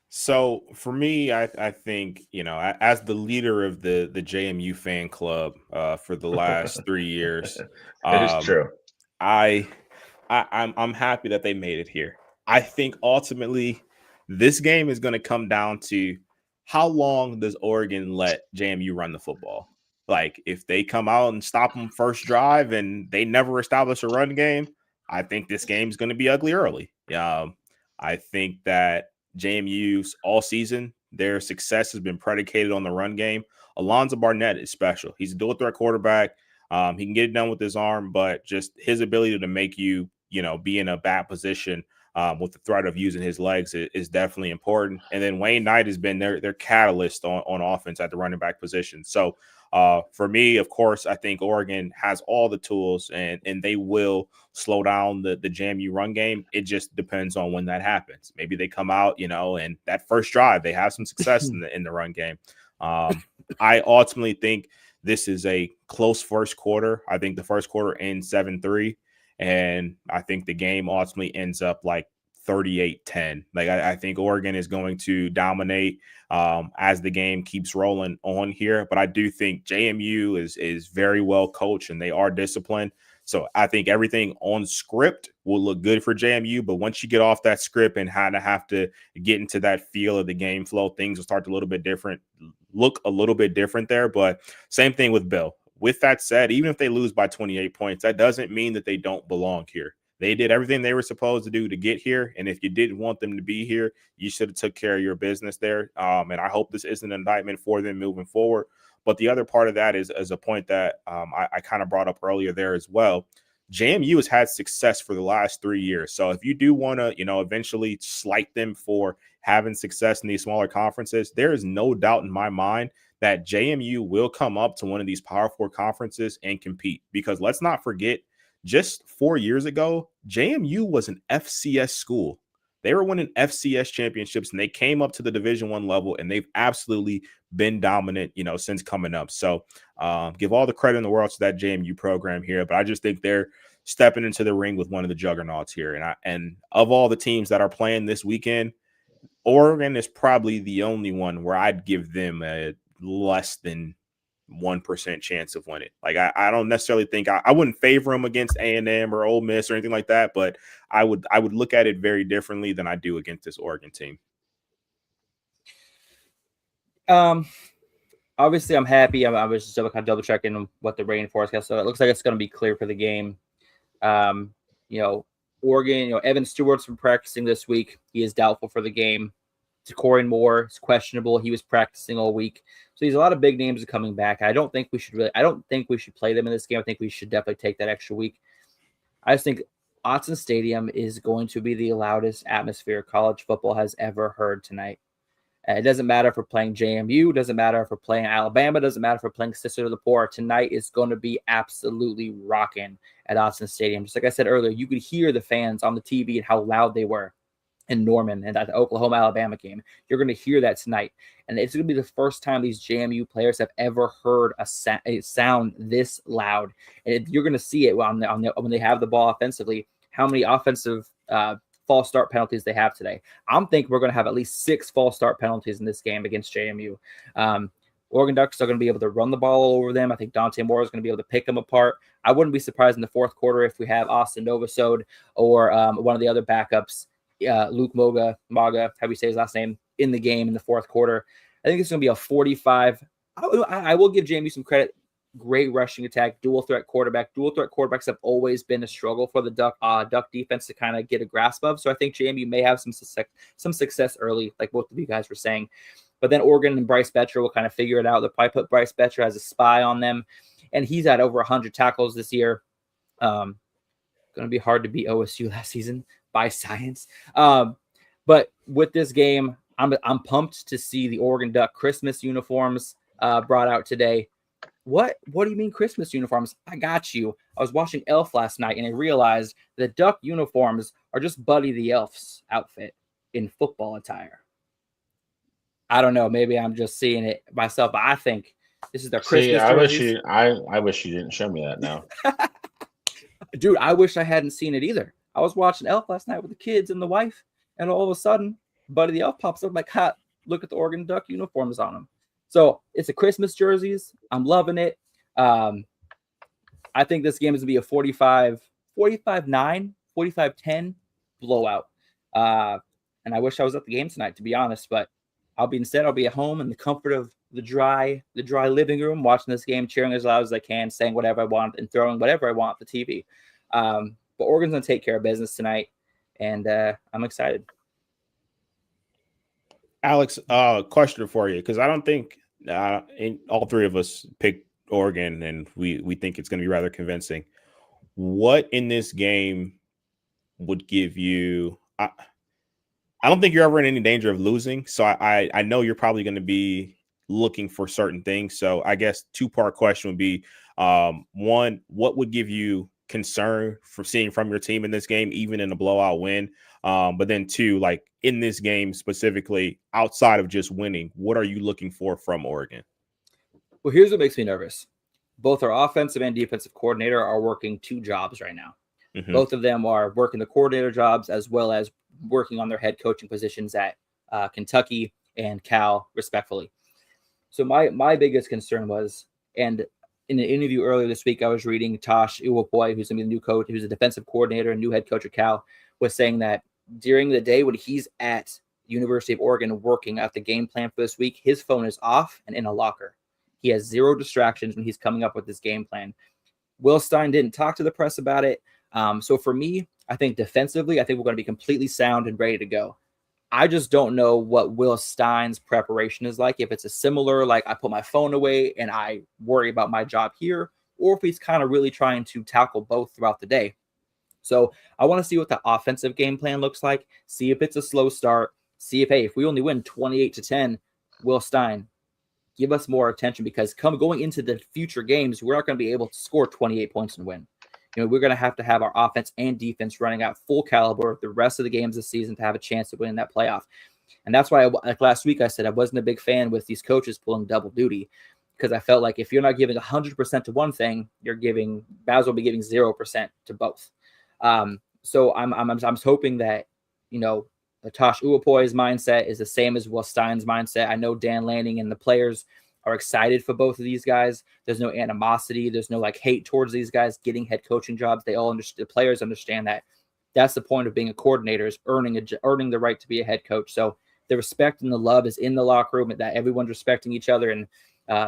B: So for me, I think, as the leader of the JMU fan club for the last 3 years,
A: It is true.
B: I'm happy that they made it here. I think ultimately this game is going to come down to how long does Oregon let JMU run the football? Like, if they come out and stop them first drive and they never establish a run game, I think this game is going to be ugly early. I think that JMU's all season, their success has been predicated on the run game. Alonzo Barnett is special. He's a dual threat quarterback. He can get it done with his arm, but just his ability to make you, be in a bad position with the threat of using his legs is definitely important. And then Wayne Knight has been their catalyst on offense at the running back position. So for me, of course, I think Oregon has all the tools and they will slow down the JMU run game. It just depends on when that happens. Maybe they come out, and that first drive, they have some success in the run game. I ultimately think this is a close first quarter. I think the first quarter ends 7-3, and I think the game ultimately ends up like 38-10. Like I think Oregon is going to dominate as the game keeps rolling on here. But I do think JMU is very well coached and they are disciplined. So I think everything on script will look good for JMU. But once you get off that script and kind of have to get into that feel of the game flow, things will start look a little bit different there. But same thing with Bill. With that said, even if they lose by 28 points, that doesn't mean that they don't belong here. They did everything they were supposed to do to get here. And if you didn't want them to be here, you should have took care of your business there. And I hope this isn't an indictment for them moving forward. But the other part of that is a point that I kind of brought up earlier there as well. JMU has had success for the last 3 years. So if you do want to, eventually slight them for having success in these smaller conferences, there is no doubt in my mind that JMU will come up to one of these Power 4 conferences and compete. Because let's not forget, just 4 years ago, JMU was an FCS school. They were winning FCS championships and they came up to the Division I level, and they've absolutely been dominant, since coming up. So give all the credit in the world to that JMU program here. But I just think they're stepping into the ring with one of the juggernauts here. And of all the teams that are playing this weekend, Oregon is probably the only one where I'd give them a less than 1% chance of winning. Like I don't necessarily think I wouldn't favor them against A&M or Ole Miss or anything like that, but I would look at it very differently than I do against this Oregon team.
C: Obviously I'm happy. I was just kind of double checking what the rain forecast. So it looks like it's going to be clear for the game. Oregon, Evan Stewart's been practicing this week. He is doubtful for the game. Corey Moore is questionable. He was practicing all week. So there's a lot of big names coming back. I don't think we should play them in this game. I think we should definitely take that extra week. I just think Autzen Stadium is going to be the loudest atmosphere college football has ever heard tonight. It doesn't matter if we're playing JMU. It doesn't matter if we're playing Alabama. It doesn't matter if we're playing Sister of the Poor. Tonight is going to be absolutely rocking at Autzen Stadium. Just like I said earlier, you could hear the fans on the TV and how loud they were in Norman and at the Oklahoma-Alabama game. You're going to hear that tonight. And it's going to be the first time these JMU players have ever heard a sound this loud. And you're going to see it when they have the ball offensively, how many offensive false start penalties they have today. I'm thinking we're going to have at least 6 false start penalties in this game against JMU. Oregon Ducks are going to be able to run the ball all over them. I think Dante Moore is going to be able to pick them apart. I wouldn't be surprised in the fourth quarter if we have Austin Novosad or one of the other backups, Luke Maga, how do you say his last name, in the game in the fourth quarter. I think it's going to be a 45. I will give JMU some credit. Great rushing attack, dual threat quarterback. Dual threat quarterbacks have always been a struggle for the Duck defense to kind of get a grasp of. So I think JMU may have some success early, like both of you guys were saying. But then Oregon and Bryce Betcher will kind of figure it out. They'll probably put Bryce Betcher as a spy on them, and he's had over 100 tackles this year. Going to be hard to beat OSU last season by science. But with this game, I'm pumped to see the Oregon Duck Christmas uniforms brought out today. What do you mean Christmas uniforms? I got you. I was watching Elf last night and I realized that Duck uniforms are just Buddy the Elf's outfit in football attire. I don't know. Maybe I'm just seeing it myself, but I think This is their
A: See,
C: Christmas jerseys.
A: I wish you didn't show me that now.
C: Dude, I wish I hadn't seen it either. I was watching Elf last night with the kids and the wife, and all of a sudden, Buddy the Elf pops up. I'm like, ha, look at the Oregon Duck uniforms on them. So it's a Christmas jerseys. I'm loving it. I think this game is going to be a 45-9, 45-10 blowout. And I wish I was at the game tonight, to be honest, but I'll be at home in the comfort of the dry living room, watching this game, cheering as loud as I can, saying whatever I want and throwing whatever I want at the TV. But Oregon's going to take care of business tonight, and I'm excited.
B: Alex, question for you, because I don't think all three of us picked Oregon, and we think it's going to be rather convincing. What in this game would give you? I don't think you're ever in any danger of losing, so I know you're probably going to be looking for certain things. So I guess two-part question would be, one, what would give you concern for seeing from your team in this game, even in a blowout win? But then two, like in this game specifically, outside of just winning, what are you looking for from Oregon?
C: Well, here's what makes me nervous. Both our offensive and defensive coordinator are working two jobs right now. Mm-hmm. Both of them are working the coordinator jobs as well as working on their head coaching positions at Kentucky and Cal, respectfully. So my biggest concern was, and in an interview earlier this week, I was reading Tosh Iwapoi, who's going to be the new coach, who's a defensive coordinator and new head coach at Cal, was saying that during the day when he's at University of Oregon working out the game plan for this week, his phone is off and in a locker. He has zero distractions when he's coming up with this game plan. Will Stein didn't talk to the press about it. So for me, I think defensively, I think we're going to be completely sound and ready to go. I just don't know what Will Stein's preparation is like. If it's a similar, like I put my phone away and I worry about my job here, or if he's kind of really trying to tackle both throughout the day. So I want to see what the offensive game plan looks like. See if it's a slow start. See if, hey, if we only win 28-10, Will Stein, give us more attention, because going into the future games, we're not going to be able to score 28 points and win. We're going to have our offense and defense running at full caliber the rest of the games this season to have a chance to win in that playoff. And that's why, like last week, I said I wasn't a big fan with these coaches pulling double duty, because I felt like if you're not giving 100% to one thing, Baz will be giving 0% to both. So I'm hoping that, Tosh Uapoi's mindset is the same as Will Stein's mindset. I know Dan Lanning and the players are excited for both of these guys. There's no animosity. There's no hate towards these guys getting head coaching jobs. They all understand. The players understand that that's the point of being a coordinator, is earning the right to be a head coach. So the respect and the love is in the locker room, that everyone's respecting each other and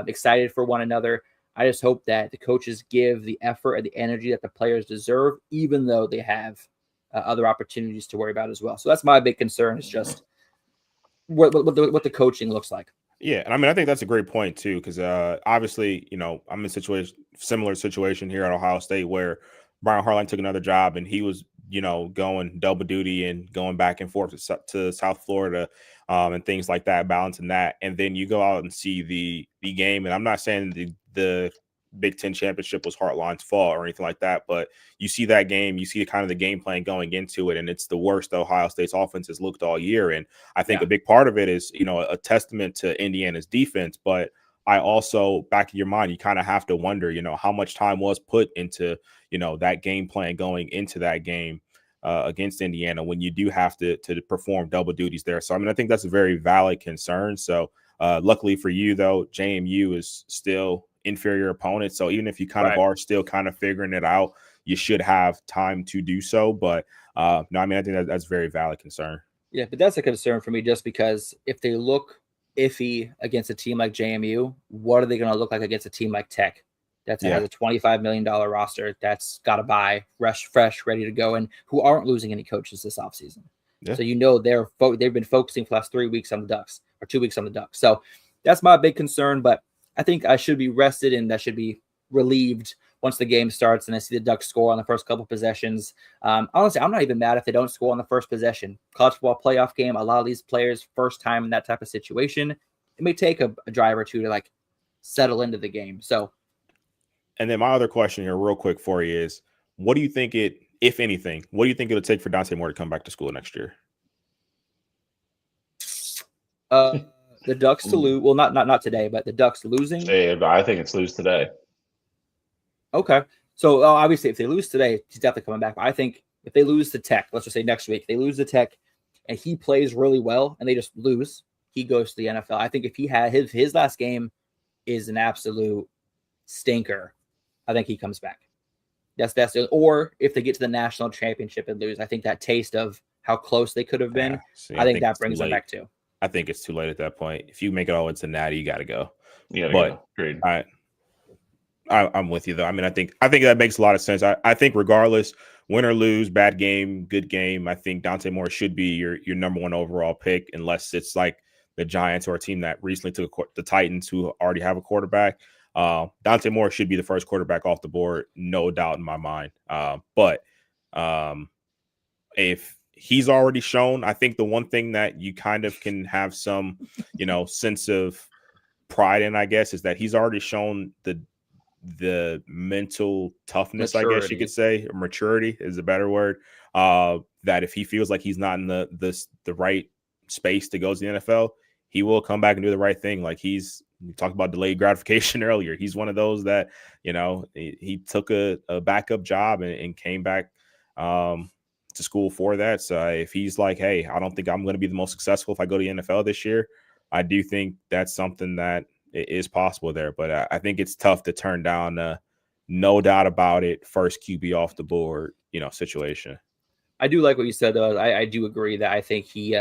C: excited for one another. I just hope that the coaches give the effort and the energy that the players deserve, even though they have other opportunities to worry about as well. So that's my big concern, is just what the coaching looks like.
B: Yeah, and I think that's a great point too, because obviously, I'm in a similar situation here at Ohio State where Brian Hartline took another job and he was, going double duty and going back and forth to South Florida and things like that, balancing that, and then you go out and see the game. And I'm not saying the Big Ten championship was Hartline's fault or anything like that, but you see that game, you see kind of the game plan going into it, and it's the worst Ohio State's offense has looked all year. And I think a big part of it is, a testament to Indiana's defense, but I also, back in your mind, you kind of have to wonder, how much time was put into, that game plan going into that game against Indiana, when you do have to perform double duties there. So, I think that's a very valid concern. So luckily for you, though, JMU is still inferior opponent. So even if you kind of are still kind of figuring it out, you should have time to do so. But I think that's a very valid concern.
C: Yeah, but that's a concern for me, just because if they look iffy against a team like JMU, what are they going to look like against a team like Tech that has a $25 million roster that's got to buy fresh, ready to go, and who aren't losing any coaches this offseason? Yeah. So they've been focusing for the last 3 weeks on the Ducks, or 2 weeks on the Ducks. So that's my big concern, but I think I should be rested and I should be relieved once the game starts and I see the Ducks score on the first couple possessions. Honestly, I'm not even mad if they don't score on the first possession. College football playoff game, a lot of these players, first time in that type of situation, it may take a drive or two to settle into the game. So,
B: and then my other question here real quick for you is, what do you think if anything, what do you think it'll take for Dante Moore to come back to school next year?
C: The Ducks to lose. Well, not today, but the Ducks losing.
A: I think it's lose today.
C: Okay. So obviously, if they lose today, he's definitely coming back. But I think if they lose to Tech, let's just say next week, they lose to Tech, and he plays really well, and they just lose, he goes to the NFL. I think if he had his last game is an absolute stinker, I think he comes back. That's it. Or if they get to the national championship and lose, I think that taste of how close they could have been, I think that brings them back too.
B: I think it's too late at that point. If you make it all into Natty, you got to go.
A: Yeah,
B: but
A: great.
B: I'm with you though. I mean, I think that makes a lot of sense. I think regardless, win or lose, bad game, good game, I think Dante Moore should be your number one overall pick, unless it's like the Giants or a team that recently took the Titans, who already have a quarterback. Dante Moore should be the first quarterback off the board, no doubt in my mind. But if he's already shown, I think the one thing that you kind of can have some, sense of pride in, I guess, is that he's already shown the mental toughness, maturity. I guess you could say, or maturity is a better word. That if he feels like he's not in the right space to go to the NFL, he will come back and do the right thing. Like we talked about delayed gratification earlier. He's one of those that, he took a backup job and came back to school for that. So if he's like, hey, I don't think I'm going to be the most successful if I go to the NFL this year, I do think that's something that is possible there. But I think it's tough to turn down no doubt about it, first QB off the board, situation.
C: I do like what you said, though. I do agree that I think he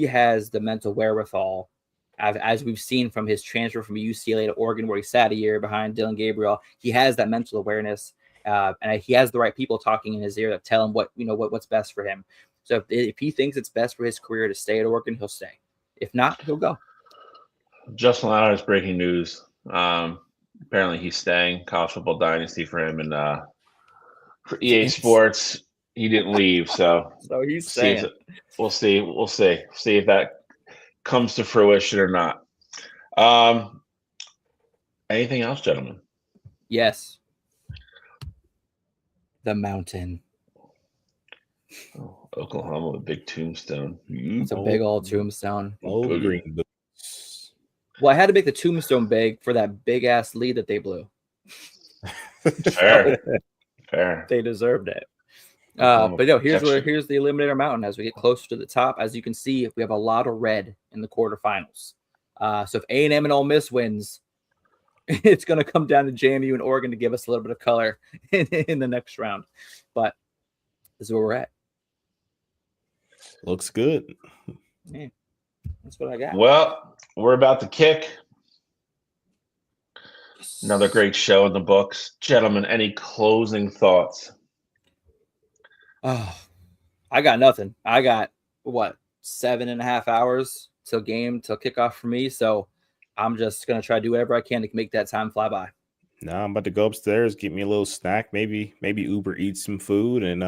C: has the mental wherewithal, as we've seen from his transfer from UCLA to Oregon, where he sat a year behind Dillon Gabriel. He has that mental awareness, and he has the right people talking in his ear that tell him what's best for him. So if he thinks it's best for his career to stay at Oregon, he'll stay. If not, he'll go.
A: Justin Lauder's breaking news. Apparently he's staying. College Football Dynasty for him, and for EA Sports, he didn't leave. So
C: he's staying.
A: We'll see. We'll see if that comes to fruition or not. Anything else, gentlemen?
C: Yes. The mountain.
A: Oh, Oklahoma, a big tombstone.
C: It's a big old tombstone.
B: Old green boots.
C: Well, I had to make the tombstone big for that big ass lead that they blew.
A: Fair.
C: They deserved it. But no, here's the Eliminator Mountain as we get closer to the top. As you can see, we have a lot of red in the quarterfinals. So if A&M and Ole Miss wins, it's going to come down to JMU and Oregon to give us a little bit of color in the next round. But this is where we're at.
B: Looks good.
C: Yeah, that's what I got.
A: Well, we're about to kick. Another great show in the books. Gentlemen, any closing thoughts?
C: Oh, I got nothing. I got 7.5 hours till kickoff for me. So I'm just going to try to do whatever I can to make that time fly by.
B: No, I'm about to go upstairs, get me a little snack, maybe Uber eat some food, and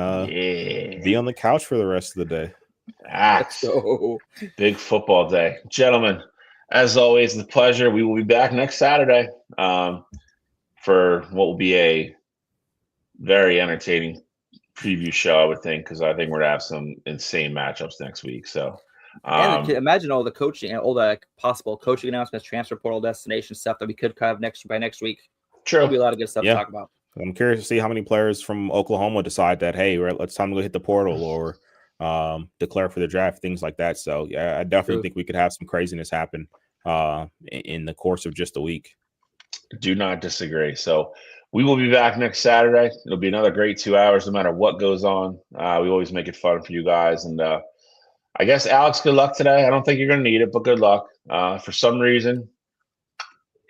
B: be on the couch for the rest of the day.
A: Big football day. Gentlemen, as always, the pleasure. We will be back next Saturday for what will be a very entertaining preview show, I would think, because I think we're going to have some insane matchups next week. So
C: imagine all the coaching and all the possible coaching announcements, transfer portal destination stuff that we could have by next week.
A: True.
C: There'll be a lot of good stuff to talk about.
B: I'm curious to see how many players from Oklahoma decide that, hey, it's time to go hit the portal or declare for the draft, things like that. So yeah, I definitely think we could have some craziness happen in the course of just a week.
A: Do not disagree. So we will be back next Saturday. It'll be another great 2 hours, no matter what goes on. We always make it fun for you guys. And I guess, Alex, good luck today. I don't think you're going to need it, but good luck. For some reason,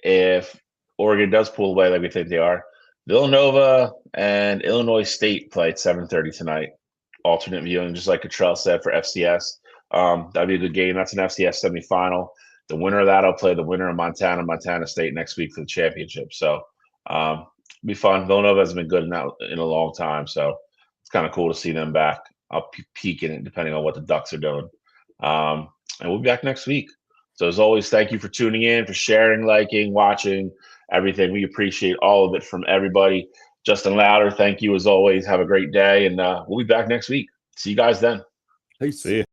A: if Oregon does pull away like we think they are, Villanova and Illinois State play at 7:30 tonight. Alternate viewing, just like Cottrell said, for FCS. That'd be a good game. That's an FCS semifinal. The winner of that will play the winner of Montana State next week for the championship. So it'll be fun. Villanova hasn't been good in a long time, so it's kind of cool to see them back. I'll peek in it depending on what the Ducks are doing. And we'll be back next week. So as always, thank you for tuning in, for sharing, liking, watching, everything. We appreciate all of it from everybody. Justin Louder, thank you as always. Have a great day, and we'll be back next week. See you guys then.
C: Peace.
B: See you.